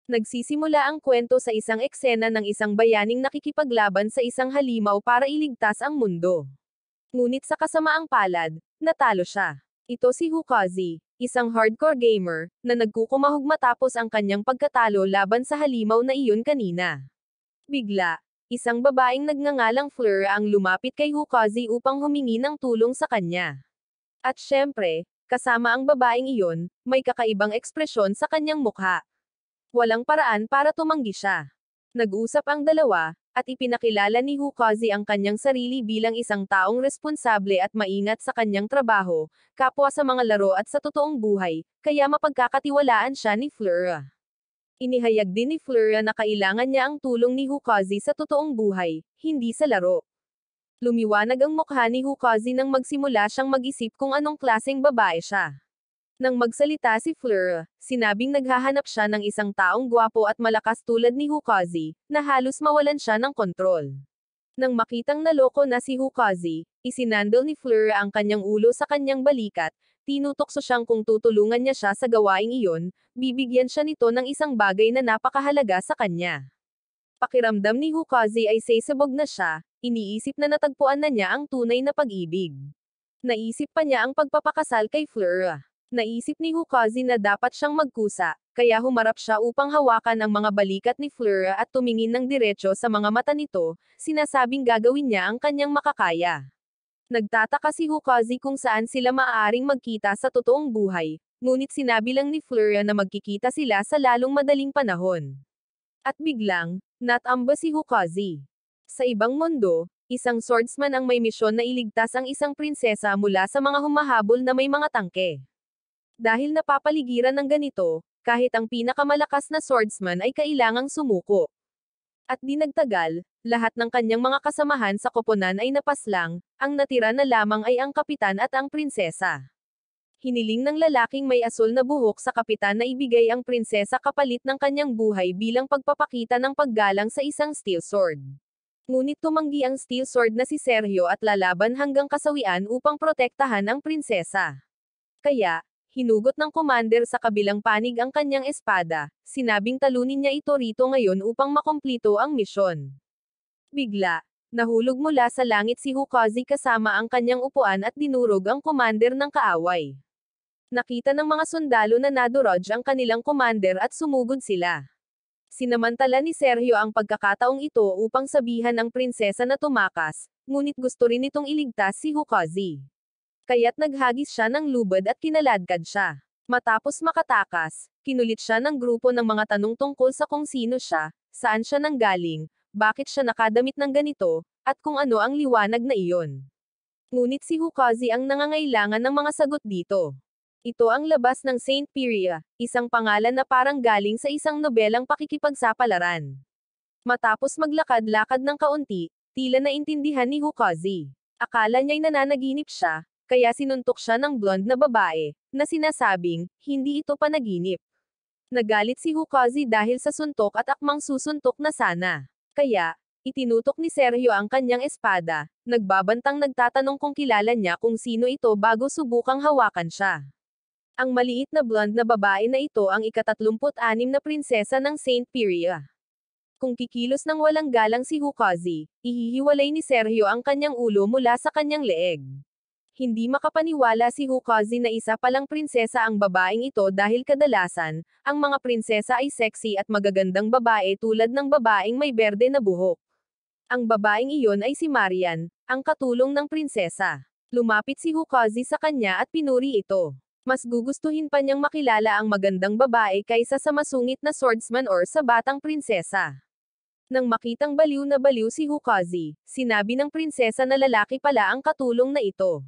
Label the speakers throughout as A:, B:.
A: Nagsisimula ang kwento sa isang eksena ng isang bayaning nakikipaglaban sa isang halimaw para iligtas ang mundo. Ngunit sa kasamaang palad, natalo siya. Ito si Hukazi, isang hardcore gamer, na nagkukumahog matapos ang kanyang pagkatalo laban sa halimaw na iyon kanina. Bigla, isang babaeng nagngangalang Fleur ang lumapit kay Hukazi upang humingi ng tulong sa kanya. At syempre, kasama ang babaeng iyon, may kakaibang ekspresyon sa kanyang mukha. Walang paraan para tumanggi siya. Nag-usap ang dalawa, at ipinakilala ni Hukazi ang kanyang sarili bilang isang taong responsable at maingat sa kanyang trabaho, kapwa sa mga laro at sa totoong buhay, kaya mapagkakatiwalaan siya ni Fleur. Inihayag din ni Fleur na kailangan niya ang tulong ni Hukazi sa totoong buhay, hindi sa laro. Lumiwanag ang mukha ni Hukazi nang magsimula siyang mag-isip kung anong klaseng babae siya. Nang magsalita si Fleur, sinabing naghahanap siya ng isang taong gwapo at malakas tulad ni Hukazi, na halos mawalan siya ng kontrol. Nang makitang naloko na si Hukazi, isinandal ni Fleur ang kanyang ulo sa kanyang balikat, tinutokso siyang kung tutulungan niya siya sa gawaing iyon, bibigyan siya nito ng isang bagay na napakahalaga sa kanya. Pakiramdam ni Hukazi ay sasabog na siya, iniisip na natagpuan na niya ang tunay na pag-ibig. Naisip pa niya ang pagpapakasal kay Fleur. Naisip ni Hukazi na dapat siyang magkusa, kaya humarap siya upang hawakan ang mga balikat ni Fleur at tumingin ng diretso sa mga mata nito, sinasabing gagawin niya ang kanyang makakaya. Nagtataka si Hukazi kung saan sila maaaring magkita sa totoong buhay, ngunit sinabi lang ni Fleur na magkikita sila sa lalong madaling panahon. At biglang, natamba si Hukazi. Sa ibang mundo, isang swordsman ang may misyon na iligtas ang isang prinsesa mula sa mga humahabol na may mga tangke. Dahil napapaligiran ng ganito, kahit ang pinakamalakas na swordsman ay kailangang sumuko. At di nagtagal, lahat ng kanyang mga kasamahan sa koponan ay napaslang, ang natira na lamang ay ang kapitan at ang prinsesa. Hiniling ng lalaking may asul na buhok sa kapitan na ibigay ang prinsesa kapalit ng kanyang buhay bilang pagpapakita ng paggalang sa isang steel sword. Ngunit tumanggi ang steel sword na si Sergio at lalaban hanggang kasawian upang protektahan ang prinsesa. Kaya, hinugot ng commander sa kabilang panig ang kanyang espada, sinabing talunin niya ito rito ngayon upang makomplito ang misyon. Bigla, nahulog mula sa langit si Hukazi kasama ang kanyang upuan at dinurog ang commander ng kaaway. Nakita ng mga sundalo na nadurog ang kanilang commander at sumugod sila. Sinamantala ni Sergio ang pagkakataong ito upang sabihan ang prinsesa na tumakas, ngunit gusto rin itong iligtas si Hukazi. Kaya't naghagis siya ng lubad at kinaladkad siya. Matapos makatakas, kinulit siya ng grupo ng mga tanong tungkol sa kung sino siya, saan siya nanggaling, bakit siya nakadamit ng ganito, at kung ano ang liwanag na iyon. Ngunit si Hukazi ang nangangailangan ng mga sagot dito. Ito ang labas ng Saint Piria, isang pangalan na parang galing sa isang nobelang pakikipagsapalaran. Matapos maglakad-lakad ng kaunti, tila naintindihan ni Hukazi. Akala niya'y nananaginip siya, kaya sinuntok siya ng blonde na babae, na sinasabing, hindi ito panaginip. Nagalit si Hukazi dahil sa suntok at akmang susuntok na sana. Kaya, itinutok ni Sergio ang kanyang espada, nagbabantang nagtatanong kung kilala niya kung sino ito bago subukang hawakan siya. Ang maliit na blonde na babae na ito ang ika-36 na prinsesa ng Saint Piria. Kung kikilos ng walang galang si Hukazi, ihihiwalay ni Sergio ang kanyang ulo mula sa kanyang leeg. Hindi makapaniwala si Hukazi na isa palang prinsesa ang babaeng ito dahil kadalasan, ang mga prinsesa ay sexy at magagandang babae tulad ng babaeng may berde na buhok. Ang babaeng iyon ay si Marian, ang katulong ng prinsesa. Lumapit si Hukazi sa kanya at pinuri ito. Mas gugustuhin pa niyang makilala ang magandang babae kaysa sa masungit na swordsman or sa batang prinsesa. Nang makitang baliw na baliw si Hukazi, sinabi ng prinsesa na lalaki pala ang katulong na ito.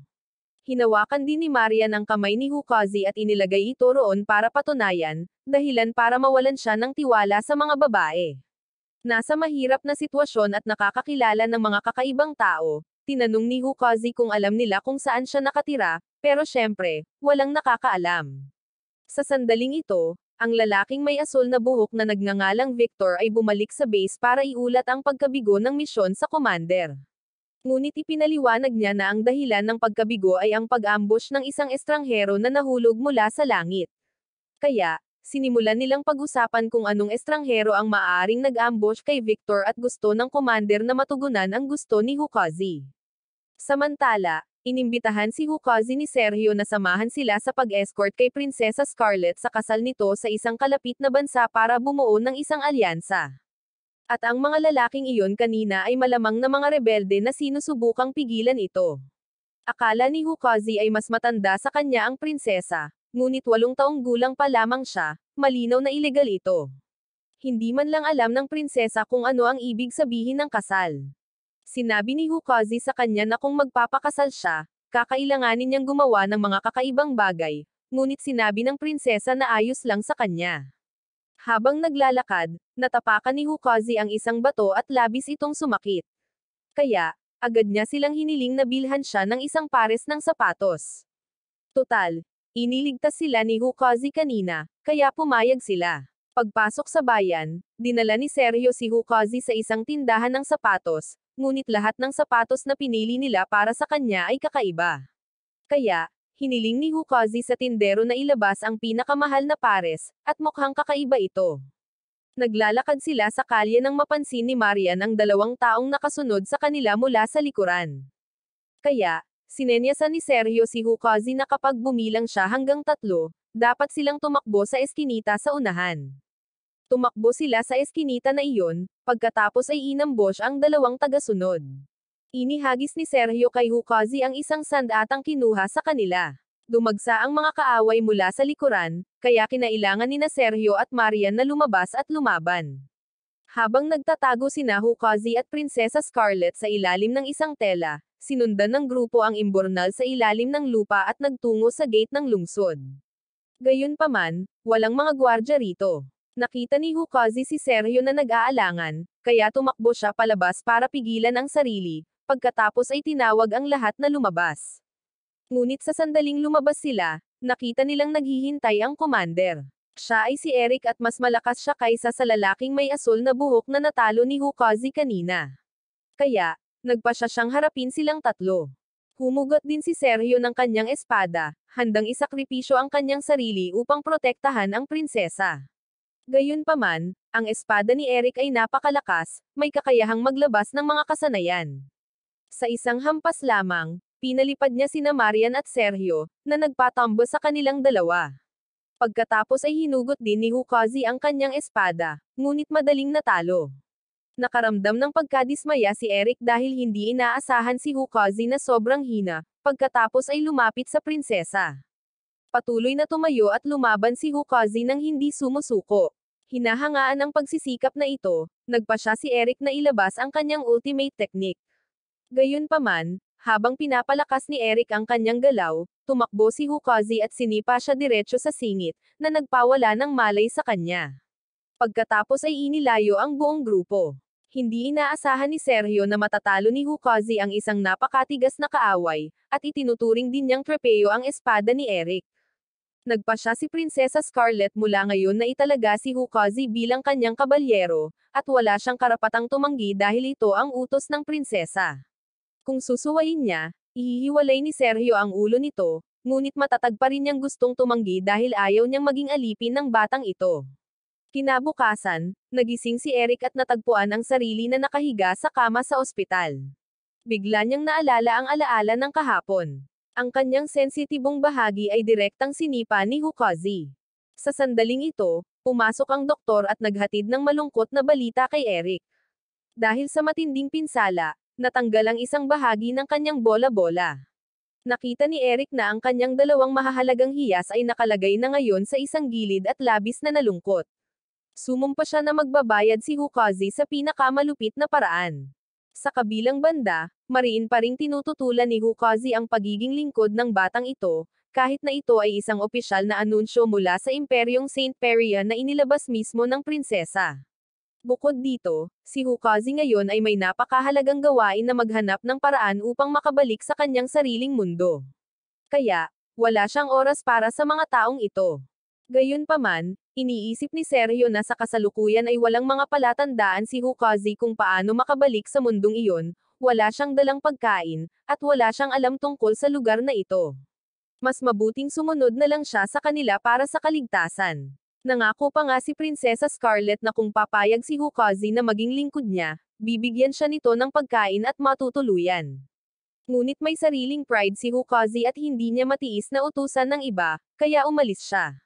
A: Hinawakan din ni Marian ang kamay ni Hukazi at inilagay ito roon para patunayan, dahilan para mawalan siya ng tiwala sa mga babae. Nasa mahirap na sitwasyon at nakakakilala ng mga kakaibang tao, tinanong ni Hukazi kung alam nila kung saan siya nakatira, pero syempre, walang nakakaalam. Sa sandaling ito, ang lalaking may asul na buhok na nagngangalang Victor ay bumalik sa base para iulat ang pagkabigo ng misyon sa commander. Ngunit ipinaliwanag niya na ang dahilan ng pagkabigo ay ang pag-ambush ng isang estranghero na nahulog mula sa langit. Kaya, Sinimulan nilang pag-usapan kung anong estranghero ang maaaring nag-ambush kay Victor at gusto ng commander na matugunan ang gusto ni Hukazi. Samantala, inimbitahan si Hukazi ni Sergio na samahan sila sa pag-escort kay Prinsesa Scarlet sa kasal nito sa isang kalapit na bansa para bumuo ng isang alyansa. At ang mga lalaking iyon kanina ay malamang na mga rebelde na sinusubukang pigilan ito. Akala ni Hukazi ay mas matanda sa kanya ang prinsesa, ngunit 8 taong gulang pa lamang siya, malinaw na ilegal ito. Hindi man lang alam ng prinsesa kung ano ang ibig sabihin ng kasal. Sinabi ni Hukazi sa kanya na kung magpapakasal siya, kakailanganin niyang gumawa ng mga kakaibang bagay, ngunit sinabi ng prinsesa na ayos lang sa kanya. Habang naglalakad, natapakan ni Hukazi ang isang bato at labis itong sumakit. Kaya, agad niya silang hiniling na bilhan siya ng isang pares ng sapatos. Total, iniligtas sila ni Hukazi kanina, kaya pumayag sila. Pagpasok sa bayan, dinala ni Sergio si Hukazi sa isang tindahan ng sapatos, ngunit lahat ng sapatos na pinili nila para sa kanya ay kakaiba. Kaya, hiniling ni Hukazi sa tindero na ilabas ang pinakamahal na pares, at mukhang kakaiba ito. Naglalakad sila sa kalye nang mapansin ni Marian ang 2 taong nakasunod sa kanila mula sa likuran. Kaya, sinenyasan ni Sergio si Hukazi na kapag bumilang siya hanggang 3, dapat silang tumakbo sa eskinita sa unahan. Tumakbo sila sa eskinita na iyon, pagkatapos ay inambush ang 2 tagasunod. Inihagis ni Sergio kay Hukazi ang isang sandatang kinuha sa kanila. Dumagsa ang mga kaaway mula sa likuran, kaya kinailangan ni Sergio at Marian na lumabas at lumaban. Habang nagtatago sina Hukazi at Prinsesa Scarlet sa ilalim ng isang tela, sinundan ng grupo ang imburnal sa ilalim ng lupa at nagtungo sa gate ng lungsod. Gayunpaman, walang mga gwardya rito. Nakita ni Hukazi si Sergio na nag-aalangan, kaya tumakbo siya palabas para pigilan ang sarili, pagkatapos ay tinawag ang lahat na lumabas. Ngunit sa sandaling lumabas sila, nakita nilang naghihintay ang commander. Siya ay si Eric at mas malakas siya kaysa sa lalaking may asul na buhok na natalo ni Hukazi kanina. Kaya, nagpasya siyang harapin silang 3. Humugot din si Sergio ng kanyang espada, handang isakripisyo ang kanyang sarili upang protektahan ang prinsesa. Gayunpaman, ang espada ni Eric ay napakalakas, may kakayahang maglabas ng mga kasanayan. Sa isang hampas lamang, pinalipad niya sina Marian at Sergio, na nagpatambo sa kanilang 2. Pagkatapos ay hinugot din ni Hukazi ang kanyang espada, ngunit madaling natalo. Nakaramdam ng pagkadismaya si Eric dahil hindi inaasahan si Hukazi na sobrang hina, pagkatapos ay lumapit sa prinsesa. Patuloy na tumayo at lumaban si Hukazi nang hindi sumusuko. Hinahangaan ng pagsisikap na ito, nagpasya si Eric na ilabas ang kanyang ultimate technique. Gayunpaman, habang pinapalakas ni Eric ang kanyang galaw, tumakbo si Hukazi at sinipa siya diretso sa singit, na nagpawala ng malay sa kanya. Pagkatapos ay inilayo ang buong grupo. Hindi inaasahan ni Sergio na matatalo ni Hukazi ang isang napakatigas na kaaway, at itinuturing din niyang trepeyo ang espada ni Eric. Nagpasya si Prinsesa Scarlet mula ngayon na italaga si Hukazi bilang kanyang kabalyero, at wala siyang karapatang tumanggi dahil ito ang utos ng prinsesa. Kung susuwayin niya, ihihiwalay ni Sergio ang ulo nito, ngunit matatag pa rin niyang gustong tumanggi dahil ayaw niyang maging alipin ng batang ito. Kinabukasan, nagising si Eric at natagpuan ang sarili na nakahiga sa kama sa ospital. Bigla niyang naalala ang alaala ng kahapon. Ang kanyang sensitibong bahagi ay direktang sinipa ni Hukazi. Sa sandaling ito, pumasok ang doktor at naghatid ng malungkot na balita kay Eric. Dahil sa matinding pinsala, natanggal ang isang bahagi ng kanyang bola-bola. Nakita ni Eric na ang kanyang 2 mahahalagang hiyas ay nakalagay na ngayon sa isang gilid at labis na nalungkot. Sumumpa siya na magbabayad si Hukazi sa pinakamalupit na paraan. Sa kabilang banda, mariin pa ring tinututulan ni Hukazi ang pagiging lingkod ng batang ito, kahit na ito ay isang opisyal na anunsyo mula sa Imperyong Saint Peria na inilabas mismo ng prinsesa. Bukod dito, si Hukazi ngayon ay may napakahalagang gawain na maghanap ng paraan upang makabalik sa kanyang sariling mundo. Kaya, wala siyang oras para sa mga taong ito. Gayunpaman, iniisip ni Sergio na sa kasalukuyan ay walang mga palatandaan si Hukazi kung paano makabalik sa mundong iyon, wala siyang dalang pagkain, at wala siyang alam tungkol sa lugar na ito. Mas mabuting sumunod na lang siya sa kanila para sa kaligtasan. Nangako pa nga si Prinsesa Scarlet na kung papayag si Hukazi na maging lingkod niya, bibigyan siya nito ng pagkain at matutuluyan. Ngunit may sariling pride si Hukazi at hindi niya matiis na utusan ng iba, kaya umalis siya.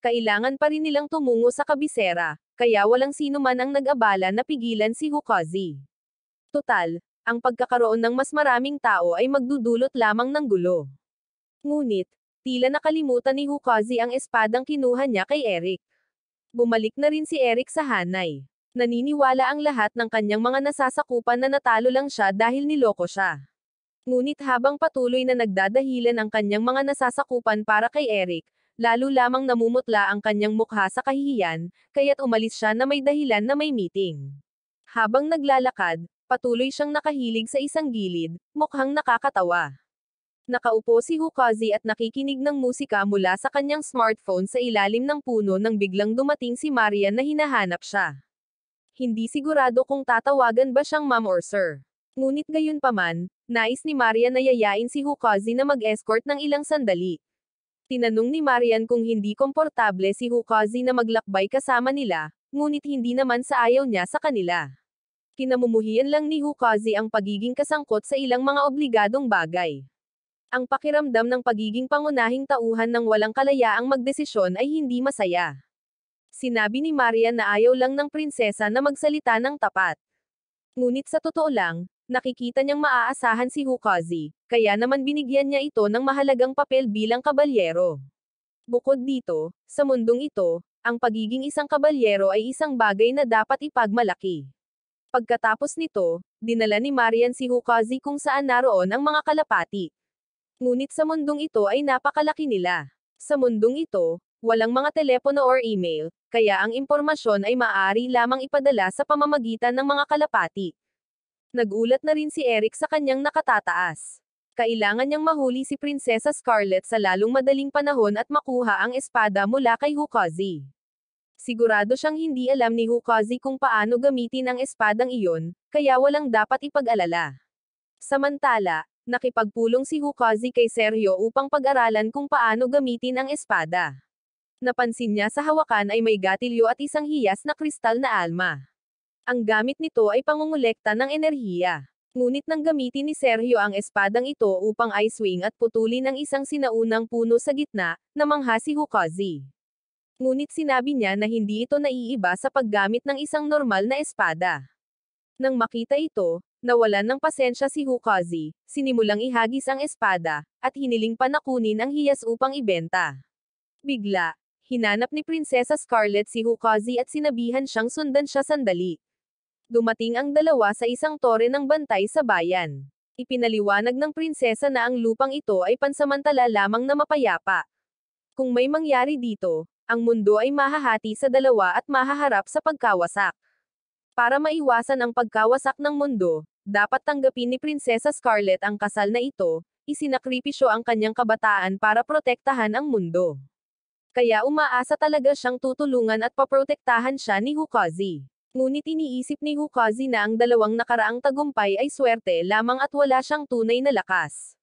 A: Kailangan pa rin nilang tumungo sa kabisera, kaya walang sino man ang nag-abala na pigilan si Hukazi. Total, ang pagkakaroon ng mas maraming tao ay magdudulot lamang ng gulo. Ngunit, tila nakalimutan ni Hukazi ang espadang kinuha niya kay Eric. Bumalik na rin si Eric sa hanay. Naniniwala ang lahat ng kanyang mga nasasakupan na natalo lang siya dahil niloko siya. Ngunit habang patuloy na nagdadahilan ang kanyang mga nasasakupan para kay Eric, lalo lamang namumutla ang kanyang mukha sa kahihiyan, kaya't umalis siya na may dahilan na may meeting. Habang naglalakad, patuloy siyang nakahilig sa isang gilid, mukhang nakakatawa. Nakaupo si Hukazi at nakikinig ng musika mula sa kanyang smartphone sa ilalim ng puno nang biglang dumating si Marian na hinahanap siya. Hindi sigurado kung tatawagan ba siyang ma'am or sir. Ngunit gayunpaman, nais ni Marian na yayain si Hukazi na mag-escort ng ilang sandali. Tinanong ni Marian kung hindi komportable si Hukazi na maglakbay kasama nila, ngunit hindi naman sa ayaw niya sa kanila. Kinamumuhian lang ni Hukazi ang pagiging kasangkot sa ilang mga obligadong bagay. Ang pakiramdam ng pagiging pangunahing tauhan ng walang kalayaang magdesisyon ay hindi masaya. Sinabi ni Marian na ayaw lang ng prinsesa na magsalita ng tapat. Ngunit sa totoo lang, nakikita niyang maaasahan si Hukazi, kaya naman binigyan niya ito ng mahalagang papel bilang kabalyero. Bukod dito, sa mundong ito, ang pagiging isang kabalyero ay isang bagay na dapat ipagmalaki. Pagkatapos nito, dinala ni Marian si Hukazi kung saan naroon ang mga kalapati. Ngunit sa mundong ito ay napakalaki nila. Sa mundong ito, walang mga telepono or email, kaya ang impormasyon ay maaari lamang ipadala sa pamamagitan ng mga kalapati. Nagulat na rin si Eric sa kanyang nakatataas. Kailangan niyang mahuli si Prinsesa Scarlet sa lalong madaling panahon at makuha ang espada mula kay Hukazi. Sigurado siyang hindi alam ni Hukazi kung paano gamitin ang espadang iyon, kaya walang dapat ipag-alala. Samantala, nakipagpulong si Hukazi kay Sergio upang pag-aralan kung paano gamitin ang espada. Napansin niya sa hawakan ay may gatilyo at isang hiyas na kristal na alma. Ang gamit nito ay pangungulekta ng enerhiya. Ngunit nang gamitin ni Sergio ang espadang ito upang i-swing at putulin ang isang sinaunang puno sa gitna, namangha si Hukazi. Ngunit sinabi niya na hindi ito naiiba sa paggamit ng isang normal na espada. Nang makita ito, nawalan ng pasensya si Hukazi, sinimulang ihagis ang espada, at hiniling pa na kunin ang hiyas upang ibenta. Bigla, hinanap ni Prinsesa Scarlet si Hukazi at sinabihan siyang sundan siya sandali. Dumating ang dalawa sa isang tore ng bantay sa bayan. Ipinaliwanag ng prinsesa na ang lupang ito ay pansamantala lamang na mapayapa. Kung may mangyari dito, ang mundo ay mahahati sa dalawa at mahaharap sa pagkawasak. Para maiwasan ang pagkawasak ng mundo, dapat tanggapin ni Prinsesa Scarlet ang kasal na ito, isinakripisyo ang kanyang kabataan para protektahan ang mundo. Kaya umaasa talaga siyang tutulungan at paprotektahan siya ni Hukazi. Ngunit iniisip ni Hukazi na ang dalawang nakaraang tagumpay ay swerte lamang at wala siyang tunay na lakas.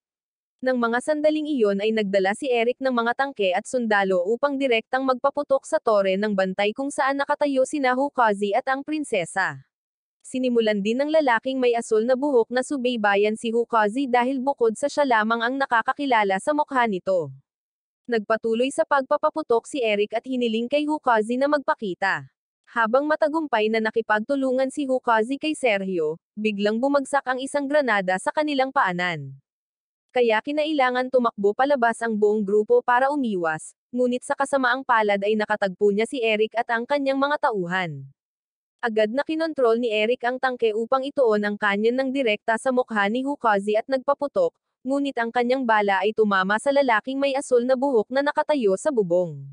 A: Nang mga sandaling iyon ay nagdala si Eric ng mga tangke at sundalo upang direktang magpaputok sa tore ng bantay kung saan nakatayo sina Hukazi at ang prinsesa. Sinimulan din ng lalaking may asul na buhok na subaybayan si Hukazi dahil bukod sa siya lamang ang nakakakilala sa mukha nito. Nagpatuloy sa pagpapaputok si Eric at hiniling kay Hukazi na magpakita. Habang matagumpay na nakipagtulungan si Hukazi kay Sergio, biglang bumagsak ang isang granada sa kanilang paanan. Kaya kinailangan tumakbo palabas ang buong grupo para umiwas, ngunit sa kasamaang palad ay nakatagpo niya si Eric at ang kanyang mga tauhan. Agad na kinontrol ni Eric ang tangke upang ituon ang kanyon ng direkta sa mukha ni Hukazi at nagpaputok, ngunit ang kanyang bala ay tumama sa lalaking may asul na buhok na nakatayo sa bubong.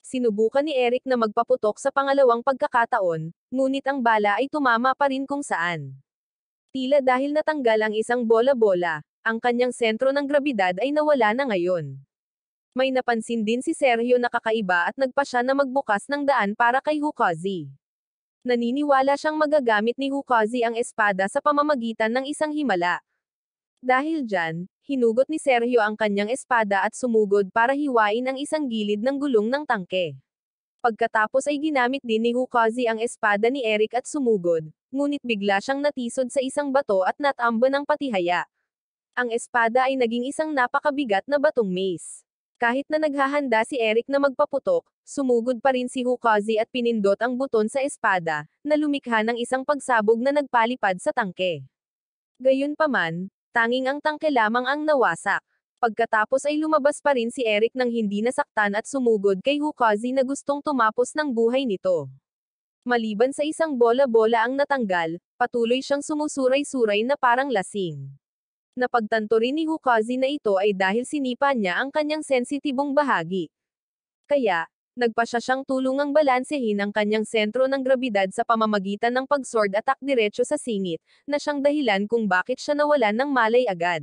A: Sinubukan ni Eric na magpaputok sa pangalawang pagkakataon, ngunit ang bala ay tumama pa rin kung saan. Tila dahil natanggal ang isang bola-bola, ang kanyang sentro ng grabidad ay nawala na ngayon. May napansin din si Sergio na kakaiba at nagpa siya na magbukas ng daan para kay Hukazi. Naniniwala siyang magagamit ni Hukazi ang espada sa pamamagitan ng isang himala. Dahil dyan, hinugot ni Sergio ang kanyang espada at sumugod para hiwain ang isang gilid ng gulong ng tangke. Pagkatapos ay ginamit din ni Hukazi ang espada ni Eric at sumugod, ngunit bigla siyang natisod sa isang bato at natamba ng patihaya. Ang espada ay naging isang napakabigat na batong mace. Kahit na naghahanda si Eric na magpaputok, sumugod pa rin si Hukazi at pinindot ang buton sa espada, na lumikha ng isang pagsabog na nagpalipad sa tangke. Gayunpaman, tanging ang tangke lamang ang nawasak. Pagkatapos ay lumabas pa rin si Eric nang hindi nasaktan at sumugod kay Hukazi na gustong tumapos ng buhay nito. Maliban sa isang bola-bola ang natanggal, patuloy siyang sumusuray-suray na parang lasing. Napagtanto rin ni Hukazi na ito ay dahil sinipa niya ang kanyang sensitibong bahagi. Kaya, nagpasya siyang tulungang balansehin ang kanyang sentro ng grabidad sa pamamagitan ng pag-sword attack diretso sa singit, na siyang dahilan kung bakit siya nawalan ng malay agad.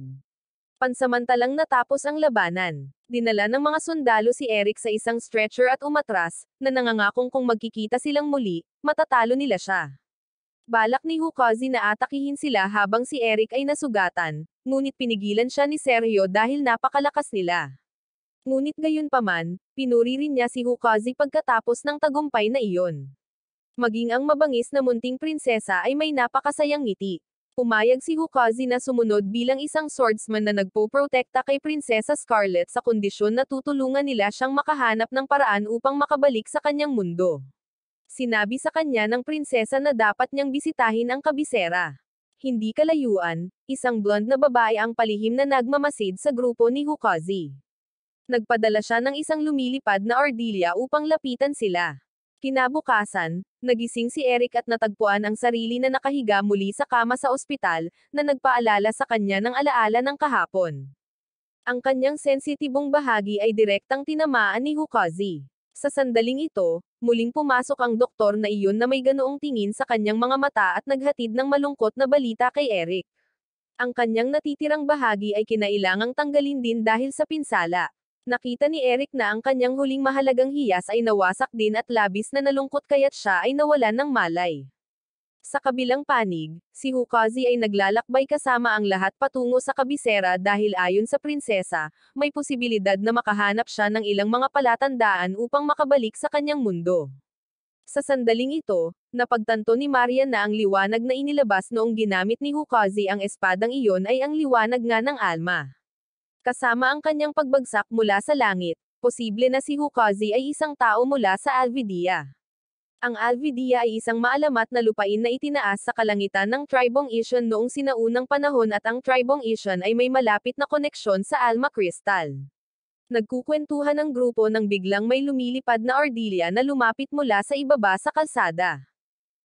A: Pansamantalang natapos ang labanan. Dinala ng mga sundalo si Eric sa isang stretcher at umatras, na nangangakong kung magkikita silang muli, matatalo nila siya. Balak ni Hukazi na atakihin sila habang si Eric ay nasugatan, ngunit pinigilan siya ni Sergio dahil napakalakas nila. Ngunit gayunpaman, pinuri rin niya si Hukazi pagkatapos ng tagumpay na iyon. Maging ang mabangis na munting prinsesa ay may napakasayang ngiti. Pumayag si Hukazi na sumunod bilang isang swordsman na nagpoprotekta kay Prinsesa Scarlet sa kondisyon na tutulungan nila siyang makahanap ng paraan upang makabalik sa kanyang mundo. Sinabi sa kanya ng prinsesa na dapat niyang bisitahin ang kabisera. Hindi kalayuan, isang blonde na babae ang palihim na nagmamasid sa grupo ni Hukazi. Nagpadala siya ng isang lumilipad na ordilya upang lapitan sila. Kinabukasan, nagising si Eric at natagpuan ang sarili na nakahiga muli sa kama sa ospital, na nagpaalala sa kanya ng alaala ng kahapon. Ang kanyang sensitibong bahagi ay direktang tinamaan ni Hukazi. Sa sandaling ito, muling pumasok ang doktor na iyon na may ganoong tingin sa kanyang mga mata at naghatid ng malungkot na balita kay Eric. Ang kanyang natitirang bahagi ay kinailangang tanggalin din dahil sa pinsala. Nakita ni Eric na ang kanyang huling mahalagang hiyas ay nawasak din at labis na nalungkot kaya't siya ay nawalan ng malay. Sa kabilang panig, si Hukazi ay naglalakbay kasama ang lahat patungo sa kabisera dahil ayon sa prinsesa, may posibilidad na makahanap siya ng ilang mga palatandaan upang makabalik sa kanyang mundo. Sa sandaling ito, napagtanto ni Marian na ang liwanag na inilabas noong ginamit ni Hukazi ang espadang iyon ay ang liwanag nga ng alma. Kasama ang kanyang pagbagsak mula sa langit, posible na si Hukazi ay isang tao mula sa Alvidia. Ang Alvidia ay isang maalamat na lupain na itinaas sa kalangitan ng Tribong Ishan noong sinaunang panahon at ang Tribong Ishan ay may malapit na koneksyon sa Alma Crystal. Nagkukwentuhan ang grupo nang biglang may lumilipad na ordilya na lumapit mula sa ibaba sa kalsada.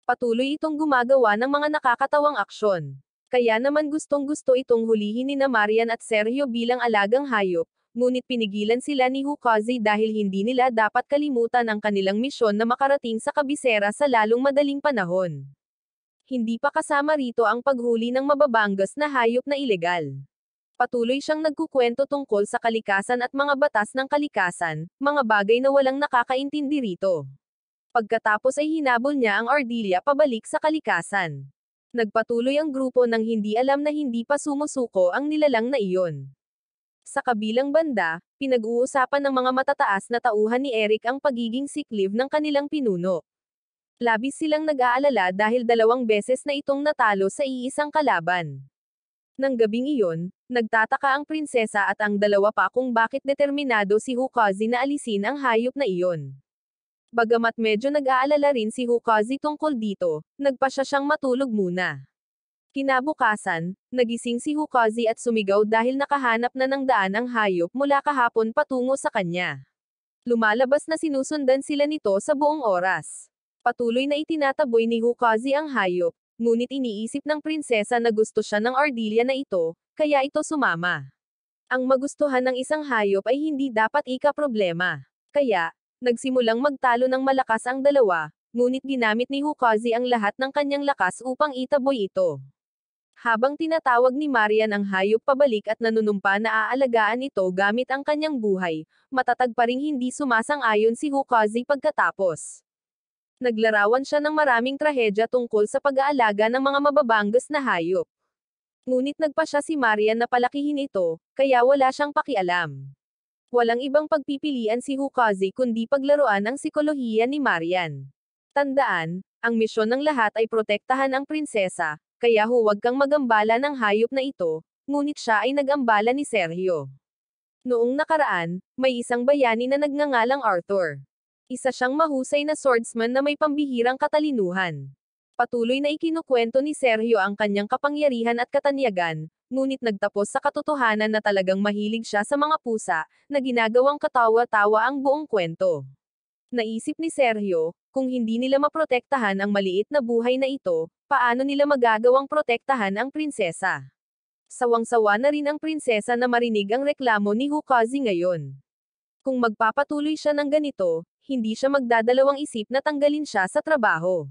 A: Patuloy itong gumagawa ng mga nakakatawang aksyon. Kaya naman gustong-gusto itong hulihin ni Marian at Sergio bilang alagang hayop, ngunit pinigilan sila ni Hukazi dahil hindi nila dapat kalimutan ang kanilang misyon na makarating sa kabisera sa lalong madaling panahon. Hindi pa kasama rito ang paghuli ng mababangas na hayop na ilegal. Patuloy siyang nagkukwento tungkol sa kalikasan at mga batas ng kalikasan, mga bagay na walang nakakaintindi rito. Pagkatapos ay hinabol niya ang ordilya pabalik sa kalikasan. Nagpatuloy ang grupo nang hindi alam na hindi pa sumusuko ang nilalang na iyon. Sa kabilang banda, pinag-uusapan ng mga matataas na tauhan ni Eric ang pagiging siklib ng kanilang pinuno. Labis silang nag-aalala dahil 2 beses na itong natalo sa iisang kalaban. Nang gabing iyon, nagtataka ang prinsesa at ang 2 pa kung bakit determinado si Hukazi na alisin ang hayop na iyon. Bagamat medyo nag-aalala rin si Hukazi tungkol dito, nagpasya siyang matulog muna. Kinabukasan, nagising si Hukazi at sumigaw dahil nakahanap na ng daan ang hayop mula kahapon patungo sa kanya. Lumalabas na sinusundan sila nito sa buong oras. Patuloy na itinataboy ni Hukazi ang hayop, ngunit iniisip ng prinsesa na gusto siya ng ordilya na ito, kaya ito sumama. Ang magustuhan ng isang hayop ay hindi dapat ika-problema. Kaya, nagsimulang magtalo ng malakas ang 2, ngunit ginamit ni Hukazi ang lahat ng kanyang lakas upang itaboy ito. Habang tinatawag ni Marian ang hayop pabalik at nanunumpa na aalagaan ito gamit ang kanyang buhay, matatag pa ring hindi sumasang-ayon si Hukazi pagkatapos. Naglarawan siya ng maraming trahedya tungkol sa pag-aalaga ng mga mababangas na hayop. Ngunit nagpa siya si Marian na palakihin ito, kaya wala siyang pakialam. Walang ibang pagpipilian si Hukazi kundi paglaruan ang sikolohiya ni Marian. Tandaan, ang misyon ng lahat ay protektahan ang prinsesa, kaya huwag kang magambala ng hayop na ito, ngunit siya ay nag-ambala ni Sergio. Noong nakaraan, may isang bayani na nagngangalang Arthur. Isa siyang mahusay na swordsman na may pambihirang katalinuhan. Patuloy na ikinukwento ni Sergio ang kanyang kapangyarihan at katanyagan, ngunit nagtapos sa katotohanan na talagang mahilig siya sa mga pusa, na ginagawang katawa-tawa ang buong kwento. Naisip ni Sergio, kung hindi nila maprotektahan ang maliit na buhay na ito, paano nila magagawang protektahan ang prinsesa? Sawang-sawa na rin ang prinsesa na marinig ang reklamo ni Hukazi ngayon. Kung magpapatuloy siya ng ganito, hindi siya magdadalawang isip na tanggalin siya sa trabaho.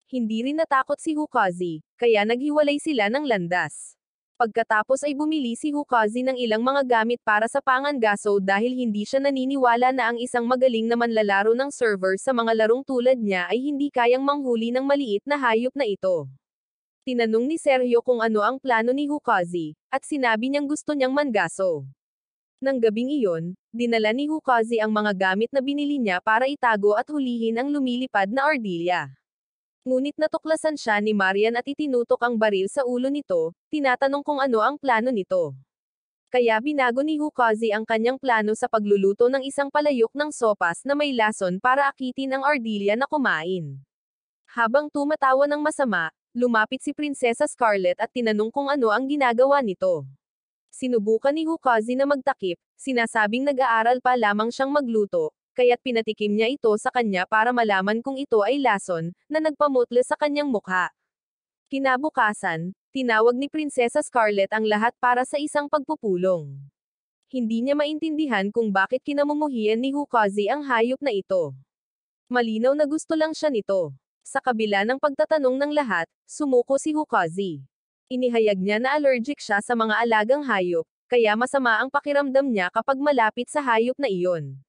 A: Hindi rin natakot si Hukazi, kaya naghiwalay sila ng landas. Pagkatapos ay bumili si Hukazi ng ilang mga gamit para sa pangangaso dahil hindi siya naniniwala na ang isang magaling na manlalaro ng server sa mga larong tulad niya ay hindi kayang manghuli ng maliit na hayop na ito. Tinanong ni Sergio kung ano ang plano ni Hukazi, at sinabi niyang gusto niyang mangaso. Nang gabing iyon, dinala ni Hukazi ang mga gamit na binili niya para itago at hulihin ang lumilipad na ardilya. Ngunit natuklasan siya ni Marian at itinutok ang baril sa ulo nito, tinatanong kung ano ang plano nito. Kaya binago ni Hukazi ang kanyang plano sa pagluluto ng isang palayok ng sopas na may lason para akitin ang ardilya na kumain. Habang tumatawa ng masama, lumapit si Prinsesa Scarlet at tinanong kung ano ang ginagawa nito. Sinubukan ni Hukazi na magtakip, sinasabing nag-aaral pa lamang siyang magluto, kaya't pinatikim niya ito sa kanya para malaman kung ito ay lason, na nagpamutla sa kanyang mukha. Kinabukasan, tinawag ni Prinsesa Scarlet ang lahat para sa isang pagpupulong. Hindi niya maintindihan kung bakit kinamumuhian ni Hukazi ang hayop na ito. Malinaw na gusto lang siya nito. Sa kabila ng pagtatanong ng lahat, sumuko si Hukazi. Inihayag niya na allergic siya sa mga alagang hayop, kaya masama ang pakiramdam niya kapag malapit sa hayop na iyon.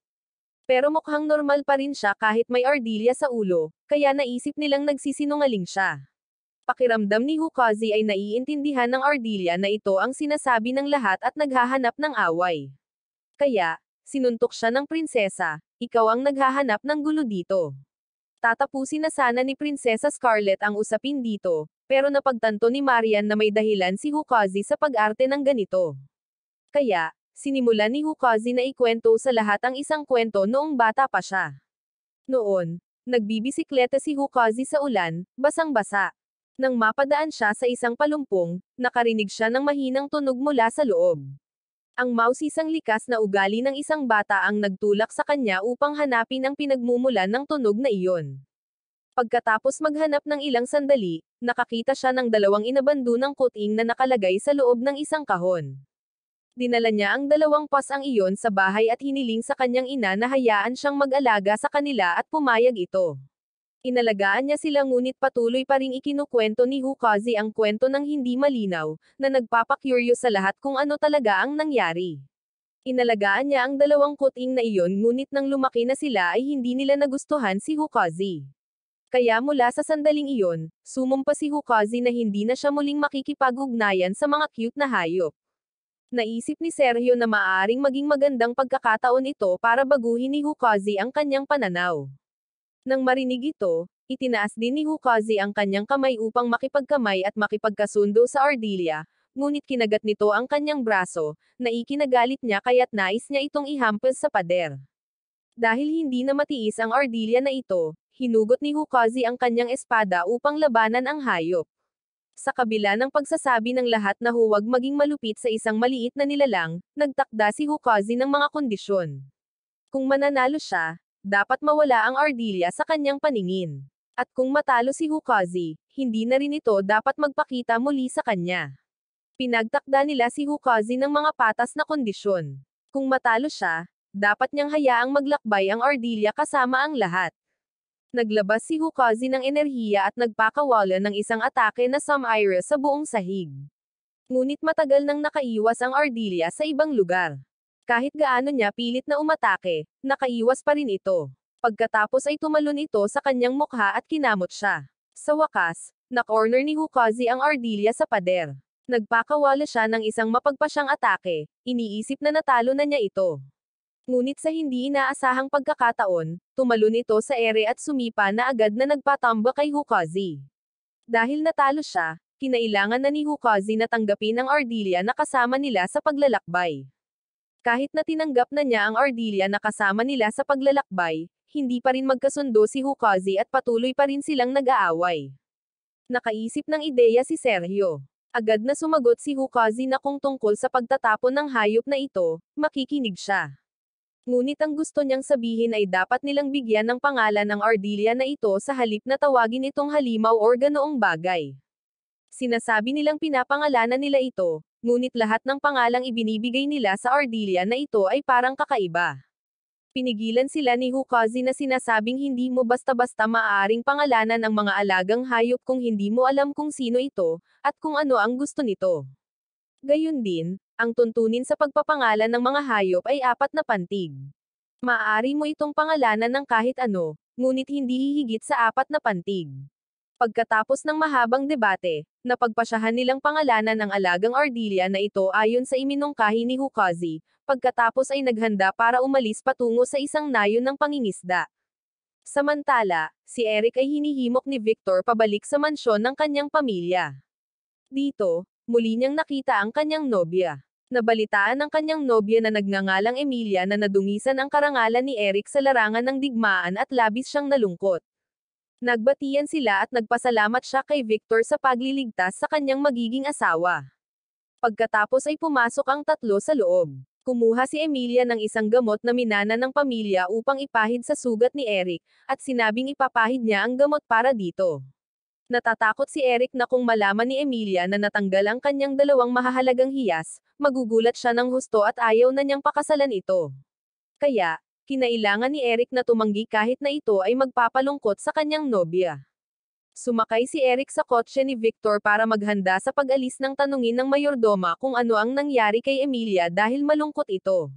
A: Pero mukhang normal pa rin siya kahit may ardilya sa ulo, kaya naisip nilang nagsisinungaling siya. Pakiramdam ni Hukazi ay naiintindihan ng ardilya na ito ang sinasabi ng lahat at naghahanap ng away. Kaya, sinuntok siya ng prinsesa, ikaw ang naghahanap ng gulo dito. Tatapusin na sana ni Prinsesa Scarlet ang usapin dito, pero napagtanto ni Marian na may dahilan si Hukazi sa pag-arte ng ganito. Kaya, sinimulan ni Hukazi na ikwento sa lahat ang isang kwento noong bata pa siya. Noon, nagbibisikleta si Hukazi sa ulan, basang-basa. Nang mapadaan siya sa isang palumpong, nakarinig siya ng mahinang tunog mula sa loob. Ang mausisang likas na ugali ng isang bata ang nagtulak sa kanya upang hanapin ang pinagmumulan ng tunog na iyon. Pagkatapos maghanap ng ilang sandali, nakakita siya ng dalawang inabando ng kuting na nakalagay sa loob ng isang kahon. Dinala niya ang dalawang pasang iyon sa bahay at hiniling sa kanyang ina na hayaan siyang mag-alaga sa kanila at pumayag ito. Inalagaan niya sila ngunit patuloy pa ring ikinukwento ni Hukazi ang kwento ng hindi malinaw, na nagpapakuryo sa lahat kung ano talaga ang nangyari. Inalagaan niya ang dalawang kuting na iyon ngunit nang lumaki na sila ay hindi nila nagustuhan si Hukazi. Kaya mula sa sandaling iyon, sumumpa si Hukazi na hindi na siya muling makikipag-ugnayan sa mga cute na hayop. Naisip ni Sergio na maaaring maging magandang pagkakataon ito para baguhin ni Hukazi ang kanyang pananaw. Nang marinig ito, itinaas din ni Hukazi ang kanyang kamay upang makipagkamay at makipagkasundo sa ardilya, ngunit kinagat nito ang kanyang braso, na ikinagalit niya kaya't nais niya itong ihampas sa pader. Dahil hindi na matiis ang ardilya na ito, hinugot ni Hukazi ang kanyang espada upang labanan ang hayop. Sa kabila ng pagsasabi ng lahat na huwag maging malupit sa isang maliit na nilalang, nagtakda si Hukazi ng mga kondisyon. Kung mananalo siya, dapat mawala ang ardilya sa kanyang paningin. At kung matalo si Hukazi, hindi na rin ito dapat magpakita muli sa kanya. Pinagtakda nila si Hukazi ng mga patas na kondisyon. Kung matalo siya, dapat niyang hayaang maglakbay ang ardilya kasama ang lahat. Naglabas si Hukazi ng enerhiya at nagpakawala ng isang atake na Sumira sa buong sahig. Ngunit matagal nang nakaiwas ang ardilya sa ibang lugar. Kahit gaano niya pilit na umatake, nakaiwas pa rin ito. Pagkatapos ay tumalon ito sa kanyang mukha at kinamot siya. Sa wakas, na-corner ni Hukazi ang ardilya sa pader. Nagpakawala siya ng isang mapagpasyang atake, iniisip na natalo na niya ito. Ngunit sa hindi inaasahang pagkakataon, tumalon ito sa ere at sumipa na agad na nagpatamba kay Hukazi. Dahil natalo siya, kinailangan na ni Hukazi na tanggapin ang Ardelia na kasama nila sa paglalakbay. Kahit na tinanggap na niya ang Ardelia na kasama nila sa paglalakbay, hindi pa rin magkasundo si Hukazi at patuloy pa rin silang nag-aaway. Nakaisip ng ideya si Sergio. Agad na sumagot si Hukazi na kung tungkol sa pagtatapon ng hayop na ito, makikinig siya. Ngunit ang gusto niyang sabihin ay dapat nilang bigyan ng pangalan ang Ardelia na ito sa halip na tawagin itong halimaw or ganoong bagay. Sinasabi nilang pinapangalanan nila ito, ngunit lahat ng pangalang ibinibigay nila sa Ardelia na ito ay parang kakaiba. Pinigilan sila ni Hukazi na sinasabing hindi mo basta-basta maaaring pangalanan ang mga alagang hayop kung hindi mo alam kung sino ito, at kung ano ang gusto nito. Gayun din, ang tuntunin sa pagpapangalan ng mga hayop ay 4 na pantig. Maaari mo itong pangalanan ng kahit ano, ngunit hindi hihigit sa 4 na pantig. Pagkatapos ng mahabang debate, napagpasyahan nilang pangalanan ang alagang Ardelia na ito ayon sa iminungkahi ni Hukazi, pagkatapos ay naghanda para umalis patungo sa isang nayon ng pangingisda. Samantala, si Eric ay hinihimok ni Victor pabalik sa mansyon ng kanyang pamilya. Dito, muli niyang nakita ang kanyang nobya. Nabalitaan ng kanyang nobya na nagngangalang Emilia na nadungisan ang karangalan ni Eric sa larangan ng digmaan at labis siyang nalungkot. Nagbatian sila at nagpasalamat siya kay Victor sa pagliligtas sa kanyang magiging asawa. Pagkatapos ay pumasok ang tatlo sa loob. Kumuha si Emilia ng isang gamot na minana ng pamilya upang ipahid sa sugat ni Eric, at sinabing ipapahid niya ang gamot para dito. Natatakot si Eric na kung malaman ni Emilia na natanggal ang kanyang dalawang mahahalagang hiyas, magugulat siya ng husto at ayaw na niyang pakasalan ito. Kaya, kinailangan ni Eric na tumanggi kahit na ito ay magpapalungkot sa kanyang nobya. Sumakay si Eric sa kotse ni Victor para maghanda sa pag-alis ng tanungin ng mayordoma kung ano ang nangyari kay Emilia dahil malungkot ito.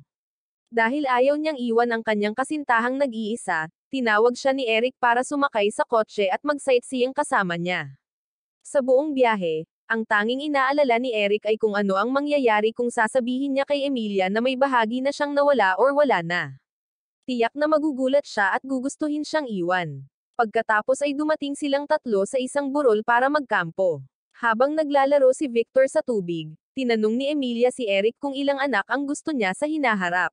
A: Dahil ayaw niyang iwan ang kanyang kasintahang nag-iisa, tinawag siya ni Eric para sumakay sa kotse at mag-sightseeing kasama niya. Sa buong biyahe, ang tanging inaalala ni Eric ay kung ano ang mangyayari kung sasabihin niya kay Emilia na may bahagi na siyang nawala or wala na. Tiyak na magugulat siya at gugustuhin siyang iwan. Pagkatapos ay dumating silang tatlo sa isang burol para magkampo. Habang naglalaro si Victor sa tubig, tinanong ni Emilia si Eric kung ilang anak ang gusto niya sa hinaharap.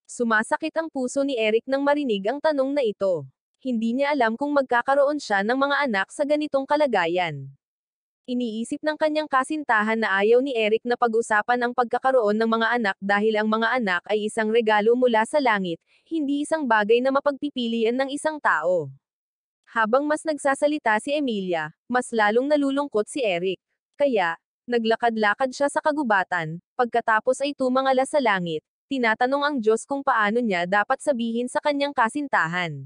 A: Sumasakit ang puso ni Eric nang marinig ang tanong na ito. Hindi niya alam kung magkakaroon siya ng mga anak sa ganitong kalagayan. Iniisip ng kanyang kasintahan na ayaw ni Eric na pag-usapan ang pagkakaroon ng mga anak dahil ang mga anak ay isang regalo mula sa langit, hindi isang bagay na mapagpipilian ng isang tao. Habang mas nagsasalita si Emilia, mas lalong nalulungkot si Eric. Kaya, naglakad-lakad siya sa kagubatan, pagkatapos ay tumangala sa langit. Tinatanong ang Diyos kung paano niya dapat sabihin sa kanyang kasintahan.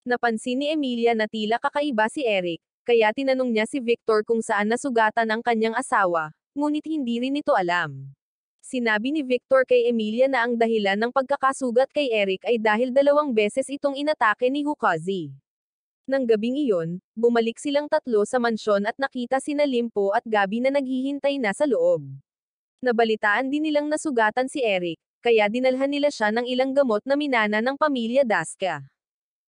A: Napansin ni Emilia na tila kakaiba si Eric, kaya tinanong niya si Victor kung saan nasugatan ang kanyang asawa, ngunit hindi rin ito alam. Sinabi ni Victor kay Emilia na ang dahilan ng pagkakasugat kay Eric ay dahil 2 beses itong inatake ni Hukazi. Nang gabing iyon, bumalik silang tatlo sa mansyon at nakita sina Limpo at Gabi na naghihintay na sa loob. Nabalitaan din nilang nasugatan si Eric, kaya dinalhan nila siya ng ilang gamot na minana ng pamilya Daska.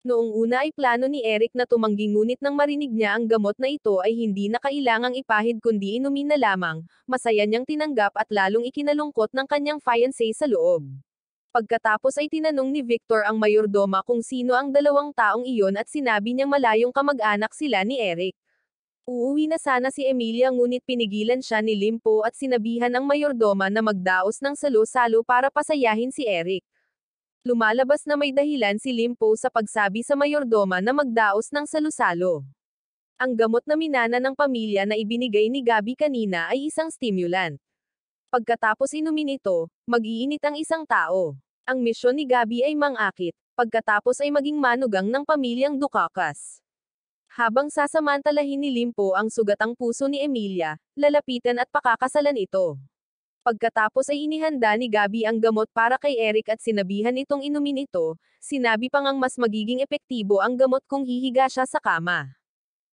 A: Noong una ay plano ni Eric na tumanggi ngunit nang marinig niya ang gamot na ito ay hindi na kailangang ipahid kundi inumin na lamang, masaya niyang tinanggap at lalong ikinalungkot ng kanyang fiancé sa loob. Pagkatapos ay tinanong ni Victor ang mayordoma kung sino ang 2 taong iyon at sinabi niyang malayong kamag-anak sila ni Eric. Uuwi na sana si Emilia ngunit pinigilan siya ni Limpo at sinabihan ang mayordoma na magdaos ng salo-salo para pasayahin si Eric. Lumalabas na may dahilan si Limpo sa pagsabi sa mayordoma na magdaos ng salo-salo. Ang gamot na minana ng pamilya na ibinigay ni Gabi kanina ay isang stimulant. Pagkatapos inumin ito, mag-iinit ang isang tao. Ang misyon ni Gabi ay mangakit, pagkatapos ay maging manugang ng pamilyang Dukakas. Habang sasamantalahin ni Limpo ang sugatang puso ni Emilia, lalapitan at pakakasalan ito. Pagkatapos ay inihanda ni Gabi ang gamot para kay Eric at sinabihan itong inumin ito, sinabi pa ngang mas magiging epektibo ang gamot kung hihiga siya sa kama.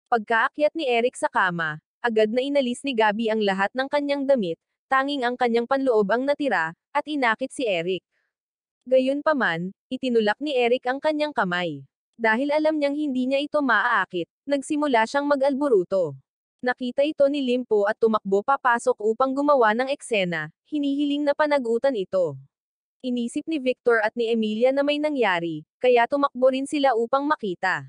A: Pagkaakyat ni Eric sa kama, agad na inalis ni Gabi ang lahat ng kanyang damit, tanging ang kanyang panloob ang natira, at inakit si Eric. Gayunpaman, itinulak ni Eric ang kanyang kamay. Dahil alam niyang hindi niya ito maaakit, nagsimula siyang mag-alburuto. Nakita ito ni Limpo at tumakbo papasok upang gumawa ng eksena, hinihiling na panagutan ito. Inisip ni Victor at ni Emilia na may nangyari, kaya tumakbo rin sila upang makita.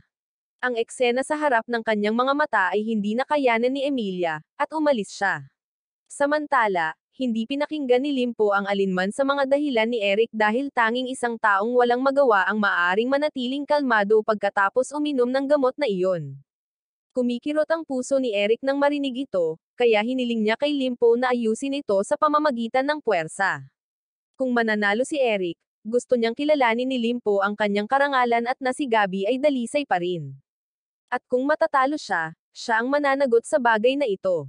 A: Ang eksena sa harap ng kanyang mga mata ay hindi nakayanan ni Emilia, at umalis siya. Samantala, hindi pinakinggan ni Limpo ang alinman sa mga dahilan ni Eric dahil tanging isang taong walang magawa ang maaaring manatiling kalmado pagkatapos uminom ng gamot na iyon. Kumikirot ang puso ni Eric nang marinig ito, kaya hiniling niya kay Limpo na ayusin ito sa pamamagitan ng puwersa. Kung mananalo si Eric, gusto niyang kilalanin ni Limpo ang kanyang karangalan at na si Gabi ay dalisay pa rin. At kung matatalo siya, siya ang mananagot sa bagay na ito.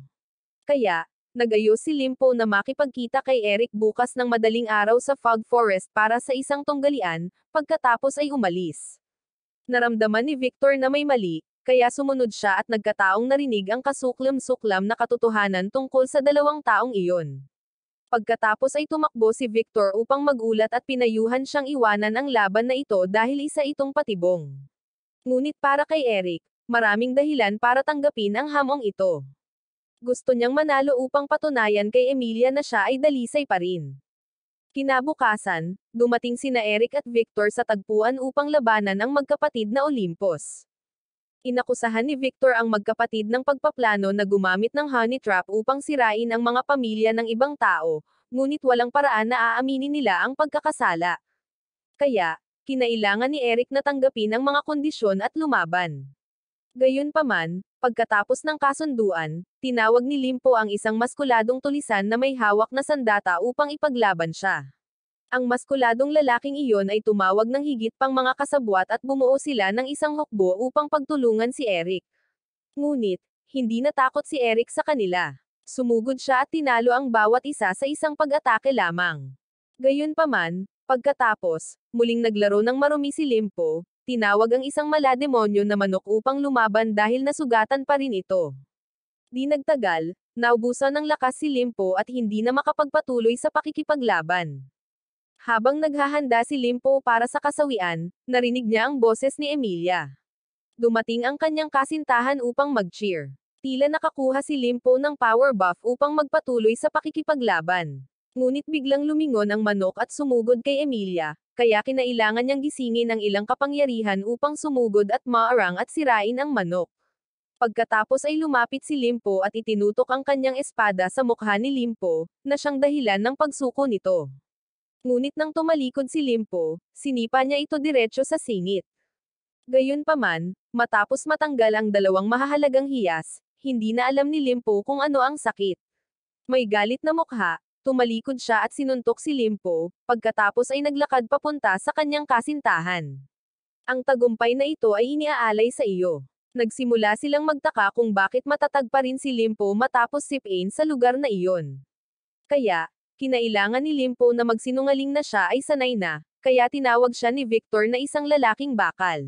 A: Kaya, nag-ayos si Limpo na makipagkita kay Eric bukas ng madaling araw sa Fog Forest para sa isang tunggalian, pagkatapos ay umalis. Naramdaman ni Victor na may mali, kaya sumunod siya at nagkataong narinig ang kasuklam-suklam na katotohanan tungkol sa dalawang taong iyon. Pagkatapos ay tumakbo si Victor upang magulat at pinayuhan siyang iwanan ang laban na ito dahil isa itong patibong. Ngunit para kay Eric, maraming dahilan para tanggapin ang hamong ito. Gusto niyang manalo upang patunayan kay Emilia na siya ay dalisay pa rin. Kinabukasan, dumating sina Eric at Victor sa tagpuan upang labanan ang magkapatid na Olympus. Inakusahan ni Victor ang magkapatid ng pagpaplano na gumamit ng honey trap upang sirain ang mga pamilya ng ibang tao, ngunit walang paraan na aaminin nila ang pagkakasala. Kaya, kinailangan ni Eric na tanggapin ang mga kondisyon at lumaban. Gayunpaman, pagkatapos ng kasunduan, tinawag ni Limpo ang isang maskuladong tulisan na may hawak na sandata upang ipaglaban siya. Ang maskuladong lalaking iyon ay tumawag ng higit pang mga kasabwat at bumuo sila ng isang hukbo upang pagtulungan si Eric. Ngunit, hindi natakot si Eric sa kanila. Sumugod siya at tinalo ang bawat isa sa isang pag-atake lamang. Gayunpaman, pagkatapos, muling naglaro ng marumi si Limpo, tinawag ang isang malademonyo na manok upang lumaban dahil nasugatan pa rin ito. Di nagtagal, naubusan ng lakas si Limpo at hindi na makapagpatuloy sa pakikipaglaban. Habang naghahanda si Limpo para sa kasawian, narinig niya ang boses ni Emilia. Dumating ang kanyang kasintahan upang mag-cheer. Tila nakakuha si Limpo ng power buff upang magpatuloy sa pakikipaglaban. Ngunit biglang lumingon ang manok at sumugod kay Emilia, kaya kinailangan niyang gisingin ang ilang kapangyarihan upang sumugod at maarang at sirain ang manok. Pagkatapos ay lumapit si Limpo at itinutok ang kanyang espada sa mukha ni Limpo, na siyang dahilan ng pagsuko nito. Ngunit nang tumalikod si Limpo, sinipa niya ito diretso sa singit. Gayunpaman, matapos matanggal ang dalawang mahahalagang hiyas, hindi na alam ni Limpo kung ano ang sakit. May galit na mukha, tumalikod siya at sinuntok si Limpo, pagkatapos ay naglakad papunta sa kanyang kasintahan. Ang tagumpay na ito ay iniaalay sa iyo. Nagsimula silang magtaka kung bakit matatag pa rin si Limpo matapos sip-in sa lugar na iyon. Kaya, kinailangan ni Limpo na magsinungaling na siya ay sanay na, kaya tinawag siya ni Victor na isang lalaking bakal.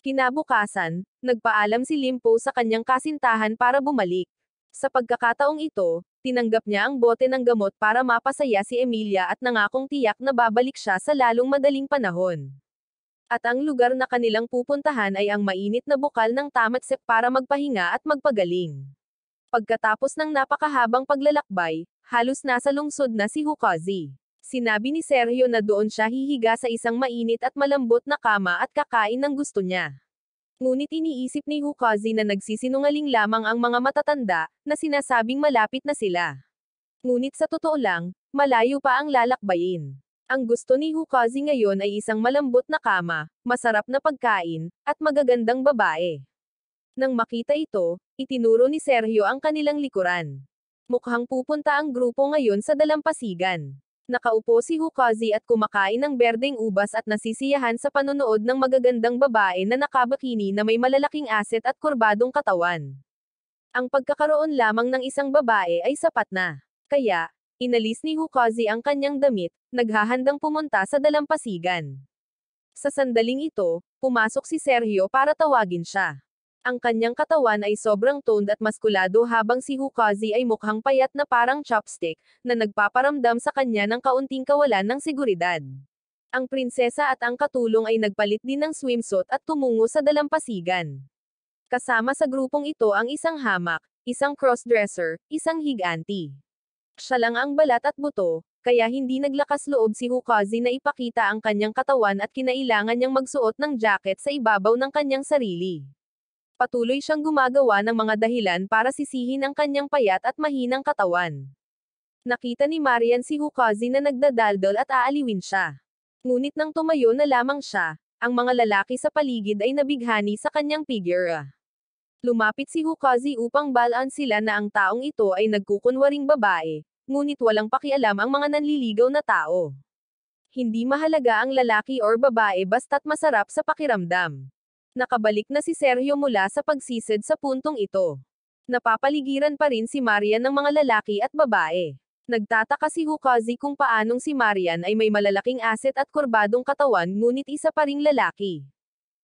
A: Kinabukasan, nagpaalam si Limpo sa kanyang kasintahan para bumalik. Sa pagkakataong ito, tinanggap niya ang bote ng gamot para mapasaya si Emilia at nangakong tiyak na babalik siya sa lalong madaling panahon. At ang lugar na kanilang pupuntahan ay ang mainit na bukal ng Tamatsep para magpahinga at magpagaling. Pagkatapos ng napakahabang paglalakbay, halos nasa lungsod na si Hukazi. Sinabi ni Sergio na doon siya hihiga sa isang mainit at malambot na kama at kakain ng gusto niya. Ngunit iniisip ni Hukazi na nagsisinungaling lamang ang mga matatanda, na sinasabing malapit na sila. Ngunit sa totoo lang, malayo pa ang lalakbayin. Ang gusto ni Hukazi ngayon ay isang malambot na kama, masarap na pagkain, at magagandang babae. Nang makita ito, itinuro ni Sergio ang kanilang likuran. Mukhang pupunta ang grupo ngayon sa dalampasigan. Nakaupo si Hukazi at kumakain ng berdeng ubas at nasisiyahan sa panonood ng magagandang babae na nakabakini na may malalaking aset at kurbadong katawan. Ang pagkakaroon lamang ng isang babae ay sapat na. Kaya, inalis ni Hukazi ang kanyang damit, naghahandang pumunta sa dalampasigan. Sa sandaling ito, pumasok si Sergio para tawagin siya. Ang kanyang katawan ay sobrang toned at maskulado habang si Hukazi ay mukhang payat na parang chopstick, na nagpaparamdam sa kanya ng kaunting kawalan ng seguridad. Ang prinsesa at ang katulong ay nagpalit din ng swimsuit at tumungo sa dalampasigan. Kasama sa grupong ito ang isang hamak, isang crossdresser, isang higanti. Siya lang ang balat at buto, kaya hindi naglakas loob si Hukazi na ipakita ang kanyang katawan at kinailangan niyang magsuot ng jacket sa ibabaw ng kanyang sarili. Patuloy siyang gumagawa ng mga dahilan para sisihin ang kanyang payat at mahinang katawan. Nakita ni Marian si Hukazi na nagdadaldal at aaliwin siya. Ngunit nang tumayo na lamang siya, ang mga lalaki sa paligid ay nabighani sa kanyang figure. Lumapit si Hukazi upang balaan sila na ang taong ito ay nagkukunwaring babae, ngunit walang pakialam ang mga nanliligaw na tao. Hindi mahalaga ang lalaki or babae basta't masarap sa pakiramdam. Nakabalik na si Sergio mula sa pagsisid sa puntong ito. Napapaligiran pa rin si Marian ng mga lalaki at babae. Nagtataka si Hukazi kung paanong si Marian ay may malalaking asset at kurbadong katawan ngunit isa pa ring lalaki.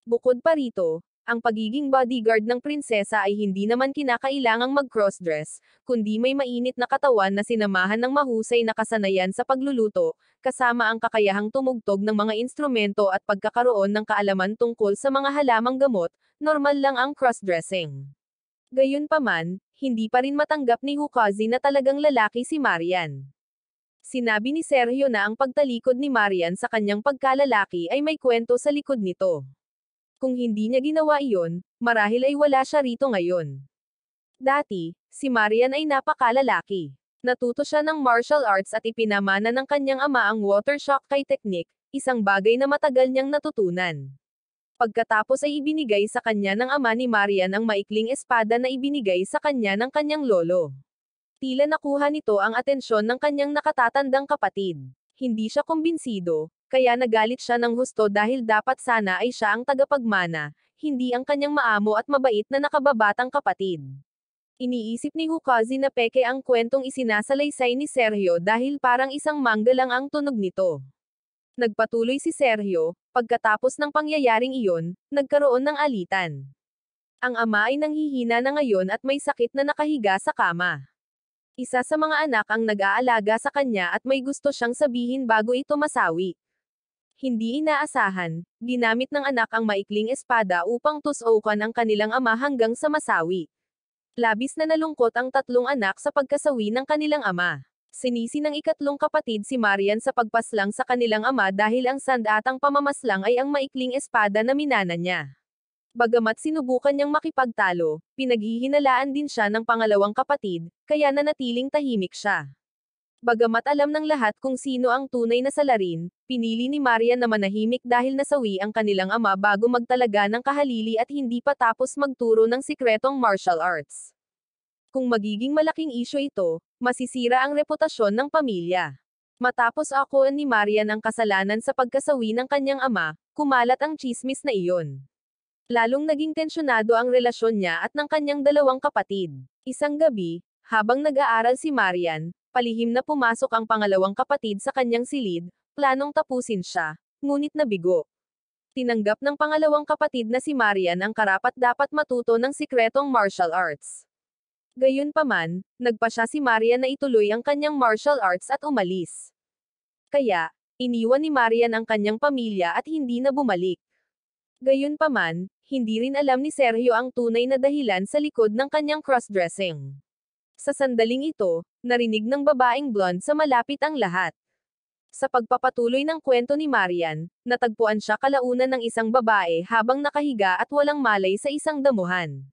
A: Bukod pa rito, ang pagiging bodyguard ng prinsesa ay hindi naman kinakailangang mag-crossdress, kundi may mainit na katawan na sinamahan ng mahusay na kasanayan sa pagluluto, kasama ang kakayahang tumugtog ng mga instrumento at pagkakaroon ng kaalaman tungkol sa mga halamang gamot, normal lang ang crossdressing. Gayunpaman, hindi pa rin matanggap ni Hukazi na talagang lalaki si Marian. Sinabi ni Sergio na ang pagtalikod ni Marian sa kanyang pagkalalaki ay may kwento sa likod nito. Kung hindi niya ginawa iyon, marahil ay wala siya rito ngayon. Dati, si Marian ay napakalalaki. Natuto siya ng martial arts at ipinamana ng kanyang ama ang water shock kay technique, isang bagay na matagal niyang natutunan. Pagkatapos ay ibinigay sa kanya ng ama ni Marian ang maikling espada na ibinigay sa kanya ng kanyang lolo. Tila nakuha nito ang atensyon ng kanyang nakatatandang kapatid. Hindi siya kumbinsido, kaya nagalit siya ng husto dahil dapat sana ay siya ang tagapagmana, hindi ang kanyang maamo at mabait na nakababatang kapatid. Iniisip ni Hukazi na peke ang kwentong isinasalaysay ni Sergio dahil parang isang mangga lang ang tunog nito. Nagpatuloy si Sergio, pagkatapos ng pangyayaring iyon, nagkaroon ng alitan. Ang ama ay nanghihina na ngayon at may sakit na nakahiga sa kama. Isa sa mga anak ang nag-aalaga sa kanya at may gusto siyang sabihin bago ito masawi. Hindi inaasahan, ginamit ng anak ang maikling espada upang tusukan ang kanilang ama hanggang sa masawi. Labis na nalungkot ang tatlong anak sa pagkasawi ng kanilang ama. Sinisi ng ikatlong kapatid si Marian sa pagpaslang sa kanilang ama dahil ang sandatang pamamaslang ay ang maikling espada na minana niya. Bagamat sinubukan niyang makipagtalo, pinaghihinalaan din siya ng pangalawang kapatid, kaya nanatiling tahimik siya. Bagamat alam ng lahat kung sino ang tunay na salarin, pinili ni Marian na manahimik dahil nasawi ang kanilang ama bago magtalaga ng kahalili at hindi pa tapos magturo ng sikretong martial arts. Kung magiging malaking isyu ito, masisira ang reputasyon ng pamilya. Matapos akuan ni Marian ang kasalanan sa pagkasawi ng kanyang ama, kumalat ang tsismis na iyon. Lalong naging tensyonado ang relasyon niya at ng kanyang dalawang kapatid. Isang gabi, habang nag-aaral si Marian, palihim na pumasok ang pangalawang kapatid sa kanyang silid, planong tapusin siya, ngunit nabigo. Tinanggap ng pangalawang kapatid na si Marian ang karapat-dapat matuto ng sikretong martial arts. Gayunpaman, nagpa siya si Marian na ituloy ang kanyang martial arts at umalis. Kaya, iniwan ni Marian ang kanyang pamilya at hindi na bumalik. Gayunpaman, hindi rin alam ni Sergio ang tunay na dahilan sa likod ng kanyang crossdressing. Sa sandaling ito, narinig ng babaeng blonde sa malapit ang lahat. Sa pagpapatuloy ng kwento ni Marian, natagpuan siya kalaunan ng isang babae habang nakahiga at walang malay sa isang damuhan.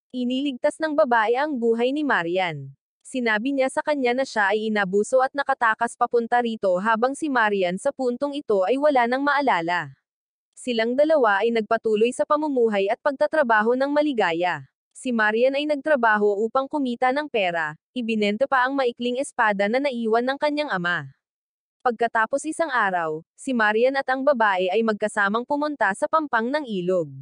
A: Iniligtas ng babae ang buhay ni Marian. Sinabi niya sa kanya na siya ay inabuso at nakatakas papunta rito habang si Marian sa puntong ito ay wala nang maalala. Silang dalawa ay nagpatuloy sa pamumuhay at pagtatrabaho ng maligaya. Si Marian ay nagtrabaho upang kumita ng pera, ibinenta pa ang maikling espada na naiwan ng kanyang ama. Pagkatapos isang araw, si Marian at ang babae ay magkasamang pumunta sa pampang ng ilog.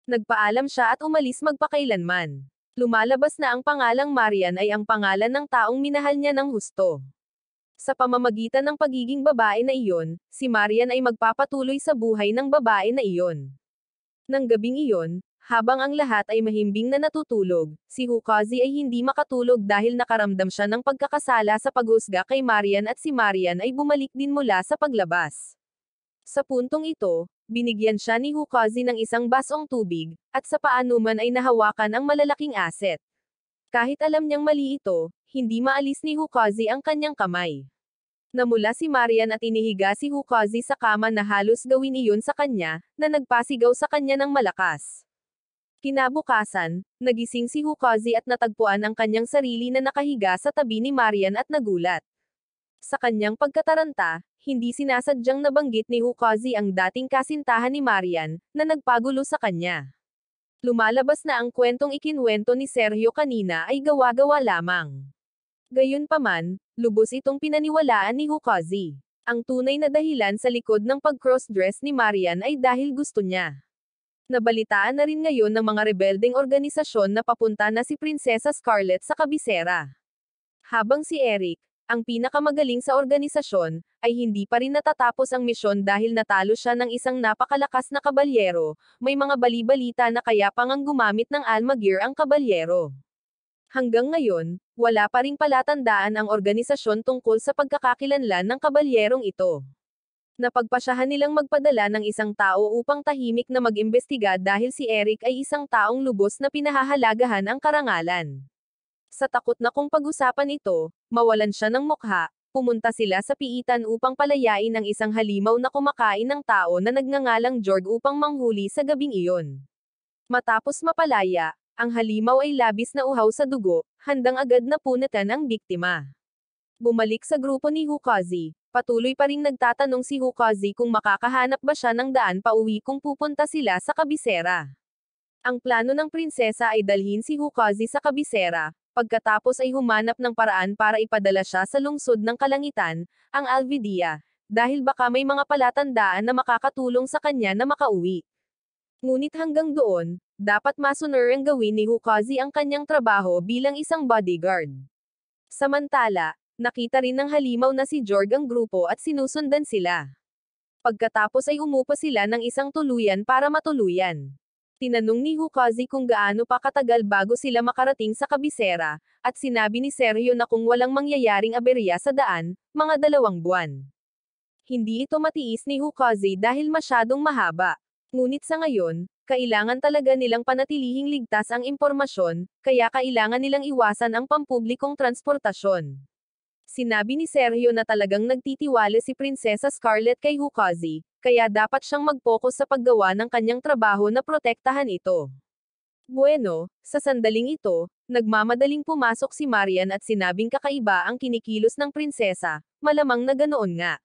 A: Nagpaalam siya at umalis magpakailanman. Lumalabas na ang pangalang Marian ay ang pangalan ng taong minahal niya ng husto. Sa pamamagitan ng pagiging babae na iyon, si Marian ay magpapatuloy sa buhay ng babae na iyon. Nang gabing iyon, habang ang lahat ay mahimbing na natutulog, si Hukazi ay hindi makatulog dahil nakaramdam siya ng pagkakasala sa paghusga kay Marian at si Marian ay bumalik din mula sa paglabas. Sa puntong ito, binigyan siya ni Hukazi ng isang basong tubig, at sa paanuman ay nahawakan ang malalaking aset. Kahit alam niyang mali ito, hindi maalis ni Hukazi ang kanyang kamay. Namula si Marian at inihiga si Hukazi sa kama na halos gawin iyon sa kanya, na nagpasigaw sa kanya ng malakas. Kinabukasan, nagising si Hukazi at natagpuan ang kanyang sarili na nakahiga sa tabi ni Marian at nagulat. Sa kanyang pagkataranta, hindi sinasadyang nabanggit ni Hukazi ang dating kasintahan ni Marian, na nagpagulo sa kanya. Lumalabas na ang kwentong ikinwento ni Sergio kanina ay gawa-gawa lamang. Gayunpaman, lubos itong pinaniwalaan ni Hukazi. Ang tunay na dahilan sa likod ng pag-cross-dress ni Marian ay dahil gusto niya. Nabalitaan na rin ngayon ng mga rebeldeng organisasyon na papunta na si Prinsesa Scarlet sa kabisera. Habang si Eric, ang pinakamagaling sa organisasyon, ay hindi pa rin natatapos ang misyon dahil natalo siya ng isang napakalakas na kabalyero, may mga bali-balita na kaya pa ngang gumamit ng Almagear ang kabalyero. Hanggang ngayon, wala pa ring palatandaan ang organisasyon tungkol sa pagkakakilanlan ng kabalyerong ito. Napagpasyahan nilang magpadala ng isang tao upang tahimik na mag-imbestiga dahil si Eric ay isang taong lubos na pinahahalagahan ang karangalan. Sa takot na kung pag-usapan ito, mawalan siya ng mukha, pumunta sila sa piitan upang palayain ang isang halimaw na kumakain ng tao na nagngangalang Jorg upang manghuli sa gabing iyon. Matapos mapalaya, ang halimaw ay labis na uhaw sa dugo, handang agad na punatan ang biktima. Bumalik sa grupo ni Hukazi, patuloy pa ring nagtatanong si Hukazi kung makakahanap ba siya ng daan pauwi kung pupunta sila sa kabisera. Ang plano ng prinsesa ay dalhin si Hukazi sa kabisera, pagkatapos ay humanap ng paraan para ipadala siya sa lungsod ng kalangitan, ang Alvidia, dahil baka may mga palatandaan na makakatulong sa kanya na makauwi. Ngunit hanggang doon, dapat masunod ang gawin ni Hukazi ang kanyang trabaho bilang isang bodyguard. Samantala, nakita rin ng halimaw na si Jorg ang grupo at sinusundan sila. Pagkatapos ay umupa sila ng isang tuluyan para matuluyan. Tinanong ni Hukazi kung gaano pa katagal bago sila makarating sa kabisera, at sinabi ni Sergio na kung walang mangyayaring aberya sa daan, mga 2 buwan. Hindi ito matiis ni Hukazi dahil masyadong mahaba. Ngunit sa ngayon, kailangan talaga nilang panatilihing ligtas ang impormasyon, kaya kailangan nilang iwasan ang pampublikong transportasyon. Sinabi ni Sergio na talagang nagtitiwala si Prinsesa Scarlet kay Hukazi, kaya dapat siyang mag-focus sa paggawa ng kanyang trabaho na protektahan ito. Bueno, sa sandaling ito, nagmamadaling pumasok si Marian at sinabing kakaiba ang kinikilos ng prinsesa, malamang na ganoon nga.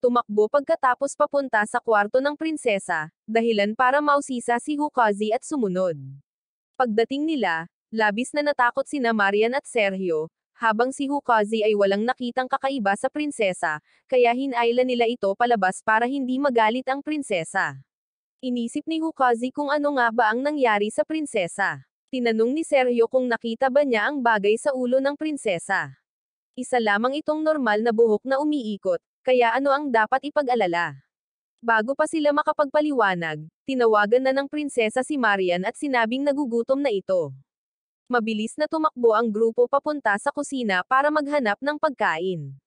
A: Tumakbo pagkatapos papunta sa kwarto ng prinsesa, dahilan para mausisa si Hukazi at sumunod. Pagdating nila, labis na natakot sina Marian at Sergio, habang si Hukazi ay walang nakitang kakaiba sa prinsesa, kaya hinailan nila ito palabas para hindi magalit ang prinsesa. Inisip ni Hukazi kung ano nga ba ang nangyari sa prinsesa. Tinanong ni Sergio kung nakita ba niya ang bagay sa ulo ng prinsesa. Isa lamang itong normal na buhok na umiikot, kaya ano ang dapat ipag-alala? Bago pa sila makapagpaliwanag, tinawagan na ng prinsesa si Marian at sinabing nagugutom na ito. Mabilis na tumakbo ang grupo papunta sa kusina para maghanap ng pagkain.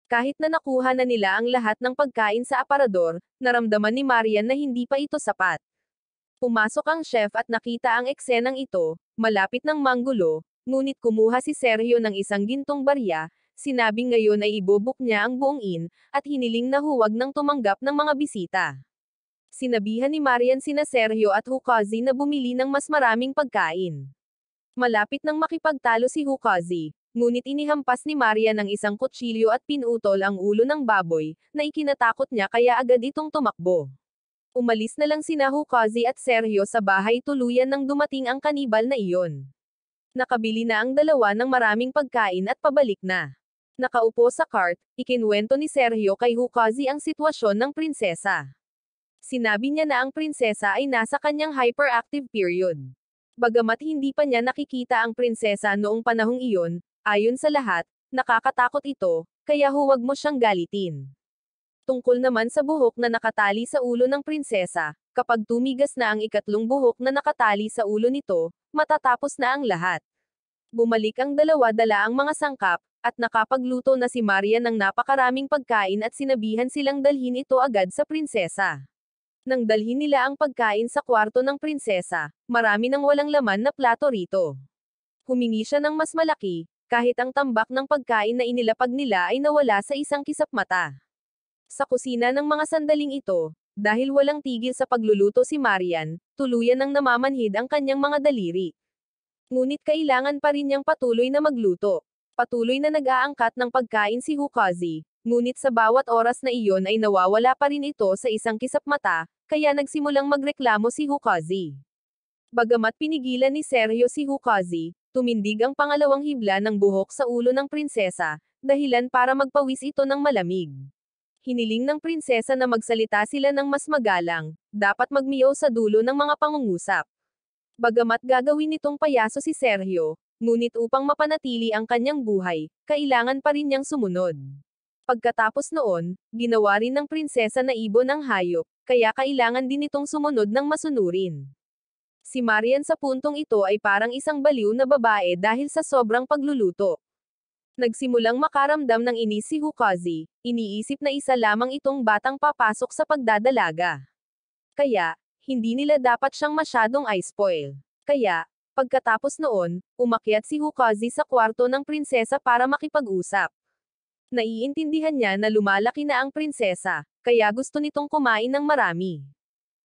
A: Kahit na nakuha na nila ang lahat ng pagkain sa aparador, naramdaman ni Marian na hindi pa ito sapat. Pumasok ang chef at nakita ang eksenang ito, malapit ng manggulo, ngunit kumuha si Sergio ng isang gintong barya, sinabing ngayon ay ibubuk niya ang buong inn, at hiniling na huwag nang tumanggap ng mga bisita. Sinabihan ni Marian sina Sergio at Hukazi na bumili ng mas maraming pagkain. Malapit nang makipagtalo si Hukazi, ngunit inihampas ni Marian ang isang kutsilyo at pinutol ang ulo ng baboy, na ikinatakot niya kaya agad itong tumakbo. Umalis na lang sina Hukazi at Sergio sa bahay tuluyan nang dumating ang kanibal na iyon. Nakabili na ang dalawa ng maraming pagkain at pabalik na. Nakaupo sa cart, ikinwento ni Sergio kay Hukazi ang sitwasyon ng prinsesa. Sinabi niya na ang prinsesa ay nasa kanyang hyperactive period. Bagamat hindi pa niya nakikita ang prinsesa noong panahong iyon, ayon sa lahat, nakakatakot ito, kaya huwag mo siyang galitin. Tungkol naman sa buhok na nakatali sa ulo ng prinsesa, kapag tumigas na ang ikatlong buhok na nakatali sa ulo nito, matatapos na ang lahat. Bumalik ang dalawa dala ang mga sangkap, At nakapagluto na si Marian ng napakaraming pagkain at sinabihan silang dalhin ito agad sa prinsesa. Nang dalhin nila ang pagkain sa kwarto ng prinsesa, marami nang walang laman na plato rito. Humingi siya ng mas malaki, kahit ang tambak ng pagkain na inilapag nila ay nawala sa isang kisap mata. Sa kusina ng mga sandaling ito, dahil walang tigil sa pagluluto si Marian, tuluyan nang namamanhid ang kanyang mga daliri. Ngunit kailangan pa rin niyang patuloy na magluto. Patuloy na nag-aangkat ng pagkain si Hukazi, ngunit sa bawat oras na iyon ay nawawala pa rin ito sa isang kisap mata, kaya nagsimulang magreklamo si Hukazi. Bagamat pinigilan ni Sergio si Hukazi, tumindig ang pangalawang hibla ng buhok sa ulo ng prinsesa, dahilan para magpawis ito ng malamig. Hiniling ng prinsesa na magsalita sila ng mas magalang, dapat magmiyaw sa dulo ng mga pangungusap. Bagamat gagawin nitong payaso si Sergio, ngunit upang mapanatili ang kanyang buhay, kailangan pa rin niyang sumunod. Pagkatapos noon, ginawa rin ng prinsesa na ibon ang hayop, kaya kailangan din itong sumunod ng masunurin. Si Marian sa puntong ito ay parang isang baliw na babae dahil sa sobrang pagluluto. Nagsimulang makaramdam ng inis si Hukazi, iniisip na isa lamang itong batang papasok sa pagdadalaga. Kaya, hindi nila dapat siyang masyadong i-spoil. Kaya, pagkatapos noon, umakyat si Hukazi sa kwarto ng prinsesa para makipag-usap. Naiintindihan niya na lumalaki na ang prinsesa, kaya gusto nitong kumain ng marami.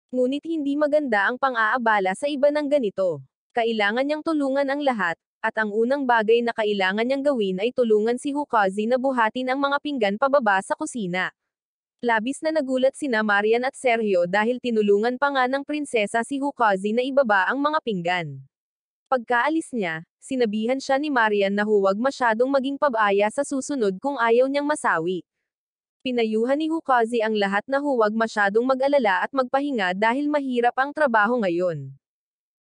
A: Ngunit hindi maganda ang pang-aabala sa iba ng ganito. Kailangan niyang tulungan ang lahat, at ang unang bagay na kailangan niyang gawin ay tulungan si Hukazi na buhatin ang mga pinggan pababa sa kusina. Labis na nagulat sina Marian at Sergio dahil tinulungan pa nga ng prinsesa si Hukazi na ibaba ang mga pinggan. Pagkaalis niya, sinabihan siya ni Marian na huwag masyadong maging pabaya sa susunod kung ayaw niyang masawi. Pinayuhan ni Hukazi ang lahat na huwag masyadong mag-alala at magpahinga dahil mahirap ang trabaho ngayon.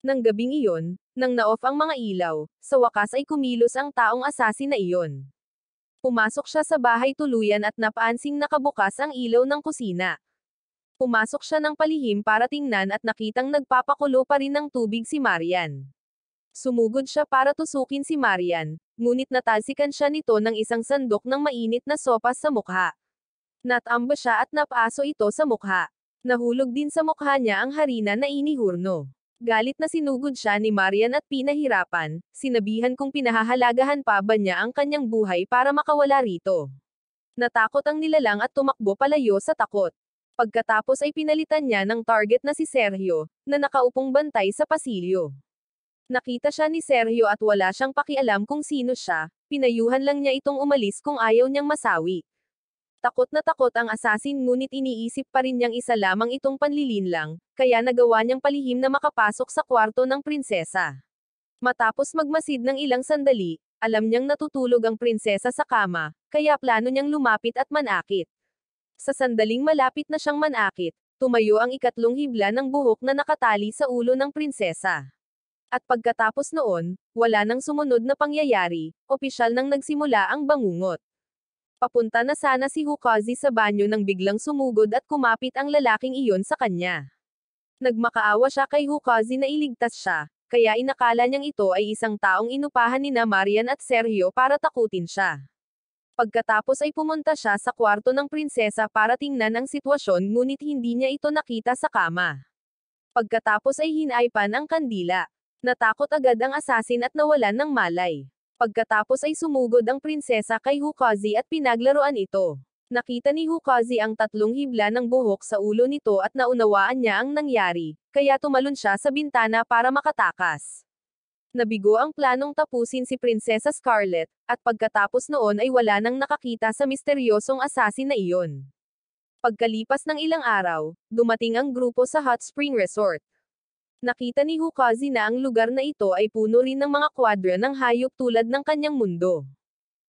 A: Nang gabing iyon, nang na-off ang mga ilaw, sa wakas ay kumilos ang taong asasin na iyon. Pumasok siya sa bahay tuluyan at napaansing nakabukas ang ilaw ng kusina. Pumasok siya ng palihim para tingnan at nakitang nagpapakulo pa rin ng tubig si Marian. Sumugod siya para tusukin si Marian, ngunit natalsikan siya nito ng isang sandok ng mainit na sopas sa mukha. Natamba siya at napaso ito sa mukha. Nahulog din sa mukha niya ang harina na inihurno. Galit na sinugod siya ni Marian at pinahirapan, sinabihan kung pinahahalagahan pa ba niya ang kanyang buhay para makawala rito. Natakot ang nilalang at tumakbo palayo sa takot. Pagkatapos ay pinalitan niya ng target na si Sergio, na nakaupong bantay sa pasilyo. Nakita siya ni Sergio at wala siyang pakialam kung sino siya, pinayuhan lang niya itong umalis kung ayaw niyang masawi. Takot na takot ang asasin ngunit iniisip pa rin niyang isa lamang itong panlilinlang, kaya nagawa niyang palihim na makapasok sa kwarto ng prinsesa. Matapos magmasid ng ilang sandali, alam niyang natutulog ang prinsesa sa kama, kaya plano niyang lumapit at manakit. Sa sandaling malapit na siyang manakit, tumayo ang ikatlong hibla ng buhok na nakatali sa ulo ng prinsesa. At pagkatapos noon, wala nang sumunod na pangyayari, opisyal nang nagsimula ang bangungot. Papunta na sana si Hukazi sa banyo nang biglang sumugod at kumapit ang lalaking iyon sa kanya. Nagmakaawa siya kay Hukazi na iligtas siya, kaya inakala niyang ito ay isang taong inupahan nina Marian at Sergio para takutin siya. Pagkatapos ay pumunta siya sa kwarto ng prinsesa para tingnan ang sitwasyon ngunit hindi niya ito nakita sa kama. Pagkatapos ay hinaypan ang kandila. Natakot agad ang asasin at nawalan ng malay. Pagkatapos ay sumugod ang prinsesa kay Hukazi at pinaglaruan ito. Nakita ni Hukazi ang tatlong hibla ng buhok sa ulo nito at naunawaan niya ang nangyari, kaya tumalon siya sa bintana para makatakas. Nabigo ang planong tapusin si Prinsesa Scarlet, at pagkatapos noon ay wala nang nakakita sa misteryosong asasin na iyon. Pagkalipas ng ilang araw, dumating ang grupo sa Hot Spring Resort. Nakita ni Hukazi na ang lugar na ito ay puno rin ng mga kwadra ng hayop tulad ng kanyang mundo.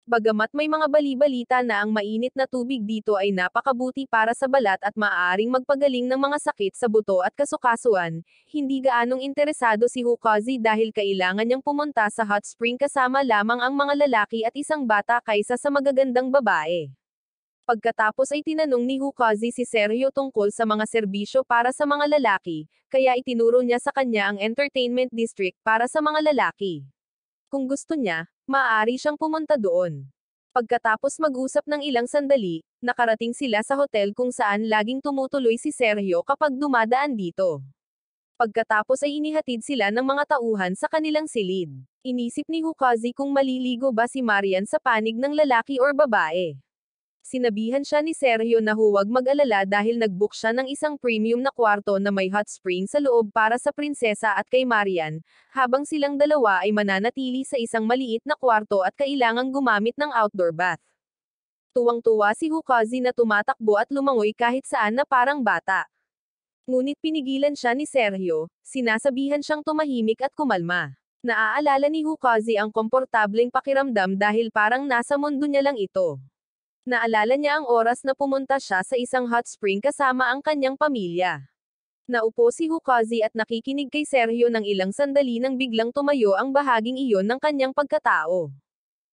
A: Bagamat may mga bali-balita na ang mainit na tubig dito ay napakabuti para sa balat at maaaring magpagaling ng mga sakit sa buto at kasukasuan, hindi gaanong interesado si Hukazi dahil kailangan niyang pumunta sa hot spring kasama lamang ang mga lalaki at isang bata kaysa sa magagandang babae. Pagkatapos ay tinanong ni Hukazi si Sergio tungkol sa mga serbisyo para sa mga lalaki, kaya itinuro niya sa kanya ang entertainment district para sa mga lalaki. Kung gusto niya, maaari siyang pumunta doon. Pagkatapos mag-usap ng ilang sandali, nakarating sila sa hotel kung saan laging tumutuloy si Sergio kapag dumadaan dito. Pagkatapos ay inihatid sila ng mga tauhan sa kanilang silid. Inisip ni Hukazi kung maliligo ba si Marian sa panig ng lalaki or babae. Sinabihan siya ni Sergio na huwag mag-alala dahil nag-book siya ng isang premium na kwarto na may hot spring sa loob para sa prinsesa at kay Marian, habang silang dalawa ay mananatili sa isang maliit na kwarto at kailangang gumamit ng outdoor bath. Tuwang-tuwa si Hukazi na tumatakbo at lumangoy kahit saan na parang bata. Ngunit pinigilan siya ni Sergio, sinasabihan siyang tumahimik at kumalma. Naaalala ni Hukazi ang komportableng pakiramdam dahil parang nasa mundo niya lang ito. Naalala niya ang oras na pumunta siya sa isang hot spring kasama ang kanyang pamilya. Naupo si Hukazi at nakikinig kay Sergio ng ilang sandali nang biglang tumayo ang bahaging iyon ng kanyang pagkatao.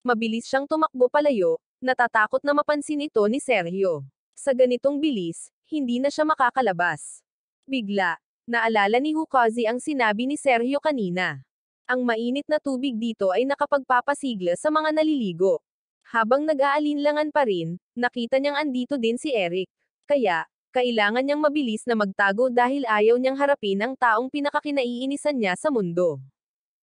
A: Mabilis siyang tumakbo palayo, natatakot na mapansin ito ni Sergio. Sa ganitong bilis, hindi na siya makakalabas. Bigla, naalala ni Hukazi ang sinabi ni Sergio kanina. Ang mainit na tubig dito ay nakapagpapasigla sa mga naliligo. Habang nag-aalinlangan pa rin, nakita niyang andito din si Eric. Kaya, kailangan niyang mabilis na magtago dahil ayaw niyang harapin ang taong pinakakinaiinisan niya sa mundo.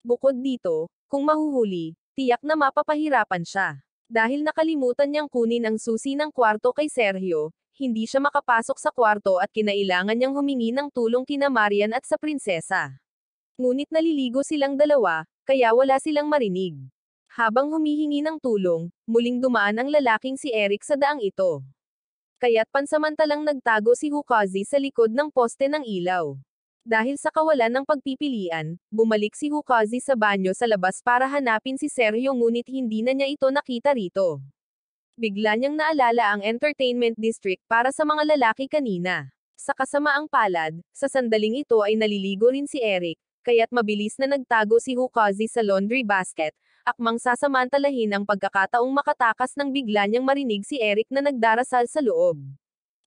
A: Bukod dito, kung mahuhuli, tiyak na mapapahirapan siya. Dahil nakalimutan niyang kunin ang susi ng kwarto kay Sergio, hindi siya makapasok sa kwarto at kinailangan niyang humingi ng tulong kina Marian at sa prinsesa. Ngunit naliligo silang dalawa, kaya wala silang marinig. Habang humihingi ng tulong, muling dumaan ang lalaking si Eric sa daang ito. Kaya't pansamantalang nagtago si Hukazi sa likod ng poste ng ilaw. Dahil sa kawalan ng pagpipilian, bumalik si Hukazi sa banyo sa labas para hanapin si Sergio ngunit hindi na niya ito nakita rito. Bigla niyang naalala ang entertainment district para sa mga lalaki kanina. Sa kasamaang palad, sa sandaling ito ay naliligo rin si Eric, kaya't mabilis na nagtago si Hukazi sa laundry basket, akmang sasamantalahin ang pagkakataong makatakas nang bigla niyang marinig si Eric na nagdarasal sa loob.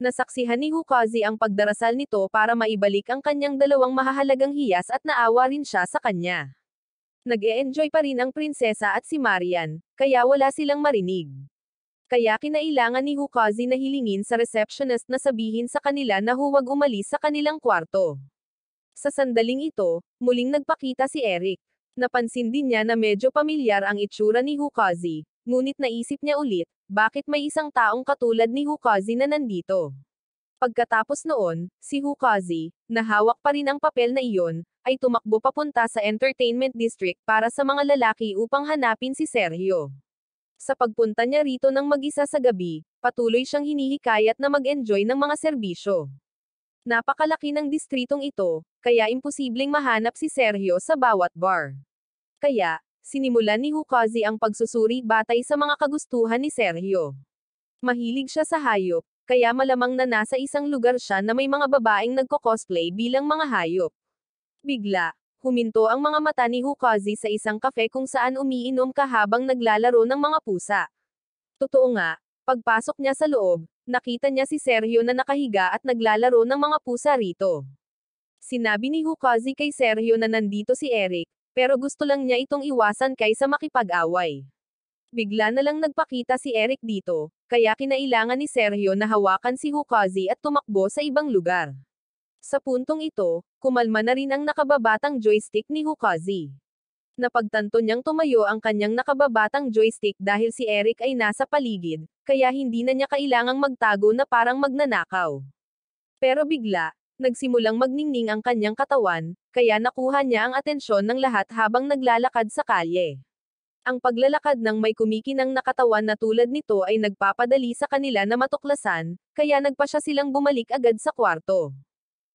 A: Nasaksihan ni Hukazi ang pagdarasal nito para maibalik ang kanyang dalawang mahahalagang hiyas at naawa rin siya sa kanya. Nag-e-enjoy pa rin ang prinsesa at si Marian, kaya wala silang marinig. Kaya kinailangan ni Hukazi na hilingin sa receptionist na sabihin sa kanila na huwag umalis sa kanilang kwarto. Sa sandaling ito, muling nagpakita si Eric. Napansin din niya na medyo pamilyar ang itsura ni Hukazi, ngunit naisip niya ulit, bakit may isang taong katulad ni Hukazi na nandito. Pagkatapos noon, si Hukazi, na hawak pa rin ang papel na iyon, ay tumakbo papunta sa entertainment district para sa mga lalaki upang hanapin si Sergio. Sa pagpunta niya rito ng mag-isa sa gabi, patuloy siyang hinihikayat na mag-enjoy ng mga serbisyo. Napakalaki ng distritong ito, kaya imposibleng mahanap si Sergio sa bawat bar. Kaya, sinimulan ni Hukazi ang pagsusuri batay sa mga kagustuhan ni Sergio. Mahilig siya sa hayop, kaya malamang na nasa isang lugar siya na may mga babaeng nagko-cosplay bilang mga hayop. Bigla, huminto ang mga mata ni Hukazi sa isang kafe kung saan umiinom ka habang naglalaro ng mga pusa. Totoo nga, pagpasok niya sa loob, nakita niya si Sergio na nakahiga at naglalaro ng mga pusa rito. Sinabi ni Hukazi kay Sergio na nandito si Eric, pero gusto lang niya itong iwasan kaysa makipag-away. Bigla na lang nagpakita si Eric dito, kaya kinailangan ni Sergio na hawakan si Hukazi at tumakbo sa ibang lugar. Sa puntong ito, kumalma na rin ang nakababatang joystick ni Hukazi. Napagtanto niyang tumayo ang kanyang nakababatang joystick dahil si Eric ay nasa paligid, kaya hindi na niya kailangang magtago na parang magnanakaw. Pero bigla, nagsimulang magningning ang kanyang katawan, kaya nakuha niya ang atensyon ng lahat habang naglalakad sa kalye. Ang paglalakad ng may kumikinang na katawan na tulad nito ay nagpapadali sa kanila na matuklasan, kaya nagpa siya silang bumalik agad sa kwarto.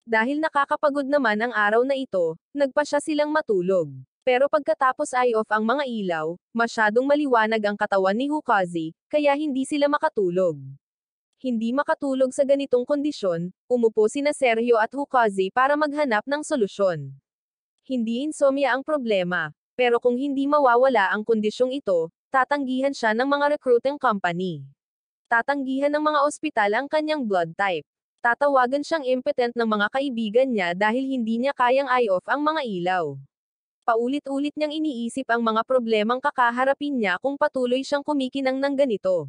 A: Dahil nakakapagod naman ang araw na ito, nagpa siya silang matulog. Pero pagkatapos ay off ang mga ilaw, masyadong maliwanag ang katawan ni Hukazi, kaya hindi sila makatulog. Hindi makatulog sa ganitong kondisyon, umupo sina Sergio at Hukazi para maghanap ng solusyon. Hindi insomnia ang problema, pero kung hindi mawawala ang kondisyong ito, tatanggihan siya ng mga recruiting company. Tatanggihan ng mga ospital ang kanyang blood type. Tatawagan siyang impotent ng mga kaibigan niya dahil hindi niya kayang i-off ang mga ilaw. Paulit-ulit niyang iniisip ang mga problemang kakaharapin niya kung patuloy siyang kumikinang ng ganito.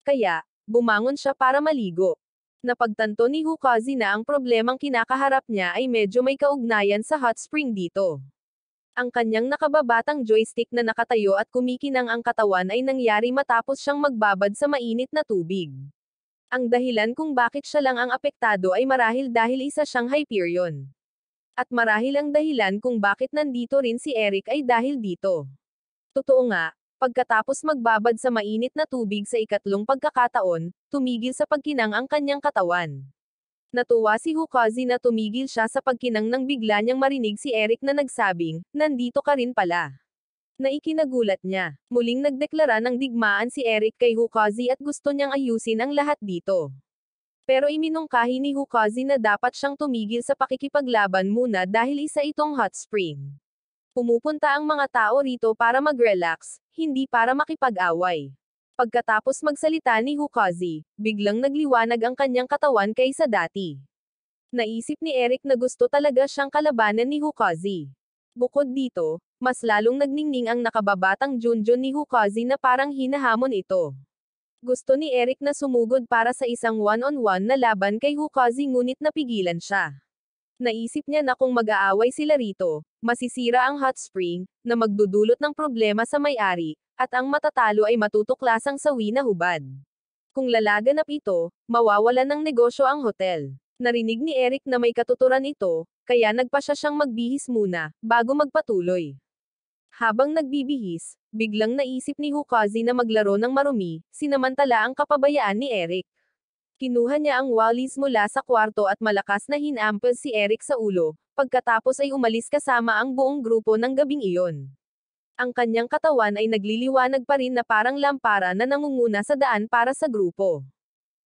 A: Kaya, bumangon siya para maligo. Napagtanto ni Hukazi na ang problemang kinakaharap niya ay medyo may kaugnayan sa hot spring dito. Ang kanyang nakababatang joystick na nakatayo at kumikinang ang katawan ay nangyari matapos siyang magbabad sa mainit na tubig. Ang dahilan kung bakit siya lang ang apektado ay marahil dahil isa siyang Hyperion. At marahil ang dahilan kung bakit nandito rin si Eric ay dahil dito. Totoo nga, pagkatapos magbabad sa mainit na tubig sa ikatlong pagkakataon, tumigil sa pagkinang ang kanyang katawan. Natuwa si Hukazi na tumigil siya sa pagkinang nang bigla niyang marinig si Eric na nagsabing, "Nandito ka rin pala." Naikinagulat niya. Muling nagdeklara ng digmaan si Eric kay Hukazi at gusto niyang ayusin ang lahat dito. Pero iminungkahi ni Hukazi na dapat siyang tumigil sa pakikipaglaban muna dahil isa itong hot spring. Pumupunta ang mga tao rito para mag-relax, hindi para makipag-away. Pagkatapos magsalita ni Hukazi, biglang nagliwanag ang kanyang katawan kaysa dati. Naisip ni Eric na gusto talaga siyang kalabanan ni Hukazi. Bukod dito, mas lalong nagningning ang nakababatang Junjun ni Hukazi na parang hinahamon ito. Gusto ni Eric na sumugod para sa isang one-on-one na laban kay Hukazi ngunit napigilan siya. Naisip niya na kung mag-aaway sila rito, masisira ang hot spring, na magdudulot ng problema sa may-ari, at ang matatalo ay matutuklasang sawi na hubad. Kung lalaganap ito, mawawalan ng negosyo ang hotel. Narinig ni Eric na may katuturan ito, kaya nagpasya siyang magbihis muna, bago magpatuloy. Habang nagbibihis, biglang naisip ni Hukazi na maglaro ng marumi, sinamantala ang kapabayaan ni Eric. Kinuha niya ang walis mula sa kwarto at malakas na hinampal si Eric sa ulo, pagkatapos ay umalis kasama ang buong grupo ng gabing iyon. Ang kanyang katawan ay nagliliwanag pa rin na parang lampara na nangunguna sa daan para sa grupo.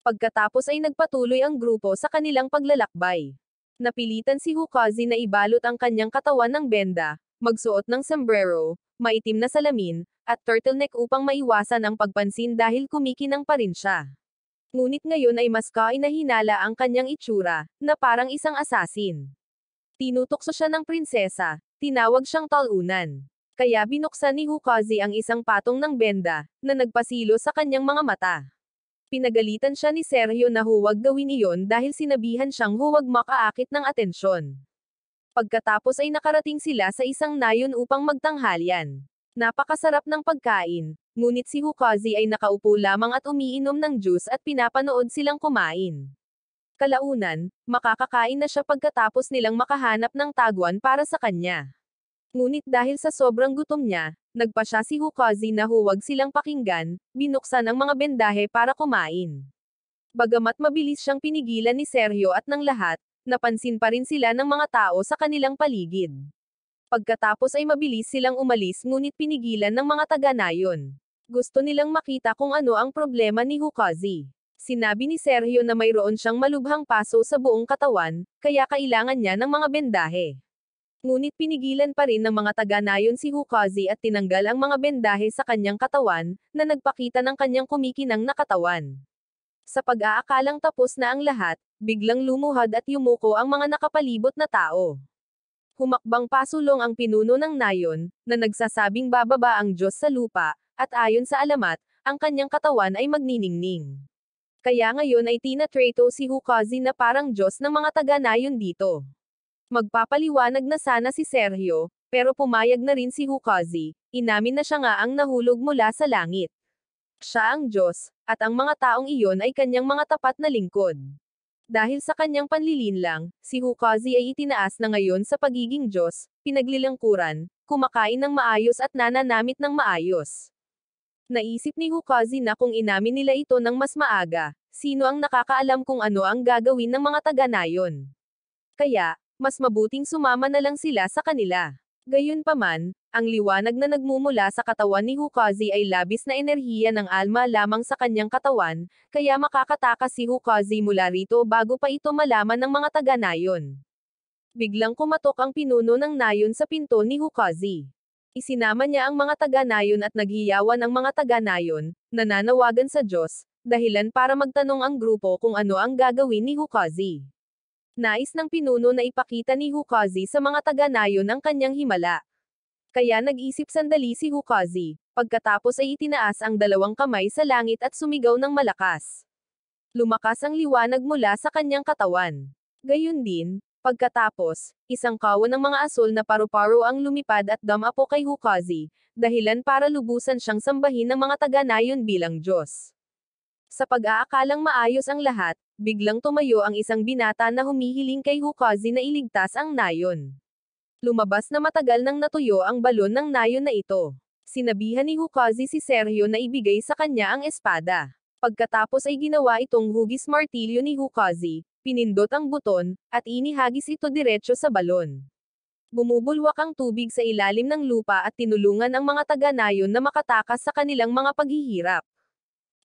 A: Pagkatapos ay nagpatuloy ang grupo sa kanilang paglalakbay. Napilitan si Hukazi na ibalot ang kanyang katawan ng benda, magsuot ng sombrero, maitim na salamin, at turtleneck upang maiwasan ang pagpansin dahil kumikinang pa rin siya. Ngunit ngayon ay mas kainahinala ang kanyang itsura, na parang isang asasin. Tinutokso siya ng prinsesa, tinawag siyang talunan. Kaya binuksan ni Hukazi ang isang patong ng benda, na nagpasilo sa kanyang mga mata. Pinagalitan siya ni Sergio na huwag gawin iyon dahil sinabihan siyang huwag makaakit ng atensyon. Pagkatapos ay nakarating sila sa isang nayon upang magtanghalian. Napakasarap ng pagkain, ngunit si Hukazi ay nakaupo lamang at umiinom ng juice at pinapanood silang kumain. Kalaunan, makakakain na siya pagkatapos nilang makahanap ng tagwan para sa kanya. Ngunit dahil sa sobrang gutom niya, nagpasya si Hukazi na huwag silang pakinggan, binuksan ang mga bendahe para kumain. Bagamat mabilis siyang pinigilan ni Sergio at ng lahat, napansin pa rin sila ng mga tao sa kanilang paligid. Pagkatapos ay mabilis silang umalis ngunit pinigilan ng mga taga-nayon. Gusto nilang makita kung ano ang problema ni Hukazi. Sinabi ni Sergio na mayroon siyang malubhang paso sa buong katawan, kaya kailangan niya ng mga bendahe. Ngunit pinigilan pa rin ng mga taga-nayon si Hukazi at tinanggal ang mga bendahe sa kanyang katawan, na nagpakita ng kanyang kumikinang na katawan. Sa pag-aakalang tapos na ang lahat, biglang lumuhad at yumuko ang mga nakapalibot na tao. Humakbang pasulong ang pinuno ng nayon, na nagsasabing bababa ang Diyos sa lupa, at ayon sa alamat, ang kanyang katawan ay magniningning. Kaya ngayon ay tinatrato si Hukazi na parang Diyos ng mga taga-nayon dito. Magpapaliwanag na sana si Sergio, pero pumayag na rin si Hukazi, inamin na siya nga ang nahulog mula sa langit. Siya ang Diyos, at ang mga taong iyon ay kanyang mga tapat na lingkod. Dahil sa kanyang panlilinlang, si Hukazi ay itinaas na ngayon sa pagiging Diyos, pinaglilingkuran, kumakain ng maayos at nananamit ng maayos. Naisip ni Hukazi na kung inamin nila ito ng mas maaga, sino ang nakakaalam kung ano ang gagawin ng mga taga-nayon. Kaya, mas mabuting sumama na lang sila sa kanila. Gayunpaman, ang liwanag na nagmumula sa katawan ni Hukazi ay labis na enerhiya ng alma lamang sa kanyang katawan, kaya makakatakas si Hukazi mula rito bago pa ito malaman ng mga taga-nayon. Biglang kumatok ang pinuno ng nayon sa pinto ni Hukazi. Isinama niya ang mga taga-nayon at naghiyawan ang mga taga-nayon, nananawagan sa Diyos, dahilan para magtanong ang grupo kung ano ang gagawin ni Hukazi. Nais ng pinuno na ipakita ni Hukazi sa mga taga-nayon ang kanyang himala. Kaya nag-isip sandali si Hukazi, pagkatapos ay itinaas ang dalawang kamay sa langit at sumigaw ng malakas. Lumakas ang liwanag mula sa kanyang katawan. Gayun din, pagkatapos, isang kawan ng mga asul na paru-paro ang lumipad at damapo kay Hukazi, dahilan para lubusan siyang sambahin ng mga taga-nayon bilang Diyos. Sa pag-aakalang maayos ang lahat, biglang tumayo ang isang binata na humihiling kay Hukazi na iligtas ang nayon. Lumabas na matagal nang natuyo ang balon ng nayon na ito. Sinabihan ni Hukazi si Sergio na ibigay sa kanya ang espada. Pagkatapos ay ginawa itong hugis martilyo ni Hukazi, pinindot ang buton, at inihagis ito diretso sa balon. Bumubulwak ang tubig sa ilalim ng lupa at tinulungan ang mga taga-nayon na makatakas sa kanilang mga paghihirap.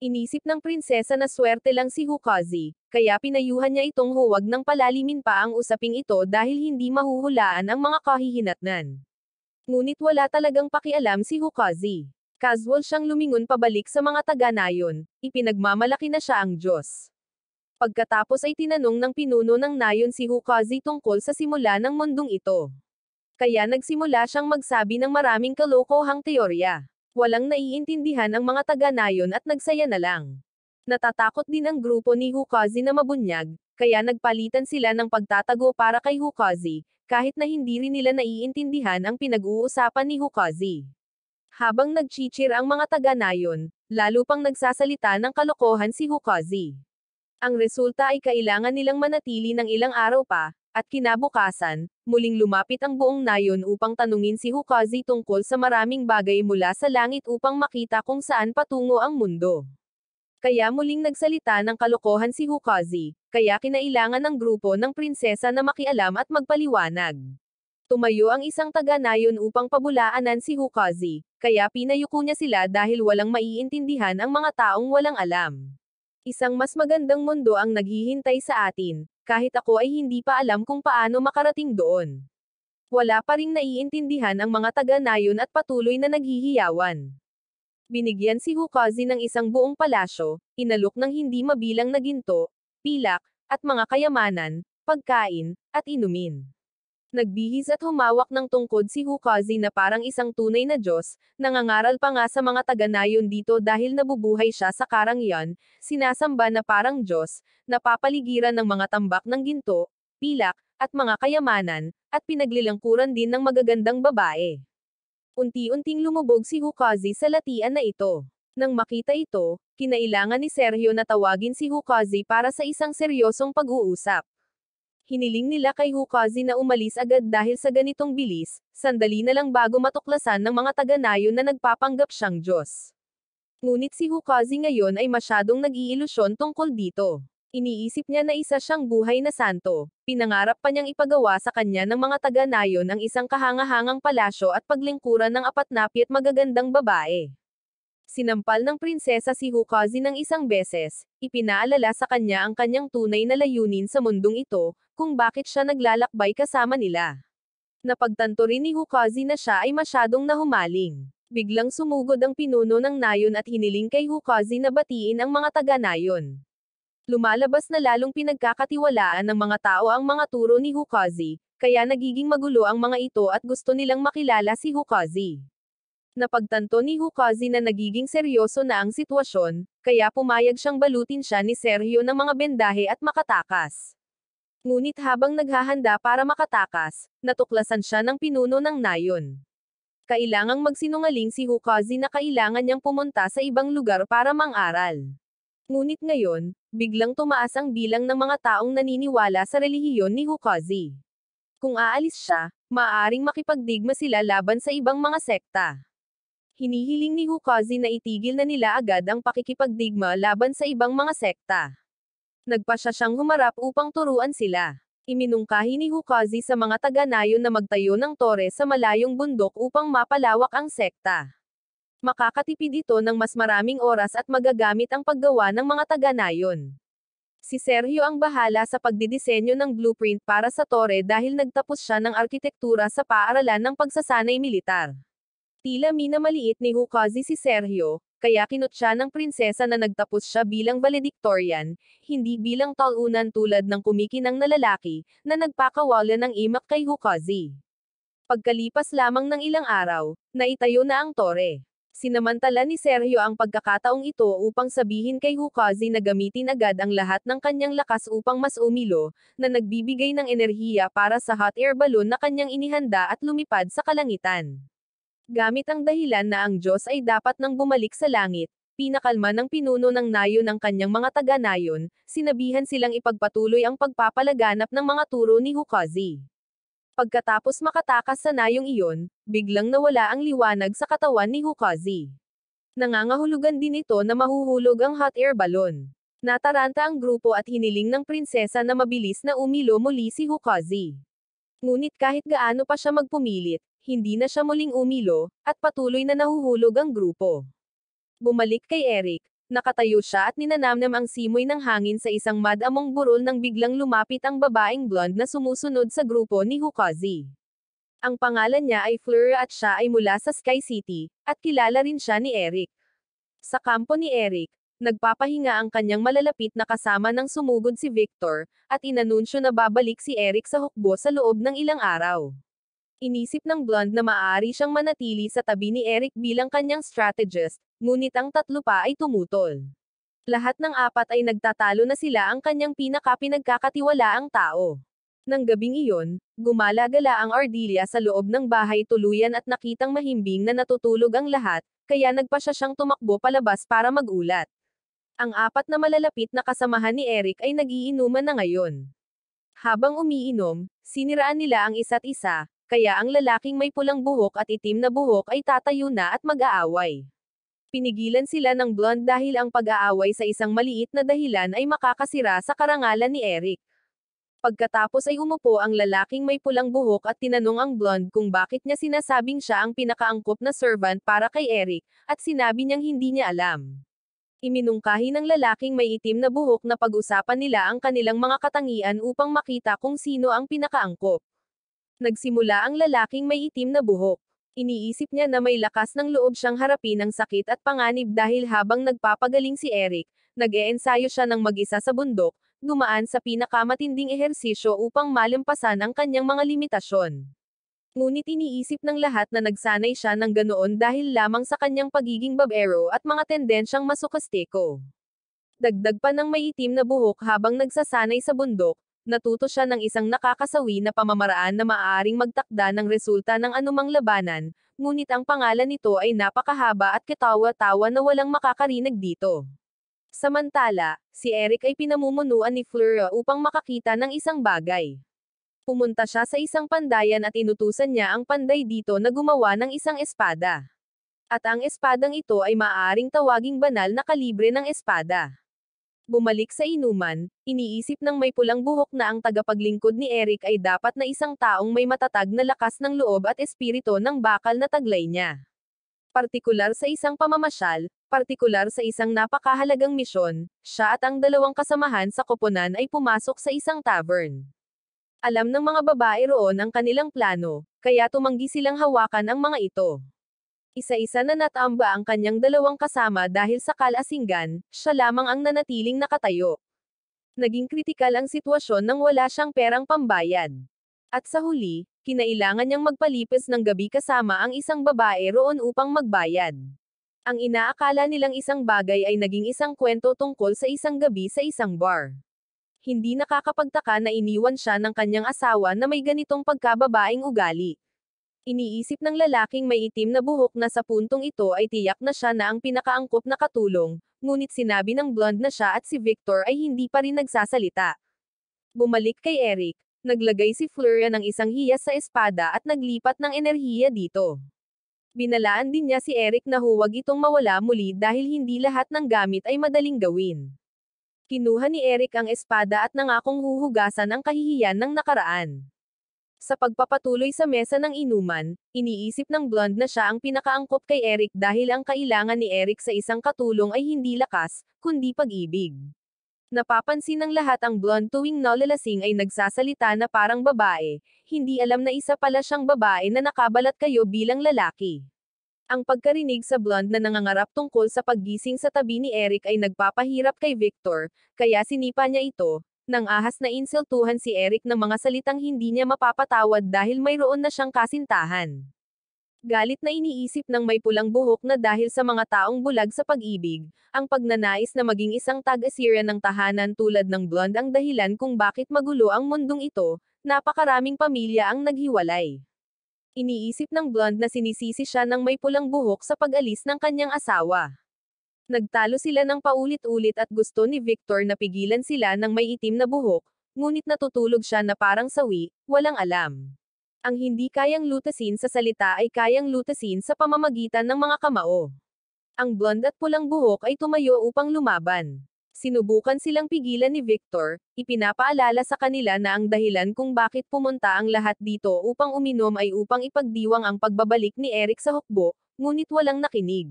A: Inisip ng prinsesa na swerte lang si Hukazi, kaya pinayuhan niya itong huwag nang palalimin pa ang usaping ito dahil hindi mahuhulaan ang mga kahihinatnan. Ngunit wala talagang pakialam si Hukazi. Casual siyang lumingon pabalik sa mga taga-nayon, ipinagmamalaki na siya ang Diyos. Pagkatapos ay tinanong ng pinuno ng nayon si Hukazi tungkol sa simula ng mundong ito. Kaya nagsimula siyang magsabi ng maraming kalokohang teorya. Walang naiintindihan ang mga taga-nayon at nagsaya na lang. Natatakot din ang grupo ni Hukazi na mabunyag, kaya nagpalitan sila ng pagtatago para kay Hukazi, kahit na hindi rin nila naiintindihan ang pinag-uusapan ni Hukazi. Habang nagchichir ang mga taga-nayon, lalo pang nagsasalita ng kalokohan si Hukazi. Ang resulta ay kailangan nilang manatili ng ilang araw pa, at kinabukasan, muling lumapit ang buong nayon upang tanungin si Hukazi tungkol sa maraming bagay mula sa langit upang makita kung saan patungo ang mundo. Kaya muling nagsalita ng kalokohan si Hukazi, kaya kinailangan ng grupo ng prinsesa na makialam at magpaliwanag. Tumayo ang isang taga-nayon upang pabulaanan si Hukazi, kaya pinayuko niya sila dahil walang maiintindihan ang mga taong walang alam. Isang mas magandang mundo ang naghihintay sa atin, kahit ako ay hindi pa alam kung paano makarating doon. Wala pa ring naiintindihan ang mga taga-nayon at patuloy na naghihiyawan. Binigyan si Hukazi ng isang buong palasyo, inalok ng hindi mabilang na ginto, pilak, at mga kayamanan, pagkain, at inumin. Nagbihis at humawak ng tungkod si Hukazi na parang isang tunay na Diyos, nangangaral pa nga sa mga taga-nayon dito dahil nabubuhay siya sa karangyan, sinasamba na parang Diyos, napapaligiran ng mga tambak ng ginto, pilak, at mga kayamanan, at pinaglilangkuran din ng magagandang babae. Unti-unting lumubog si Hukazi sa latian na ito. Nang makita ito, kinailangan ni Sergio na tawagin si Hukazi para sa isang seryosong pag-uusap. Hiniling nila kay Hukazi na umalis agad dahil sa ganitong bilis, sandali na lang bago matuklasan ng mga taga-nayon na nagpapanggap siyang Diyos. Ngunit si Hukazi ngayon ay masyadong nag-iilusyon tungkol dito. Iniisip niya na isa siyang buhay na santo, pinangarap pa niyang ipagawa sa kanya ng mga taga-nayon ang isang kahangahangang palasyo at paglingkuran ng apatnapi at magagandang babae. Sinampal ng prinsesa si Hukazi ng isang beses, ipinaalala sa kanya ang kanyang tunay na layunin sa mundong ito, kung bakit siya naglalakbay kasama nila. Napagtanto rin ni Hukazi na siya ay masyadong nahumaling. Biglang sumugod ang pinuno ng nayon at hiniling kay Hukazi na batiin ang mga taga-nayon. Lumalabas na lalong pinagkakatiwalaan ng mga tao ang mga turo ni Hukazi, kaya nagiging magulo ang mga ito at gusto nilang makilala si Hukazi. Napagtanto ni Hukazi na nagiging seryoso na ang sitwasyon, kaya pumayag siyang balutin siya ni Sergio ng mga bendahe at makatakas. Ngunit habang naghahanda para makatakas, natuklasan siya ng pinuno ng nayon. Kailangang magsinungaling si Hukazi na kailangan niyang pumunta sa ibang lugar para mang-aral. Ngunit ngayon, biglang tumaas ang bilang ng mga taong naniniwala sa relihiyon ni Hukazi. Kung aalis siya, maaaring makipagdigma sila laban sa ibang mga sekta. Hinihiling ni Hukazi na itigil na nila agad ang pakikipagdigma laban sa ibang mga sekta. Nagpasya siyang humarap upang turuan sila. Iminungkahi ni Hukazi sa mga taga-nayon na magtayo ng tore sa malayong bundok upang mapalawak ang sekta. Makakatipid ito ng mas maraming oras at magagamit ang paggawa ng mga taga-nayon. Si Sergio ang bahala sa pagdidisenyo ng blueprint para sa tore dahil nagtapos siya ng arkitektura sa paaralan ng pagsasanay militar. Tila minamaliit ni Hukazi si Sergio, kaya kinut siya ng prinsesa na nagtapos siya bilang valedictorian, hindi bilang talunan tulad ng kumikinang na lalaki, na nagpakawala ng imak kay Hukazi. Pagkalipas lamang ng ilang araw, naitayo na ang tore. Sinamantala ni Sergio ang pagkakataong ito upang sabihin kay Hukazi na gamitin agad ang lahat ng kanyang lakas upang mas umilo, na nagbibigay ng enerhiya para sa hot air balloon na kanyang inihanda at lumipad sa kalangitan. Gamit ang dahilan na ang Diyos ay dapat nang bumalik sa langit, pinakalma ng pinuno ng nayon ng kanyang mga taga-nayon, sinabihan silang ipagpatuloy ang pagpapalaganap ng mga turo ni Hukazi. Pagkatapos makatakas sa nayong iyon, biglang nawala ang liwanag sa katawan ni Hukazi. Nangangahulugan din ito na mahuhulog ang hot air balloon. Nataranta ang grupo at hiniling ng prinsesa na mabilis na umilo muli si Hukazi. Ngunit kahit gaano pa siya magpumilit, hindi na siya muling umilo, at patuloy na nahuhulog ang grupo. Bumalik kay Eric. Nakatayo siya at ninanamnam ang simoy ng hangin sa isang madamong burol nang biglang lumapit ang babaeng blonde na sumusunod sa grupo ni Hukazi. Ang pangalan niya ay Fleur at siya ay mula sa Sky City, at kilala rin siya ni Eric. Sa kampo ni Eric, nagpapahinga ang kanyang malalapit na kasama nang sumugod si Victor, at inanunsyo na babalik si Eric sa hukbo sa loob ng ilang araw. Inisip ng blonde na maaari siyang manatili sa tabi ni Eric bilang kanyang strategist, ngunit ang tatlo pa ay tumutol. Lahat ng apat ay nagtatalo na sila ang kanyang pinagkakatiwalaang tao. Nang gabing iyon, gumala-gala ang Ardelia sa loob ng bahay tuluyan at nakitang mahimbing na natutulog ang lahat, kaya nagpasya siyang tumakbo palabas para magulat. Ang apat na malalapit na kasamahan ni Eric ay nagiinuman na ngayon. Habang umiinom, siniraan nila ang isa't isa, kaya ang lalaking may pulang buhok at itim na buhok ay tatayo na at mag-aaway. Pinigilan sila ng blonde dahil ang pag-aaway sa isang maliit na dahilan ay makakasira sa karangalan ni Eric. Pagkatapos ay umupo ang lalaking may pulang buhok at tinanong ang blonde kung bakit niya sinasabing siya ang pinakaangkop na servant para kay Eric, at sinabi niyang hindi niya alam. Iminungkahi ng lalaking may itim na buhok na pag-usapan nila ang kanilang mga katangian upang makita kung sino ang pinakaangkop. Nagsimula ang lalaking may itim na buhok. Iniisip niya na may lakas ng loob siyang harapin ang sakit at panganib dahil habang nagpapagaling si Eric, nag-eensayo siya ng mag-isa sa bundok, dumaan sa pinakamatinding ehersisyo upang malampasan ang kanyang mga limitasyon. Ngunit iniisip ng lahat na nagsanay siya ng ganoon dahil lamang sa kanyang pagiging babaero at mga tendensyang masokastiko. Dagdag pa ng may itim na buhok habang nagsasanay sa bundok, natuto siya ng isang nakakasawi na pamamaraan na maaaring magtakda ng resulta ng anumang labanan, ngunit ang pangalan nito ay napakahaba at katawa-tawa na walang makakarinig dito. Samantala, si Eric ay pinamumunuan ni Fleur upang makakita ng isang bagay. Pumunta siya sa isang pandayan at inutusan niya ang panday dito na gumawa ng isang espada. At ang espadang ito ay maaaring tawaging banal na kalibre ng espada. Bumalik sa inuman, iniisip ng may pulang buhok na ang tagapaglingkod ni Eric ay dapat na isang taong may matatag na lakas ng loob at espiritu ng bakal na taglay niya. Partikular sa isang pamamasyal, partikular sa isang napakahalagang misyon, siya at ang dalawang kasamahan sa koponan ay pumasok sa isang tavern. Alam ng mga babae roon ang kanilang plano, kaya tumanggi silang hawakan ang mga ito. Isa-isa na natamba ang kanyang dalawang kasama dahil sa kalasinggan, siya lamang ang nanatiling nakatayo. Naging kritikal ang sitwasyon nang wala siyang perang pambayad. At sa huli, kinailangan niyang magpalipis ng gabi kasama ang isang babae roon upang magbayad. Ang inaakala nilang isang bagay ay naging isang kwento tungkol sa isang gabi sa isang bar. Hindi nakakapagtaka na iniwan siya ng kanyang asawa na may ganitong pagkababaeng ugali. Iniisip ng lalaking may itim na buhok na sa puntong ito ay tiyak na siya na ang pinakaangkop na katulong, ngunit sinabi ng blonde na siya at si Victor ay hindi pa rin nagsasalita. Bumalik kay Eric, naglagay si Fleur ng isang hiyas sa espada at naglipat ng enerhiya dito. Binalaan din niya si Eric na huwag itong mawala muli dahil hindi lahat ng gamit ay madaling gawin. Kinuha ni Eric ang espada at nangakong huhugasan ang kahihiyan ng nakaraan. Sa pagpapatuloy sa mesa ng inuman, iniisip ng blonde na siya ang pinakaangkop kay Eric dahil ang kailangan ni Eric sa isang katulong ay hindi lakas, kundi pag-ibig. Napapansin ng lahat ang blonde tuwing nalalasing ay nagsasalita na parang babae, hindi alam na isa pala siyang babae na nakabalat kayo bilang lalaki. Ang pagkarinig sa blonde na nangangarap tungkol sa paggising sa tabi ni Eric ay nagpapahirap kay Victor, kaya sinipa niya ito. Nang ahas na insultuhan si Eric ng mga salitang hindi niya mapapatawad dahil mayroon na siyang kasintahan. Galit na iniisip ng may pulang buhok na dahil sa mga taong bulag sa pag-ibig, ang pagnanais na maging isang tag-asira ng tahanan tulad ng Blonde ang dahilan kung bakit magulo ang mundong ito, napakaraming pamilya ang naghiwalay. Iniisip ng Blonde na sinisisi siya ng may pulang buhok sa pag-alis ng kanyang asawa. Nagtalo sila ng paulit-ulit at gusto ni Victor na pigilan sila ng may itim na buhok, ngunit natutulog siya na parang sawi, walang alam. Ang hindi kayang lutasin sa salita ay kayang lutasin sa pamamagitan ng mga kamao. Ang Blonde at pulang buhok ay tumayo upang lumaban. Sinubukan silang pigilan ni Victor, ipinapaalala sa kanila na ang dahilan kung bakit pumunta ang lahat dito upang uminom ay upang ipagdiwang ang pagbabalik ni Eric sa hukbo, ngunit walang nakinig.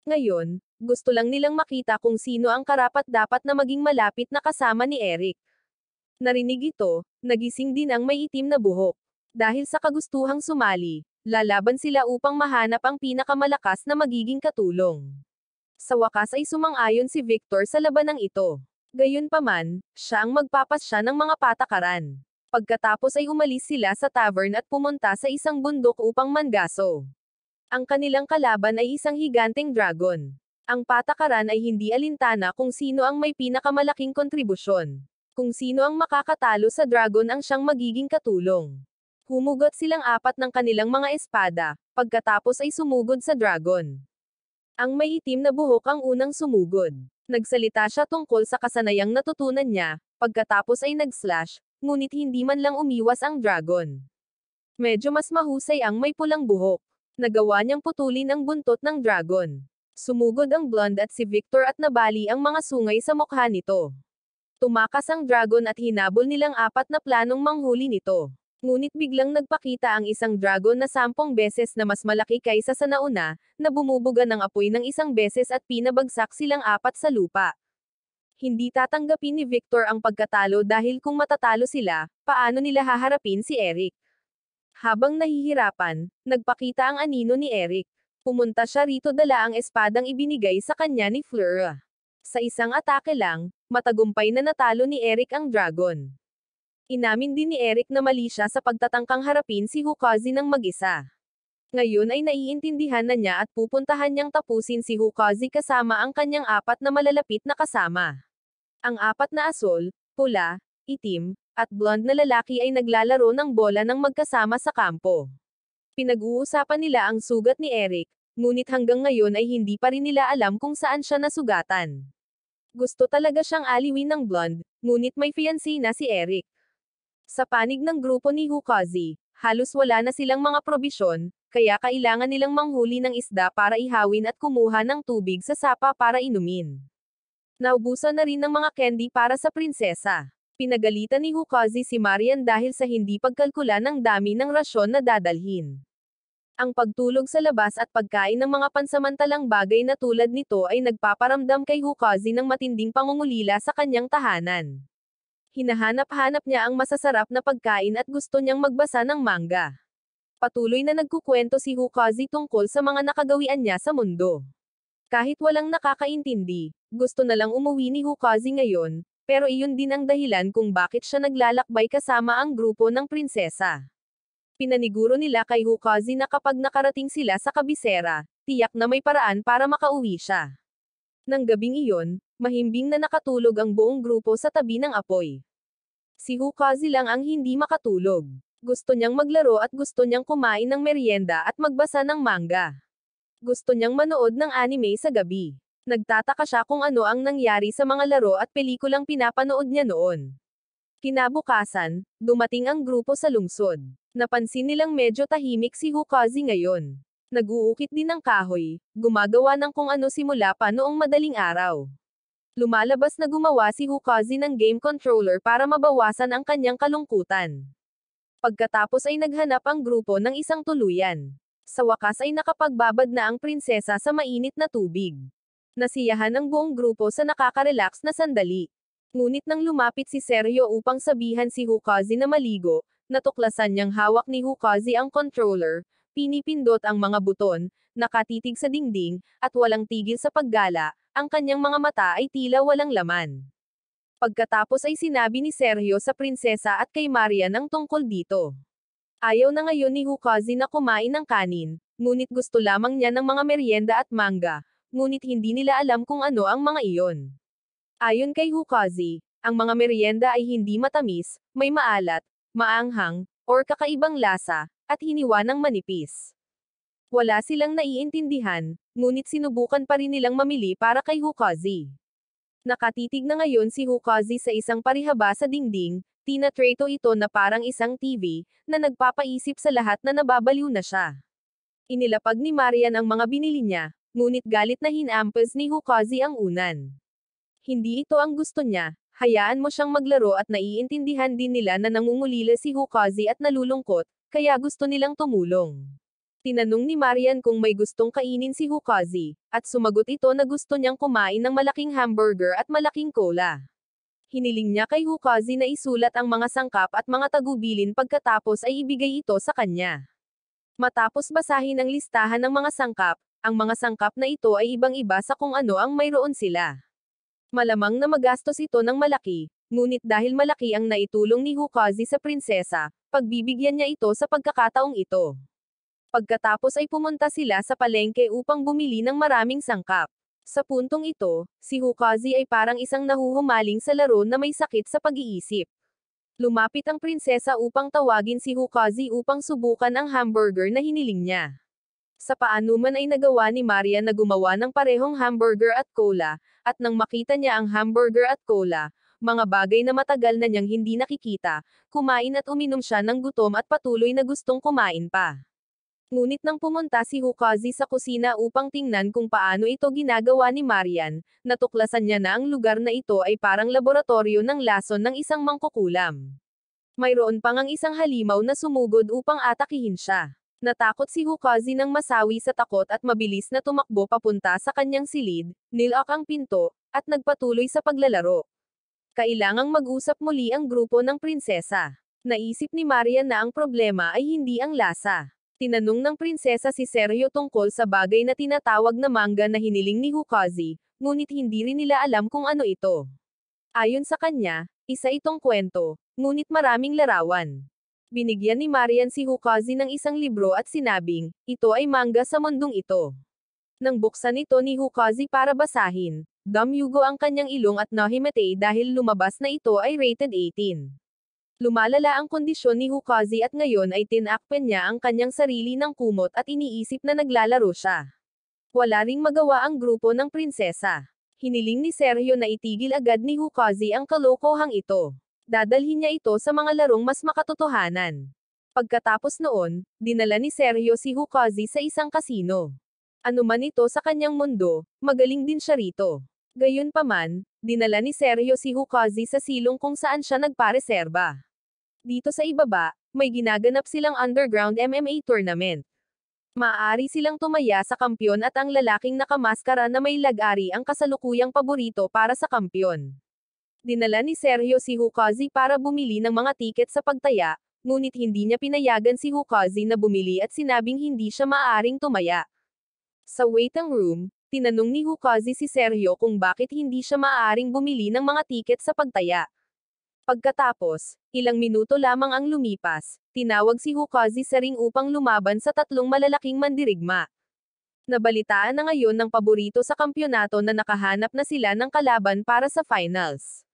A: Ngayon, gusto lang nilang makita kung sino ang karapat-dapat na maging malapit na kasama ni Eric. Narinig ito, nagising din ang may itim na buhok. Dahil sa kagustuhang sumali, lalaban sila upang mahanap ang pinakamalakas na magiging katulong. Sa wakas ay sumang-ayon si Victor sa labanang ito. Gayunpaman, siya ang magpapasya ng mga patakaran. Pagkatapos ay umalis sila sa tavern at pumunta sa isang bundok upang mangaso. Ang kanilang kalaban ay isang higanteng dragon. Ang patakaran ay hindi alintana kung sino ang may pinakamalaking kontribusyon. Kung sino ang makakatalo sa dragon ang siyang magiging katulong. Humugot silang apat ng kanilang mga espada, pagkatapos ay sumugod sa dragon. Ang may itim na buhok ang unang sumugod. Nagsalita siya tungkol sa kasanayang natutunan niya, pagkatapos ay nag-slash, ngunit hindi man lang umiwas ang dragon. Medyo mas mahusay ang may pulang buhok. Nagawa niyang putulin ang buntot ng dragon. Sumugod ang Blonde at si Victor at nabali ang mga sungay sa mukha nito. Tumakas ang dragon at hinabol nilang apat na planong manghuli nito. Ngunit biglang nagpakita ang isang dragon na 10 beses na mas malaki kaysa sa nauna, na bumubuga ng apoy ng isang beses at pinabagsak silang apat sa lupa. Hindi tatanggapin ni Victor ang pagkatalo dahil kung matatalo sila, paano nila haharapin si Eric? Habang nahihirapan, nagpakita ang anino ni Eric. Pumunta siya rito dala ang espadang ibinigay sa kanya ni Fleur. Sa isang atake lang, matagumpay na natalo ni Eric ang dragon. Inamin din ni Eric na mali siya sa pagtatangkang harapin si Hukazi ng mag-isa. Ngayon ay naiintindihan na niya at pupuntahan niyang tapusin si Hukazi kasama ang kanyang apat na malalapit na kasama. Ang apat na asol, pula, itim, at blonde na lalaki ay naglalaro ng bola ng magkasama sa kampo. Pinag-uusapan nila ang sugat ni Eric, ngunit hanggang ngayon ay hindi pa rin nila alam kung saan siya nasugatan. Gusto talaga siyang aliwin ng blonde, ngunit may fiancé na si Eric. Sa panig ng grupo ni Hukazi, halos wala na silang mga probisyon, kaya kailangan nilang manghuli ng isda para ihawin at kumuha ng tubig sa sapa para inumin. Naubusan na rin ng mga candy para sa prinsesa. Pinagalitan ni Hukazi si Marian dahil sa hindi pagkalkula ng dami ng rasyon na dadalhin. Ang pagtulog sa labas at pagkain ng mga pansamantalang bagay na tulad nito ay nagpaparamdam kay Hukazi ng matinding pangungulila sa kanyang tahanan. Hinahanap-hanap niya ang masasarap na pagkain at gusto niyang magbasa ng manga. Patuloy na nagkukwento si Hukazi tungkol sa mga nakagawian niya sa mundo. Kahit walang nakakaintindi, gusto na lang umuwi ni Hukazi ngayon, pero iyon din ang dahilan kung bakit siya naglalakbay kasama ang grupo ng prinsesa. Pinaniguro nila kay Hukazi na kapag nakarating sila sa kabisera, tiyak na may paraan para makauwi siya. Nang gabing iyon, mahimbing na nakatulog ang buong grupo sa tabi ng apoy. Si Hukazi lang ang hindi makatulog. Gusto niyang maglaro at gusto niyang kumain ng merienda at magbasa ng manga. Gusto niyang manood ng anime sa gabi. Nagtataka siya kung ano ang nangyari sa mga laro at pelikulang pinapanood niya noon. Kinabukasan, dumating ang grupo sa lungsod. Napansin nilang medyo tahimik si Hukazi ngayon. Nag-uukit din ng kahoy, gumagawa ng kung ano simula pa noong madaling araw. Lumalabas na gumawa si Hukazi ng game controller para mabawasan ang kanyang kalungkutan. Pagkatapos ay naghanap ang grupo ng isang tuluyan. Sa wakas ay nakapagbabad na ang prinsesa sa mainit na tubig. Nasiyahan ang buong grupo sa nakaka-relax na sandali. Ngunit nang lumapit si Sergio upang sabihan si Hukazi na maligo, natuklasan niyang hawak ni Hukazi ang controller, pinipindot ang mga buton, nakatitig sa dingding, at walang tigil sa paggala, ang kanyang mga mata ay tila walang laman. Pagkatapos ay sinabi ni Sergio sa prinsesa at kay Marian ang tungkol dito. Ayaw na ngayon ni Hukazi na kumain ng kanin, ngunit gusto lamang niya ng mga merienda at manga, ngunit hindi nila alam kung ano ang mga iyon. Ayon kay Hukazi, ang mga merienda ay hindi matamis, may maalat, maanghang, or kakaibang lasa, at hiniwa ng manipis. Wala silang naiintindihan, ngunit sinubukan pa rin nilang mamili para kay Hukazi. Nakatitig na ngayon si Hukazi sa isang parihaba sa dingding, tinatrato ito na parang isang TV, na nagpapaisip sa lahat na nababaliw na siya. Inilapag ni Marian ang mga binili niya, ngunit galit na hinampas ni Hukazi ang unan. Hindi ito ang gusto niya, hayaan mo siyang maglaro at naiintindihan din nila na nangungulila si Hukazi at nalulungkot, kaya gusto nilang tumulong. Tinanong ni Marian kung may gustong kainin si Hukazi, at sumagot ito na gusto niyang kumain ng malaking hamburger at malaking cola. Hiniling niya kay Hukazi na isulat ang mga sangkap at mga tagubilin pagkatapos ay ibigay ito sa kanya. Matapos basahin ang listahan ng mga sangkap, ang mga sangkap na ito ay ibang-iba sa kung ano ang mayroon sila. Malamang na magastos ito ng malaki, ngunit dahil malaki ang naitulong ni Hukazi sa prinsesa, pagbibigyan niya ito sa pagkakataong ito. Pagkatapos ay pumunta sila sa palengke upang bumili ng maraming sangkap. Sa puntong ito, si Hukazi ay parang isang nahuhumaling sa laro na may sakit sa pag-iisip. Lumapit ang prinsesa upang tawagin si Hukazi upang subukan ang hamburger na hiniling niya. Sa paanuman ay nagawa ni Marian na gumawa ng parehong hamburger at cola, at nang makita niya ang hamburger at cola, mga bagay na matagal na niyang hindi nakikita, kumain at uminom siya ng gutom at patuloy na gustong kumain pa. Ngunit nang pumunta si Hukazi sa kusina upang tingnan kung paano ito ginagawa ni Marian, natuklasan niya na ang lugar na ito ay parang laboratorio ng lason ng isang mangkukulam. Mayroon pang ang isang halimaw na sumugod upang atakihin siya. Natakot si Hukazi nang masawi sa takot at mabilis na tumakbo papunta sa kanyang silid, nilak ang pinto, at nagpatuloy sa paglalaro. Kailangang mag-usap muli ang grupo ng prinsesa. Naisip ni Marian na ang problema ay hindi ang lasa. Tinanong ng prinsesa si Sergio tungkol sa bagay na tinatawag na manga na hiniling ni Hukazi, ngunit hindi rin nila alam kung ano ito. Ayon sa kanya, isa itong kwento, ngunit maraming larawan. Binigyan ni Marian si Hukazi ng isang libro at sinabing, ito ay manga sa mundong ito. Nang buksan ito ni Hukazi para basahin, dumyugo ang kanyang ilong at nahimatay dahil lumabas na ito ay rated 18. Lumalala ang kondisyon ni Hukazi at ngayon ay tinakpan niya ang kanyang sarili ng kumot at iniisip na naglalaro siya. Wala ring magawa ang grupo ng prinsesa. Hiniling ni Sergio na itigil agad ni Hukazi ang kalokohang ito. Dadalhin niya ito sa mga larong mas makatotohanan. Pagkatapos noon, dinala ni Sergio si Hukazi sa isang kasino. Ano man ito sa kanyang mundo, magaling din siya rito. Gayunpaman, dinala ni Sergio si Hukazi sa silong kung saan siya nagpareserba. Dito sa ibaba, may ginaganap silang underground MMA tournament. Maaari silang tumaya sa kampyon at ang lalaking nakamaskara na may lag-ari ang kasalukuyang paborito para sa kampyon. Dinala ni Sergio si Hukazi para bumili ng mga tiket sa pagtaya, ngunit hindi niya pinayagan si Hukazi na bumili at sinabing hindi siya maaaring tumaya. Sa waiting room, tinanong ni Hukazi si Sergio kung bakit hindi siya maaaring bumili ng mga tiket sa pagtaya. Pagkatapos, ilang minuto lamang ang lumipas, tinawag si Hukazi sa ring upang lumaban sa tatlong malalaking mandirigma. Nabalitaan na ngayon ng paborito sa kampyonato na nakahanap na sila ng kalaban para sa finals.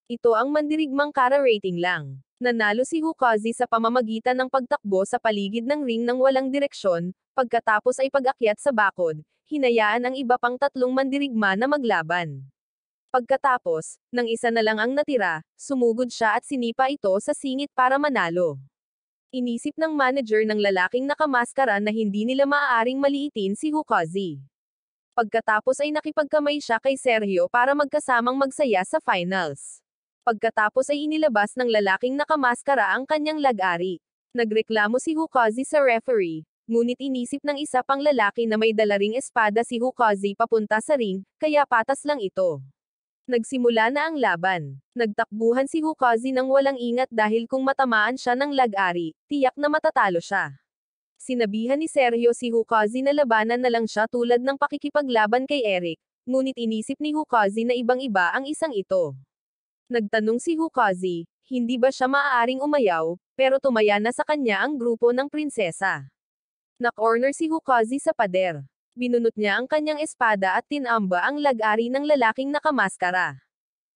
A: Ito ang mandirigmang kara-rating lang. Nanalo si Hukazi sa pamamagitan ng pagtakbo sa paligid ng ring ng walang direksyon, pagkatapos ay pag-akyat sa bakod, hinayaan ang iba pang tatlong mandirigma na maglaban. Pagkatapos, nang isa na lang ang natira, sumugod siya at sinipa ito sa singit para manalo. Inisip ng manager ng lalaking nakamaskara na hindi nila maaaring maliitin si Hukazi. Pagkatapos ay nakipagkamay siya kay Sergio para magkasamang magsaya sa finals. Pagkatapos ay inilabas ng lalaking nakamaskara ang kanyang lag-ari. Nagreklamo si Hukazi sa referee, ngunit inisip ng isa pang lalaki na may dala ring espada si Hukazi papunta sa ring, kaya patas lang ito. Nagsimula na ang laban. Nagtakbuhan si Hukazi nang walang ingat dahil kung matamaan siya ng lag-ari, tiyak na matatalo siya. Sinabihan ni Sergio si Hukazi na labanan na lang siya tulad ng pakikipaglaban kay Eric, ngunit inisip ni Hukazi na ibang-iba ang isang ito. Nagtanong si Hukazi, hindi ba siya maaaring umayaw, pero tumaya na sa kanya ang grupo ng prinsesa. Na-corner si Hukazi sa pader. Binunot niya ang kanyang espada at tinamba ang lag-ari ng lalaking nakamaskara.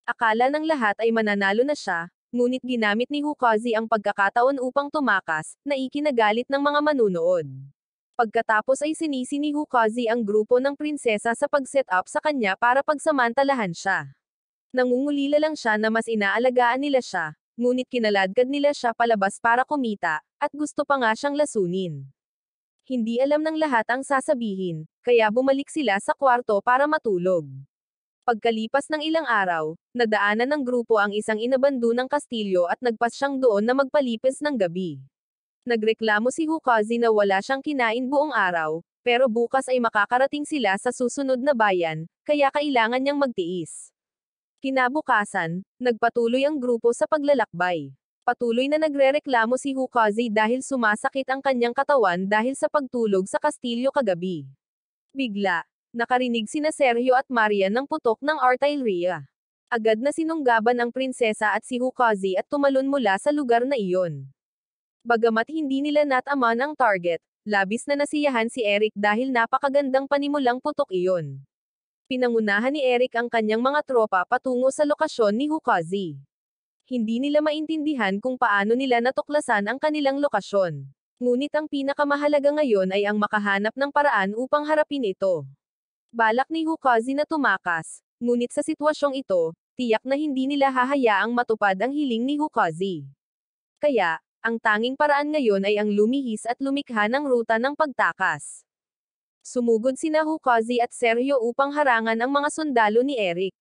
A: Akala ng lahat ay mananalo na siya, ngunit ginamit ni Hukazi ang pagkakataon upang tumakas, na ikinagalit ng mga manunood. Pagkatapos ay sinisi ni Hukazi ang grupo ng prinsesa sa pag-set up sa kanya para pagsamantalahan siya. Nangungulila lang siya na mas inaalagaan nila siya, ngunit kinaladkad nila siya palabas para kumita, at gusto pa nga siyang lasunin. Hindi alam ng lahat ang sasabihin, kaya bumalik sila sa kwarto para matulog. Pagkalipas ng ilang araw, nadaanan ng grupo ang isang inabando ng kastilyo at nagpas siyang doon na magpalipis ng gabi. Nagreklamo si Hukazi na wala siyang kinain buong araw, pero bukas ay makakarating sila sa susunod na bayan, kaya kailangan niyang magtiis. Kinabukasan, nagpatuloy ang grupo sa paglalakbay. Patuloy na nagrereklamo si Hukazi dahil sumasakit ang kanyang katawan dahil sa pagtulog sa kastilyo kagabi. Bigla, nakarinig sina Sergio at Marian ng putok ng artilleria. Agad na sinunggaban ang prinsesa at si Hukazi at tumalon mula sa lugar na iyon. Bagamat hindi nila nataman ang target, labis na nasiyahan si Eric dahil napakagandang panimulang putok iyon. Pinangunahan ni Eric ang kanyang mga tropa patungo sa lokasyon ni Hukazi. Hindi nila maintindihan kung paano nila natuklasan ang kanilang lokasyon. Ngunit ang pinakamahalaga ngayon ay ang makahanap ng paraan upang harapin ito. Balak ni Hukazi na tumakas, ngunit sa sitwasyong ito, tiyak na hindi nila hahayaang matupad ang hiling ni Hukazi. Kaya, ang tanging paraan ngayon ay ang lumihis at lumikha ng ruta ng pagtakas. Sumugod sina Hukazi at Sergio upang harangan ang mga sundalo ni Eric.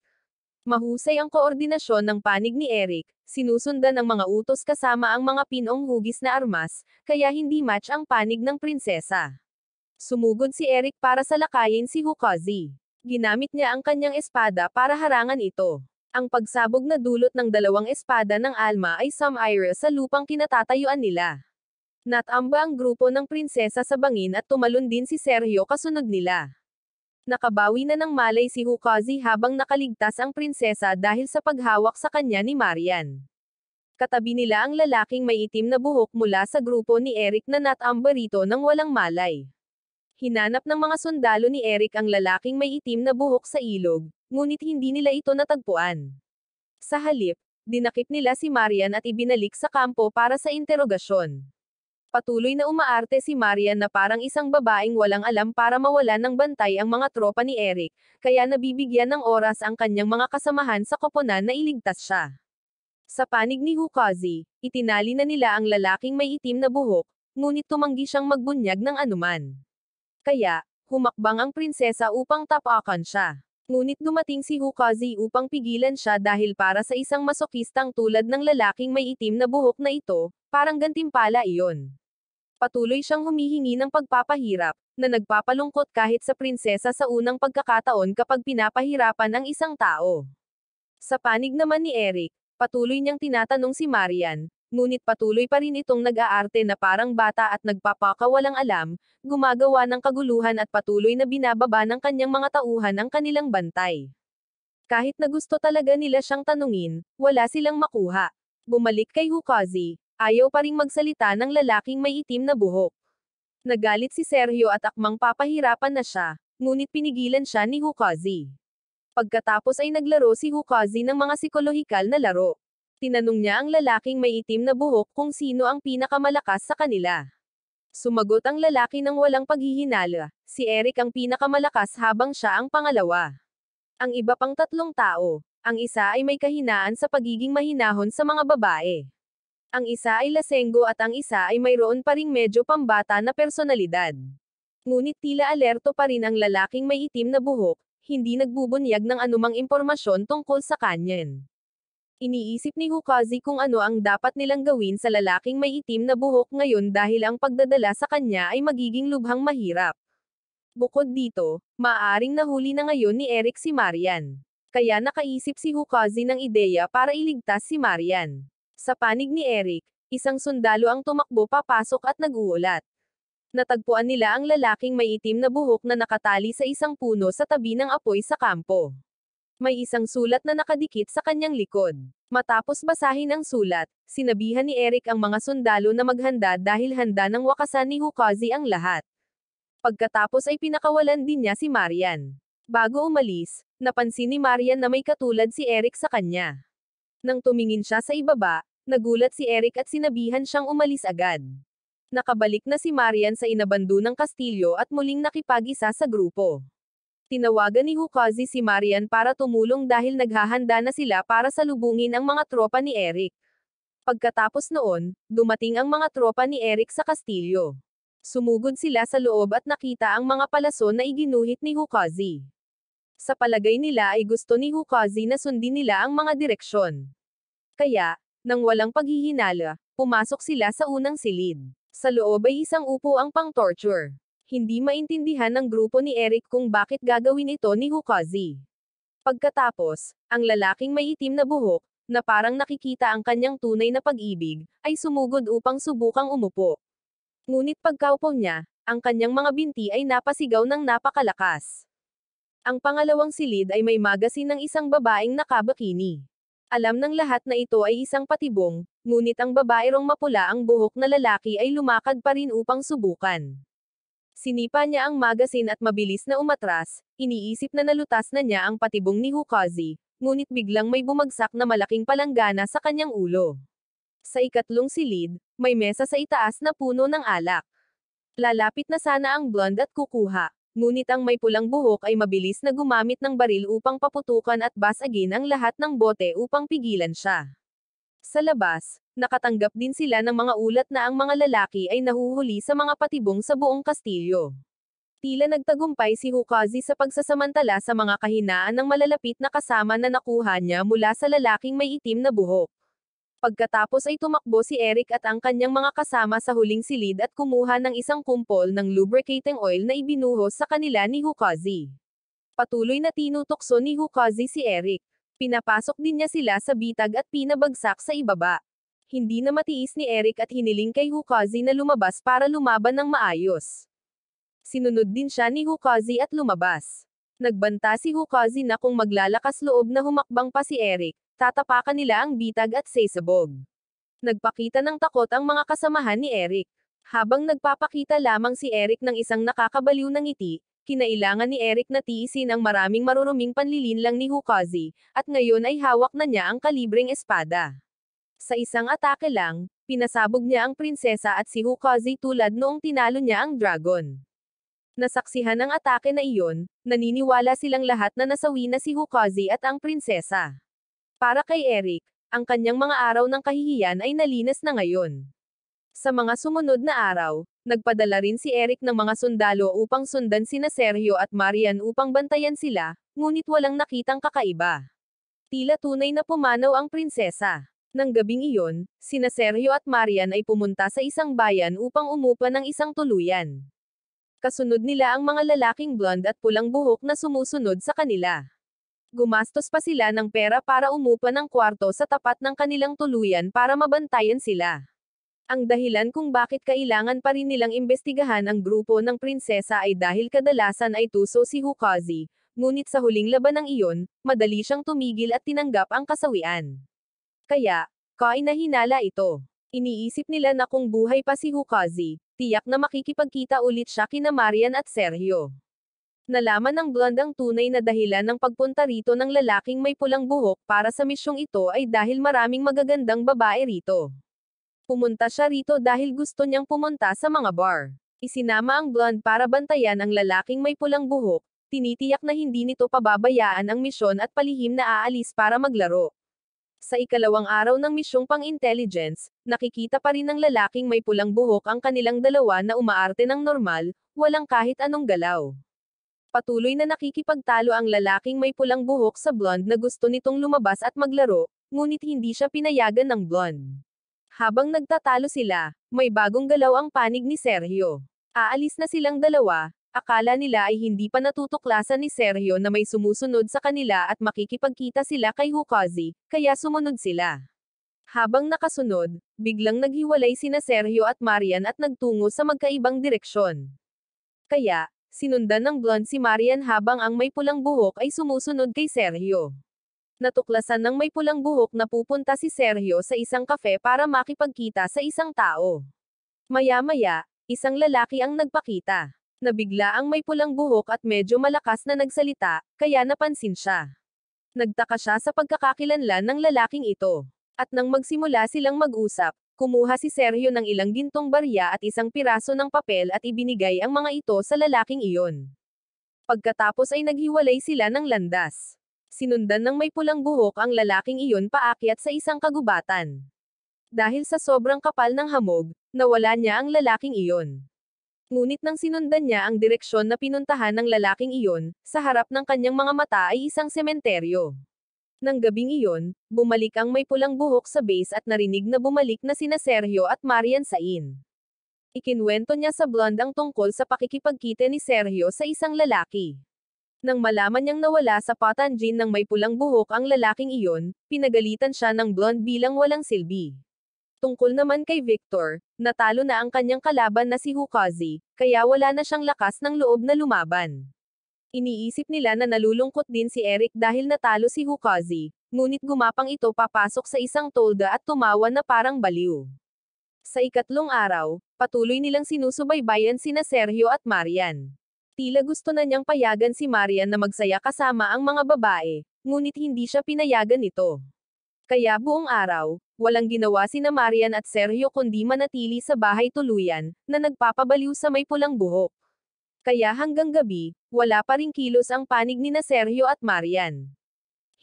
A: Mahusay ang koordinasyon ng panig ni Eric, sinusundan ng mga utos kasama ang mga pinong hugis na armas, kaya hindi match ang panig ng prinsesa. Sumugod si Eric para salakayin si Hukazi. Ginamit niya ang kanyang espada para harangan ito. Ang pagsabog na dulot ng dalawang espada ng Alma ay sumire sa lupang kinatatayuan nila. Natamba ang grupo ng prinsesa sa bangin at tumalon din si Sergio kasunod nila. Nakabawi na ng malay si Hukazi habang nakaligtas ang prinsesa dahil sa paghawak sa kanya ni Marian. Katabi nila ang lalaking may itim na buhok mula sa grupo ni Eric na natamba rito ng walang malay. Hinanap ng mga sundalo ni Eric ang lalaking may itim na buhok sa ilog, ngunit hindi nila ito natagpuan. Sa halip, dinakip nila si Marian at ibinalik sa kampo para sa interogasyon. Patuloy na umaarte si Marian na parang isang babaeng walang alam para mawalan ng bantay ang mga tropa ni Eric, kaya nabibigyan ng oras ang kanyang mga kasamahan sa koponan na iligtas siya. Sa panig ni Hukazi, itinali na nila ang lalaking may itim na buhok, ngunit tumanggi siyang magbunyag ng anuman. Kaya, humakbang ang prinsesa upang tapakan siya. Ngunit dumating si Hukazi upang pigilan siya dahil para sa isang masokistang tulad ng lalaking may itim na buhok na ito, parang gantimpala iyon. Patuloy siyang humihingi ng pagpapahirap, na nagpapalungkot kahit sa prinsesa sa unang pagkakataon kapag pinapahirapan ang isang tao. Sa panig naman ni Eric, patuloy niyang tinatanong si Marian, ngunit patuloy pa rin itong nag-aarte na parang bata at nagpapakawalang alam, gumagawa ng kaguluhan at patuloy na binababa ng kanyang mga tauhan ang kanilang bantay. Kahit na gusto talaga nila siyang tanungin, wala silang makuha. Bumalik kay Hukazi. Ayaw pa ring magsalita ng lalaking may itim na buhok. Nagalit si Sergio at akmang papahirapan na siya, ngunit pinigilan siya ni Hukazi. Pagkatapos ay naglaro si Hukazi ng mga psikolohikal na laro. Tinanong niya ang lalaking may itim na buhok kung sino ang pinakamalakas sa kanila. Sumagot ang lalaki ng walang paghihinala, si Eric ang pinakamalakas habang siya ang pangalawa. Ang iba pang tatlong tao, ang isa ay may kahinaan sa pagiging mahinahon sa mga babae. Ang isa ay lasenggo at ang isa ay mayroon pa ring medyo pambata na personalidad. Ngunit tila alerto pa rin ang lalaking may itim na buhok, hindi nagbubunyag ng anumang impormasyon tungkol sa kanyan. Iniisip ni Hukazi kung ano ang dapat nilang gawin sa lalaking may itim na buhok ngayon dahil ang pagdadala sa kanya ay magiging lubhang mahirap. Bukod dito, maaaring nahuli na ngayon ni Eric si Marian. Kaya nakaisip si Hukazi ng ideya para iligtas si Marian. Sa panig ni Eric, isang sundalo ang tumakbo papasok at nag-uulat. Natagpuan nila ang lalaking may itim na buhok na nakatali sa isang puno sa tabi ng apoy sa kampo. May isang sulat na nakadikit sa kanyang likod. Matapos basahin ang sulat, sinabihan ni Eric ang mga sundalo na maghanda dahil handa ng wakasan ni Hukazi ang lahat. Pagkatapos ay pinakawalan din niya si Marian. Bago umalis, napansin ni Marian na may katulad si Eric sa kanya. Nang tumingin siya sa ibaba, nagulat si Eric at sinabihan siyang umalis agad. Nakabalik na si Marian sa inabando ng kastilyo at muling nakipag-isa sa grupo. Tinawagan ni Hukazi si Marian para tumulong dahil naghahanda na sila para salubungin ang mga tropa ni Eric. Pagkatapos noon, dumating ang mga tropa ni Eric sa kastilyo. Sumugod sila sa loob at nakita ang mga palaso na iginuhit ni Hukazi. Sa palagay nila ay gusto ni Hukazi na sundin nila ang mga direksyon. Kaya, nang walang paghihinala, pumasok sila sa unang silid. Sa loob ay isang upo ang pang-torture. Hindi maintindihan ng grupo ni Eric kung bakit gagawin ito ni Hukazi. Pagkatapos, ang lalaking may itim na buhok, na parang nakikita ang kanyang tunay na pag-ibig, ay sumugod upang subukang umupo. Ngunit pagkaupo niya, ang kanyang mga binti ay napasigaw ng napakalakas. Ang pangalawang silid ay may magasin ng isang babaeng nakabakini. Alam ng lahat na ito ay isang patibong, ngunit ang babaerong mapula ang buhok na lalaki ay lumakad pa rin upang subukan. Sinipa niya ang magasin at mabilis na umatras, iniisip na nalutas na niya ang patibong ni Hukazi, ngunit biglang may bumagsak na malaking palanggana sa kanyang ulo. Sa ikatlong silid, may mesa sa itaas na puno ng alak. Lalapit na sana ang blonde at kukuha, ngunit ang may pulang buhok ay mabilis na gumamit ng baril upang paputukan at basagin ang lahat ng bote upang pigilan siya. Sa labas, nakatanggap din sila ng mga ulat na ang mga lalaki ay nahuhuli sa mga patibong sa buong kastilyo. Tila nagtagumpay si Hukazi sa pagsasamantala sa mga kahinaan ng malalapit na kasama na nakuha niya mula sa lalaking may itim na buhok. Pagkatapos ay tumakbo si Eric at ang kanyang mga kasama sa huling silid at kumuha ng isang kumpol ng lubricating oil na ibinuhos sa kanila ni Hukazi. Patuloy na tinutokso ni Hukazi si Eric. Pinapasok din niya sila sa bitag at pinabagsak sa ibaba. Hindi na matiis ni Eric at hiniling kay Hukazi na lumabas para lumaban ng maayos. Sinunod din siya ni Hukazi at lumabas. Nagbanta si Hukazi na kung maglalakas loob na humakbang pa si Eric, tatapakan nila ang bitag at sesabog. Nagpakita ng takot ang mga kasamahan ni Eric. Habang nagpapakita lamang si Eric ng isang nakakabaliw na ngiti, kinailangan ni Eric na tiisin ang maraming maruruming panlilinlang ni Hukazi, at ngayon ay hawak na niya ang kalibreng espada. Sa isang atake lang, pinasabog niya ang prinsesa at si Hukazi tulad noong tinalo niya ang dragon. Nasaksihan ang atake na iyon, naniniwala silang lahat na nasawi na si Hukazi at ang prinsesa. Para kay Eric, ang kanyang mga araw ng kahihiyan ay nalinas na ngayon. Sa mga sumunod na araw, nagpadala rin si Eric ng mga sundalo upang sundan sina Sergio at Marian upang bantayan sila, ngunit walang nakitang kakaiba. Tila tunay na pumanaw ang prinsesa. Nang gabing iyon, sina Sergio at Marian ay pumunta sa isang bayan upang umupa ng isang tuluyan. Kasunod nila ang mga lalaking blonde at pulang buhok na sumusunod sa kanila. Gumastos pa sila ng pera para umupa ng kwarto sa tapat ng kanilang tuluyan para mabantayan sila. Ang dahilan kung bakit kailangan pa rin nilang imbestigahan ang grupo ng prinsesa ay dahil kadalasan ay tuso si Hukazi, ngunit sa huling labanang iyon, madali siyang tumigil at tinanggap ang kasawian. Kaya, kainahinala ito. Iniisip nila na kung buhay pa si Hukazi, tiyak na makikipagkita ulit siya kina Marian at Sergio. Nalaman ng blonde ang tunay na dahilan ng pagpunta rito ng lalaking may pulang buhok para sa misyong ito ay dahil maraming magagandang babae rito. Pumunta siya rito dahil gusto niyang pumunta sa mga bar. Isinama ang blonde para bantayan ang lalaking may pulang buhok, tinitiyak na hindi nito pababayaan ang misyon at palihim na aalis para maglaro. Sa ikalawang araw ng misyong pang-intelligence, nakikita pa rin ng lalaking may pulang buhok ang kanilang dalawa na umaarte ng normal, walang kahit anong galaw. Patuloy na nakikipagtalo ang lalaking may pulang buhok sa blonde na gusto nitong lumabas at maglaro, ngunit hindi siya pinayagan ng blonde. Habang nagtatalo sila, may bagong galaw ang panig ni Sergio. Aalis na silang dalawa, akala nila ay hindi pa natutuklasan ni Sergio na may sumusunod sa kanila at makikipagkita sila kay Hukazi, kaya sumunod sila. Habang nakasunod, biglang naghiwalay sina Sergio at Marian at nagtungo sa magkaibang direksyon. Kaya, sinundan ng blonde si Marian habang ang may pulang buhok ay sumusunod kay Sergio. Natuklasan ng may pulang buhok na pupunta si Sergio sa isang kafe para makipagkita sa isang tao. Maya-maya, isang lalaki ang nagpakita. Nabigla ang may pulang buhok at medyo malakas na nagsalita, kaya napansin siya. Nagtaka siya sa pagkakakilanlan ng lalaking ito. At nang magsimula silang mag-usap, kumuha si Sergio ng ilang gintong barya at isang piraso ng papel at ibinigay ang mga ito sa lalaking iyon. Pagkatapos ay naghiwalay sila ng landas. Sinundan ng may pulang buhok ang lalaking iyon paakyat sa isang kagubatan. Dahil sa sobrang kapal ng hamog, nawala niya ang lalaking iyon. Ngunit nang sinundan niya ang direksyon na pinuntahan ng lalaking iyon, sa harap ng kanyang mga mata ay isang sementeryo. Nang gabing iyon, bumalik ang may pulang buhok sa base at narinig na bumalik na sina Sergio at Marian sa inn. Ikinwento niya sa Blonde ang tungkol sa pakikipagkita ni Sergio sa isang lalaki. Nang malaman niyang nawala sa patanjin ng may pulang buhok ang lalaking iyon, pinagalitan siya ng Blonde bilang walang silbi. Tungkol naman kay Victor, natalo na ang kanyang kalaban na si Hukazi, kaya wala na siyang lakas ng loob na lumaban. Iniisip nila na nalulungkot din si Eric dahil natalo si Hukazi, ngunit gumapang ito papasok sa isang tolda at tumawa na parang baliw. Sa ikatlong araw, patuloy nilang sinusubaybayan sina Sergio at Marian. Tila gusto na niyang payagan si Marian na magsaya kasama ang mga babae, ngunit hindi siya pinayagan nito. Kaya buong araw, walang ginawa sina Marian at Sergio kundi manatili sa bahay tuluyan, na nagpapabaliw sa may pulang buhok. Kaya hanggang gabi, wala pa ring kilos ang panig nina Sergio at Marian.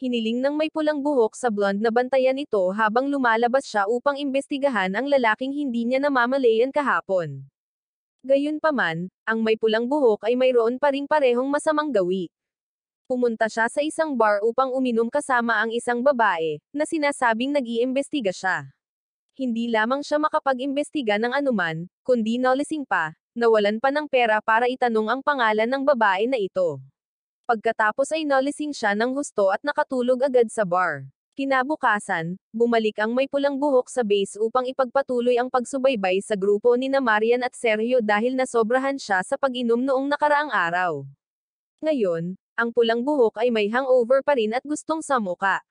A: Hiniling ng may pulang buhok sa Blonde na bantayan ito habang lumalabas siya upang imbestigahan ang lalaking hindi niya namamalayan kahapon. Gayunpaman, ang may pulang buhok ay mayroon pa ring parehong masamang gawi. Pumunta siya sa isang bar upang uminom kasama ang isang babae, na sinasabing nag-iimbestiga siya. Hindi lamang siya makapag-imbestiga ng anuman, kundi nalasing pa, nawalan pa ng pera para itanong ang pangalan ng babae na ito. Pagkatapos ay nalasing siya ng husto at nakatulog agad sa bar. Kinabukasan, bumalik ang may pulang buhok sa base upang ipagpatuloy ang pagsubaybay sa grupo ni na Marian at Sergio dahil nasobrahan siya sa pag-inom noong nakaraang araw. Ngayon, ang pulang buhok ay may hangover pa rin at gustong samuka.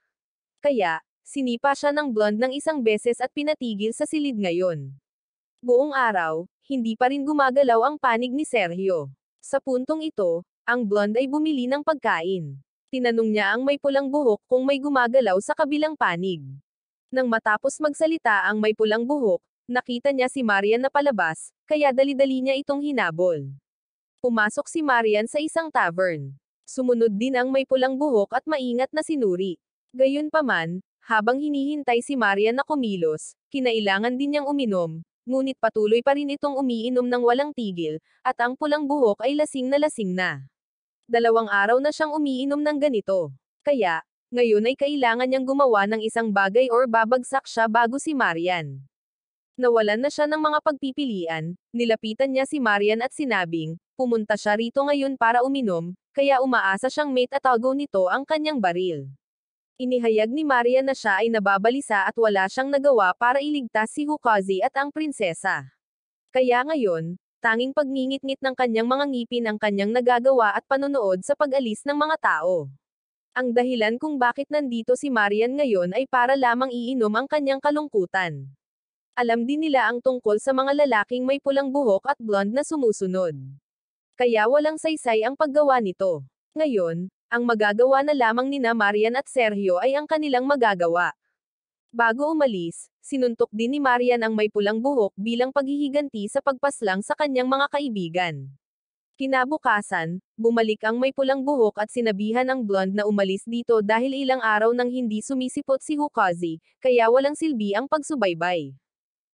A: Kaya, sinipa siya ng Blonde ng isang beses at pinatigil sa silid ngayon. Buong araw, hindi pa rin gumagalaw ang panig ni Sergio. Sa puntong ito, ang Blonde ay bumili ng pagkain. Tinanong niya ang may pulang buhok kung may gumagalaw sa kabilang panig. Nang matapos magsalita ang may pulang buhok, nakita niya si Marian na palabas, kaya dali-dali niya itong hinabol. Pumasok si Marian sa isang tavern. Sumunod din ang may pulang buhok at maingat na sinuri. Gayunpaman, habang hinihintay si Marian na kumilos, kinailangan din niyang uminom, ngunit patuloy pa rin itong umiinom ng walang tigil, at ang pulang buhok ay lasing na lasing na. 2 araw na siyang umiinom ng ganito. Kaya, ngayon ay kailangan niyang gumawa ng isang bagay or babagsak siya bago si Marian. Nawalan na siya ng mga pagpipilian, nilapitan niya si Marian at sinabing, pumunta siya rito ngayon para uminom, kaya umaasa siyang may tatago nito ang kanyang baril. Inihayag ni Marian na siya ay nababalisa at wala siyang nagawa para iligtas si Hukazi at ang prinsesa. Kaya ngayon, tanging pagngingit-ngit ng kanyang mga ngipin ang kanyang nagagawa at panonood sa pag-alis ng mga tao. Ang dahilan kung bakit nandito si Marian ngayon ay para lamang iinom ang kanyang kalungkutan. Alam din nila ang tungkol sa mga lalaking may pulang buhok at blonde na sumusunod. Kaya walang saysay ang paggawa nito. Ngayon, ang magagawa na lamang nina Marian at Sergio ay ang kanilang magagawa. Bago umalis, sinuntok din ni Marian ang may pulang buhok bilang paghihiganti sa pagpaslang sa kanyang mga kaibigan. Kinabukasan, bumalik ang may pulang buhok at sinabihan ang blonde na umalis dito dahil ilang araw nang hindi sumisipot si Hukazi, kaya walang silbi ang pagsubaybay.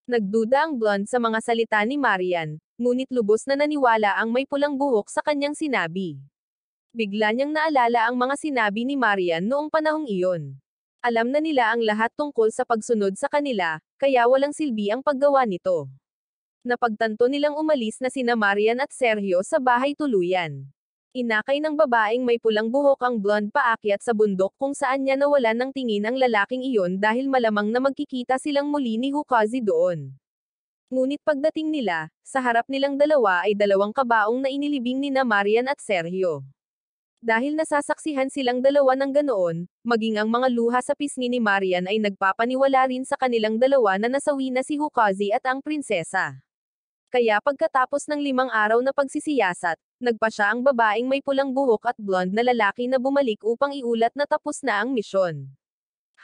A: Nagduda ang blonde sa mga salita ni Marian, ngunit lubos na naniwala ang may pulang buhok sa kanyang sinabi. Bigla niyang naalala ang mga sinabi ni Marian noong panahong iyon. Alam na nila ang lahat tungkol sa pagsunod sa kanila, kaya walang silbi ang paggawa nito. Napagtanto nilang umalis na sina Marian at Sergio sa bahay tuluyan. Inakay ng babaeng may pulang buhok ang blonde paakyat sa bundok kung saan niya nawalan ng tingin ang lalaking iyon dahil malamang na magkikita silang muli ni Hukazi doon. Ngunit pagdating nila, sa harap nilang dalawa ay 2 kabaong na inilibing nina Marian at Sergio. Dahil nasasaksihan silang dalawa ng ganoon, maging ang mga luha sa pisngi ni Marian ay nagpapaniwala rin sa kanilang dalawa na nasawi na si Hukazi at ang prinsesa. Kaya pagkatapos ng 5 araw na pagsisiyasat, nagpa siya ang babaeng may pulang buhok at blonde na lalaki na bumalik upang iulat na tapos na ang misyon.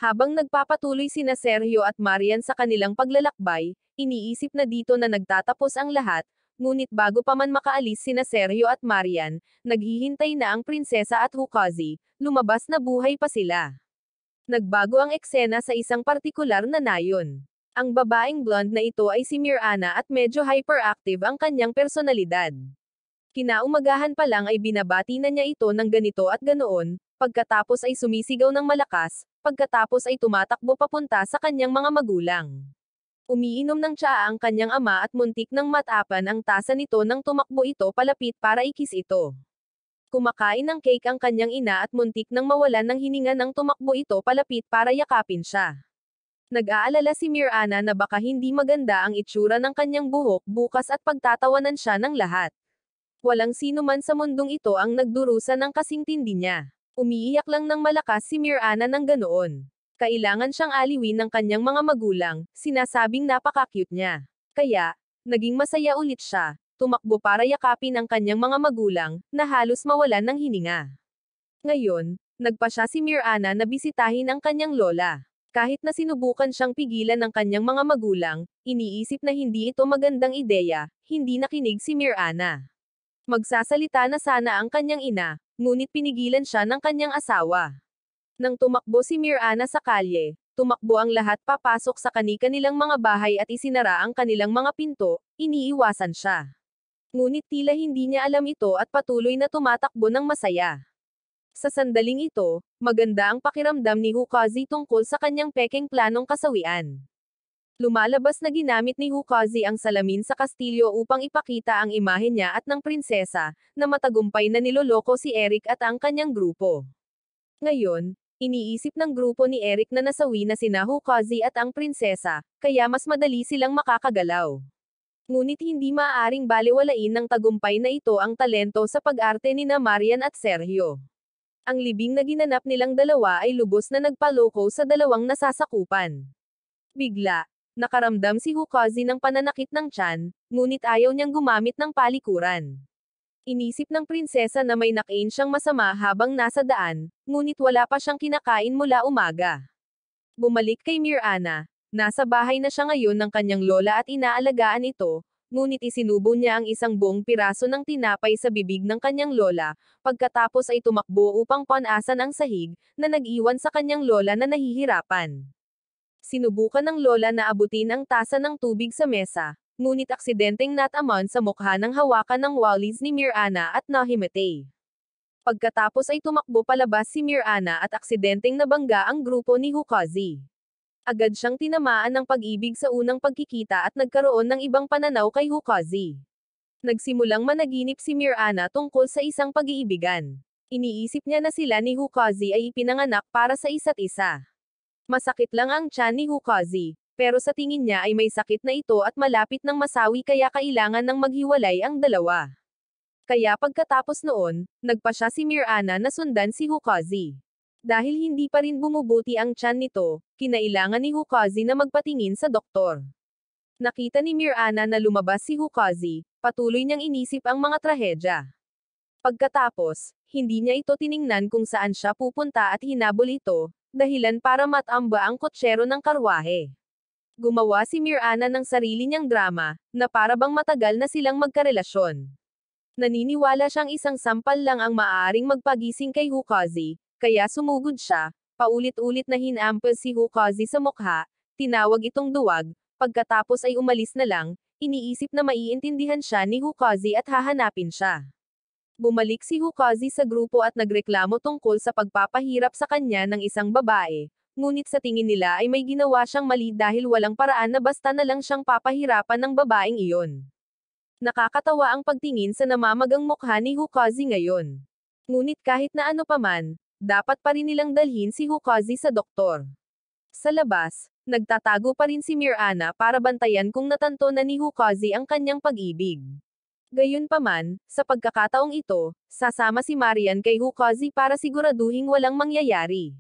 A: Habang nagpapatuloy sina Sergio at Marian sa kanilang paglalakbay, iniisip na dito na nagtatapos ang lahat, ngunit bago pa man makaalis sina Sergio at Marian, naghihintay na ang prinsesa at Hukazi, lumabas na buhay pa sila. Nagbago ang eksena sa isang partikular na nayon. Ang babaeng blonde na ito ay si Mirana at medyo hyperactive ang kanyang personalidad. Kinaumagahan pa lang ay binabati na niya ito ng ganito at ganoon, pagkatapos ay sumisigaw ng malakas, pagkatapos ay tumatakbo papunta sa kanyang mga magulang. Umiinom ng tsaa ang kanyang ama at muntik ng matapan ang tasa nito nang tumakbo ito palapit para ikis ito. Kumakain ng cake ang kanyang ina at muntik nang mawalan ng hininga nang tumakbo ito palapit para yakapin siya. Nag-aalala si Mirana na baka hindi maganda ang itsura ng kanyang buhok bukas at pagtatawanan siya ng lahat. Walang sino man sa mundong ito ang nagdurusa ng kasing tindi niya. Umiiyak lang ng malakas si Mirana ng ganoon. Kailangan siyang aliwin ng kanyang mga magulang, sinasabing napaka-cute niya. Kaya, naging masaya ulit siya, tumakbo para yakapin ang kanyang mga magulang, na halos mawalan ng hininga. Ngayon, nagpa siya si Mirana na bisitahin ang kanyang lola. Kahit na sinubukan siyang pigilan ng kanyang mga magulang, iniisip na hindi ito magandang ideya, hindi nakinig si Mirana. Magsasalita na sana ang kanyang ina, ngunit pinigilan siya ng kanyang asawa. Nang tumakbo si Mirana sa kalye, tumakbo ang lahat papasok sa kani-kanilang mga bahay at isinara ang kanilang mga pinto, iniiwasan siya. Ngunit tila hindi niya alam ito at patuloy na tumatakbo ng masaya. Sa sandaling ito, maganda ang pakiramdam ni Hukazi tungkol sa kanyang pekeng planong kasawian. Lumalabas na ginamit ni Hukazi ang salamin sa kastilyo upang ipakita ang imahe niya at ng prinsesa, na matagumpay na niloloko si Eric at ang kanyang grupo. Ngayon, iniisip ng grupo ni Eric na nasawi na sina Hukazi at ang prinsesa, kaya mas madali silang makakagalaw. Ngunit hindi maaaring balewalain ng tagumpay na ito ang talento sa pag-arte ni Marian at Sergio. Ang libing na ginanap nilang dalawa ay lubos na nagpaloko sa dalawang nasasakupan. Bigla, nakaramdam si Hukazi ng pananakit ng tiyan, ngunit ayaw niyang gumamit ng palikuran. Inisip ng prinsesa na may nakain siyang masama habang nasa daan, ngunit wala pa siyang kinakain mula umaga. Bumalik kay Mirana, nasa bahay na siya ngayon ng kanyang lola at inaalagaan ito, ngunit isinubo niya ang isang buong piraso ng tinapay sa bibig ng kanyang lola, pagkatapos ay tumakbo upang panasan ang sahig, na nag-iwan sa kanyang lola na nahihirapan. Sinubukan ng lola na abutin ang tasa ng tubig sa mesa, ngunit aksidenteng natamon sa mukha ng hawakan ng wallis ni Mirana at nahimatay. Pagkatapos ay tumakbo palabas si Mirana at aksidenteng nabangga ang grupo ni Hukazi. Agad siyang tinamaan ng pag-ibig sa unang pagkikita at nagkaroon ng ibang pananaw kay Hukazi. Nagsimulang managinip si Mirana tungkol sa isang pag-iibigan. Iniisip niya na sila ni Hukazi ay ipinanganak para sa isa't isa. Masakit lang ang tiyan ni Hukazi, pero sa tingin niya ay may sakit na ito at malapit ng masawi kaya kailangan ng maghiwalay ang dalawa. Kaya pagkatapos noon, nagpa siya si Mirana na sundan si Hukazi. Dahil hindi pa rin bumubuti ang tiyan nito, kinailangan ni Hukazi na magpatingin sa doktor. Nakita ni Mirana na lumabas si Hukazi, patuloy niyang inisip ang mga trahedya. Pagkatapos, hindi niya ito tiningnan kung saan siya pupunta at hinabol ito, dahilan para matamba ang kotsero ng karwahe. Gumawa si Mirana ng sarili niyang drama, na para bang matagal na silang magkarelasyon. Naniniwala siyang isang sampal lang ang maaaring magpagising kay Hukazi, kaya sumugod siya, paulit-ulit na hinampal si Hukazi sa mukha, tinawag itong duwag, pagkatapos ay umalis na lang, iniisip na maiintindihan siya ni Hukazi at hahanapin siya. Bumalik si Hukazi sa grupo at nagreklamo tungkol sa pagpapahirap sa kanya ng isang babae, ngunit sa tingin nila ay may ginawa siyang mali dahil walang paraan na basta na lang siyang papahirapan ng babaeng iyon. Nakakatawa ang pagtingin sa namamagang mukha ni Hukazi ngayon. Ngunit kahit na ano paman, dapat pa rin nilang dalhin si Hukazi sa doktor. Sa labas, nagtatago pa rin si Mirana para bantayan kung natanto na ni Hukazi ang kanyang pag-ibig. Gayunpaman, sa pagkakataong ito, sasama si Marian kay Hukazi para siguraduhing walang mangyayari.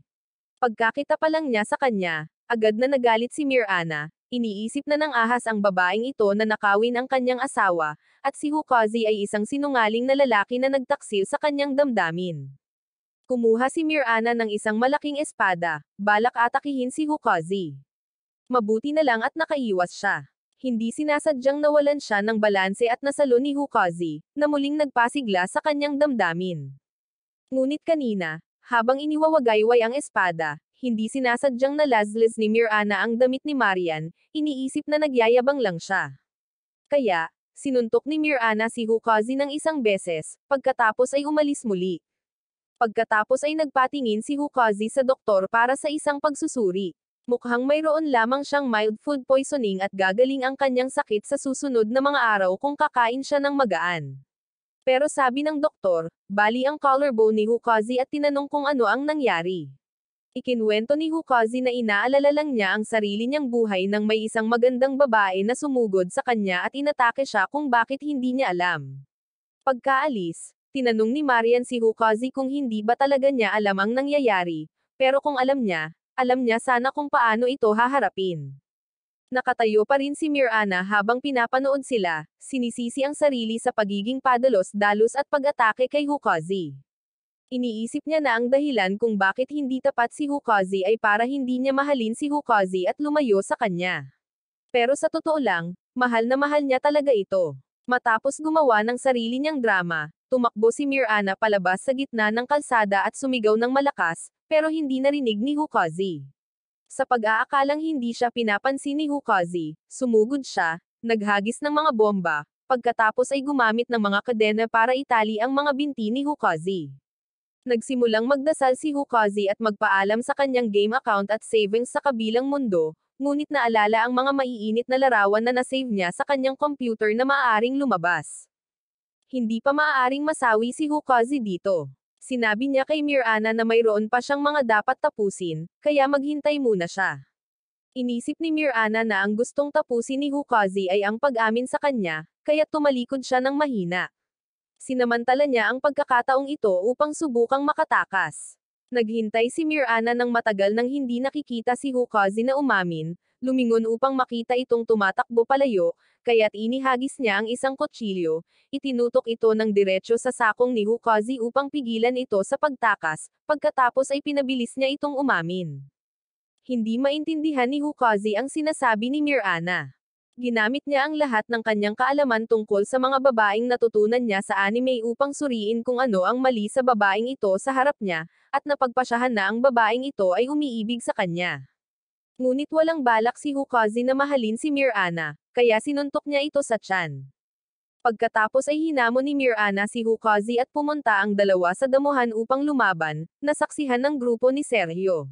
A: Pagkakita pa lang niya sa kanya, agad na nagalit si Mirana, iniisip na ng ahas ang babaeng ito na nakawin ang kanyang asawa, at si Hukazi ay isang sinungaling na lalaki na nagtaksil sa kanyang damdamin. Kumuha si Mirana ng isang malaking espada, balak atakihin si Hukazi. Mabuti na lang at nakaiwas siya. Hindi sinasadyang nawalan siya ng balanse at nasalo ni Hukazi, na muling nagpasigla sa kanyang damdamin. Ngunit kanina, habang iniwawagayway ang espada, hindi sinasadyang nalaslas ni Mirana ang damit ni Marian, iniisip na nagyayabang lang siya. Kaya, sinuntok ni Mirana si Hukazi ng isang beses, pagkatapos ay umalis muli. Pagkatapos ay nagpatingin si Hukazi sa doktor para sa isang pagsusuri. Mukhang mayroon lamang siyang mild food poisoning at gagaling ang kanyang sakit sa susunod na mga araw kung kakain siya ng magaan. Pero sabi ng doktor, bali ang collarbone ni Hukazi at tinanong kung ano ang nangyari. Ikinwento ni Hukazi na inaalala lang niya ang sarili niyang buhay nang may isang magandang babae na sumugod sa kanya at inatake siya kung bakit hindi niya alam. Pagkaalis, tinanong ni Marian si Hukazi kung hindi ba talaga niya alam ang nangyayari, pero kung alam niya sana kung paano ito haharapin. Nakatayo pa rin si Mirana habang pinapanood sila, sinisisi ang sarili sa pagiging padalos-dalos at pag-atake kay Hukazi. Iniisip niya na ang dahilan kung bakit hindi tapat si Hukazi ay para hindi niya mahalin si Hukazi at lumayo sa kanya. Pero sa totoo lang, mahal na mahal niya talaga ito. Matapos gumawa ng sarili niyang drama, tumakbo si Mirana palabas sa gitna ng kalsada at sumigaw ng malakas, pero hindi narinig ni Hukazi. Sa pag-aakalang hindi siya pinapansin ni Hukazi, sumugod siya, naghagis ng mga bomba, pagkatapos ay gumamit ng mga kadena para itali ang mga binti ni Hukazi. Nagsimulang magdasal si Hukazi at magpaalam sa kanyang game account at savings sa kabilang mundo, ngunit naalala ang mga maiinit na larawan na nasave niya sa kanyang computer na maaaring lumabas. Hindi pa maaaring masawi si Hukazi dito. Sinabi niya kay Mirana na mayroon pa siyang mga dapat tapusin, kaya maghintay muna siya. Inisip ni Mirana na ang gustong tapusin ni Hukazi ay ang pag-amin sa kanya, kaya tumalikod siya ng mahina. Sinamantala niya ang pagkakataong ito upang subukang makatakas. Naghintay si Mirana ng matagal nang hindi nakikita si Hukazi na umamin, lumingon upang makita itong tumatakbo palayo, kaya't inihagis niya ang isang kutsilyo, itinutok ito ng diretsyo sa sakong ni Hukazi upang pigilan ito sa pagtakas, pagkatapos ay pinabilis niya itong umamin. Hindi maintindihan ni Hukazi ang sinasabi ni Mirana. Ginamit niya ang lahat ng kanyang kaalaman tungkol sa mga babaeng natutunan niya sa anime upang suriin kung ano ang mali sa babaeng ito sa harap niya, at napagpasyahan na ang babaeng ito ay umiibig sa kanya. Ngunit walang balak si Hukazi na mahalin si Mirana, kaya sinuntok niya ito sa tiyan. Pagkatapos ay hinamon ni Mirana si Hukazi at pumunta ang dalawa sa damuhan upang lumaban, nasaksihan ng grupo ni Sergio.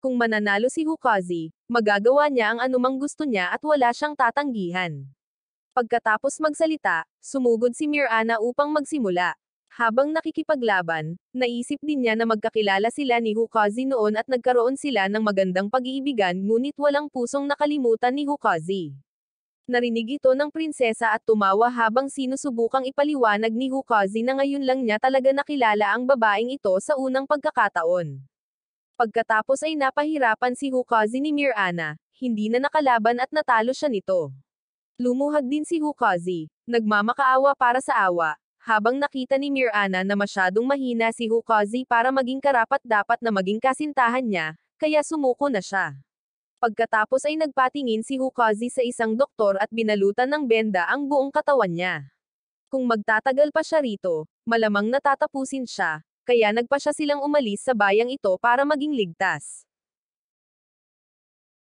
A: Kung mananalo si Hukazi, magagawa niya ang anumang gusto niya at wala siyang tatanggihan. Pagkatapos magsalita, sumugod si Mirana upang magsimula. Habang nakikipaglaban, naisip din niya na magkakilala sila ni Hukazi noon at nagkaroon sila ng magandang pag-iibigan ngunit walang pusong nakalimutan ni Hukazi. Narinig ito ng prinsesa at tumawa habang sinusubukang ipaliwanag ni Hukazi na ngayon lang niya talaga nakilala ang babaeng ito sa unang pagkakataon. Pagkatapos ay napahirapan si Hukazi ni Mirana, hindi na nakalaban at natalo siya nito. Lumuhad din si Hukazi, nagmamakaawa para sa awa, habang nakita ni Mirana na masyadong mahina si Hukazi para maging karapat-dapat na maging kasintahan niya, kaya sumuko na siya. Pagkatapos ay nagpatingin si Hukazi sa isang doktor at binalutan ng benda ang buong katawan niya. Kung magtatagal pa siya rito, malamang natatapusin siya, kaya nagpa siya silang umalis sa bayang ito para maging ligtas.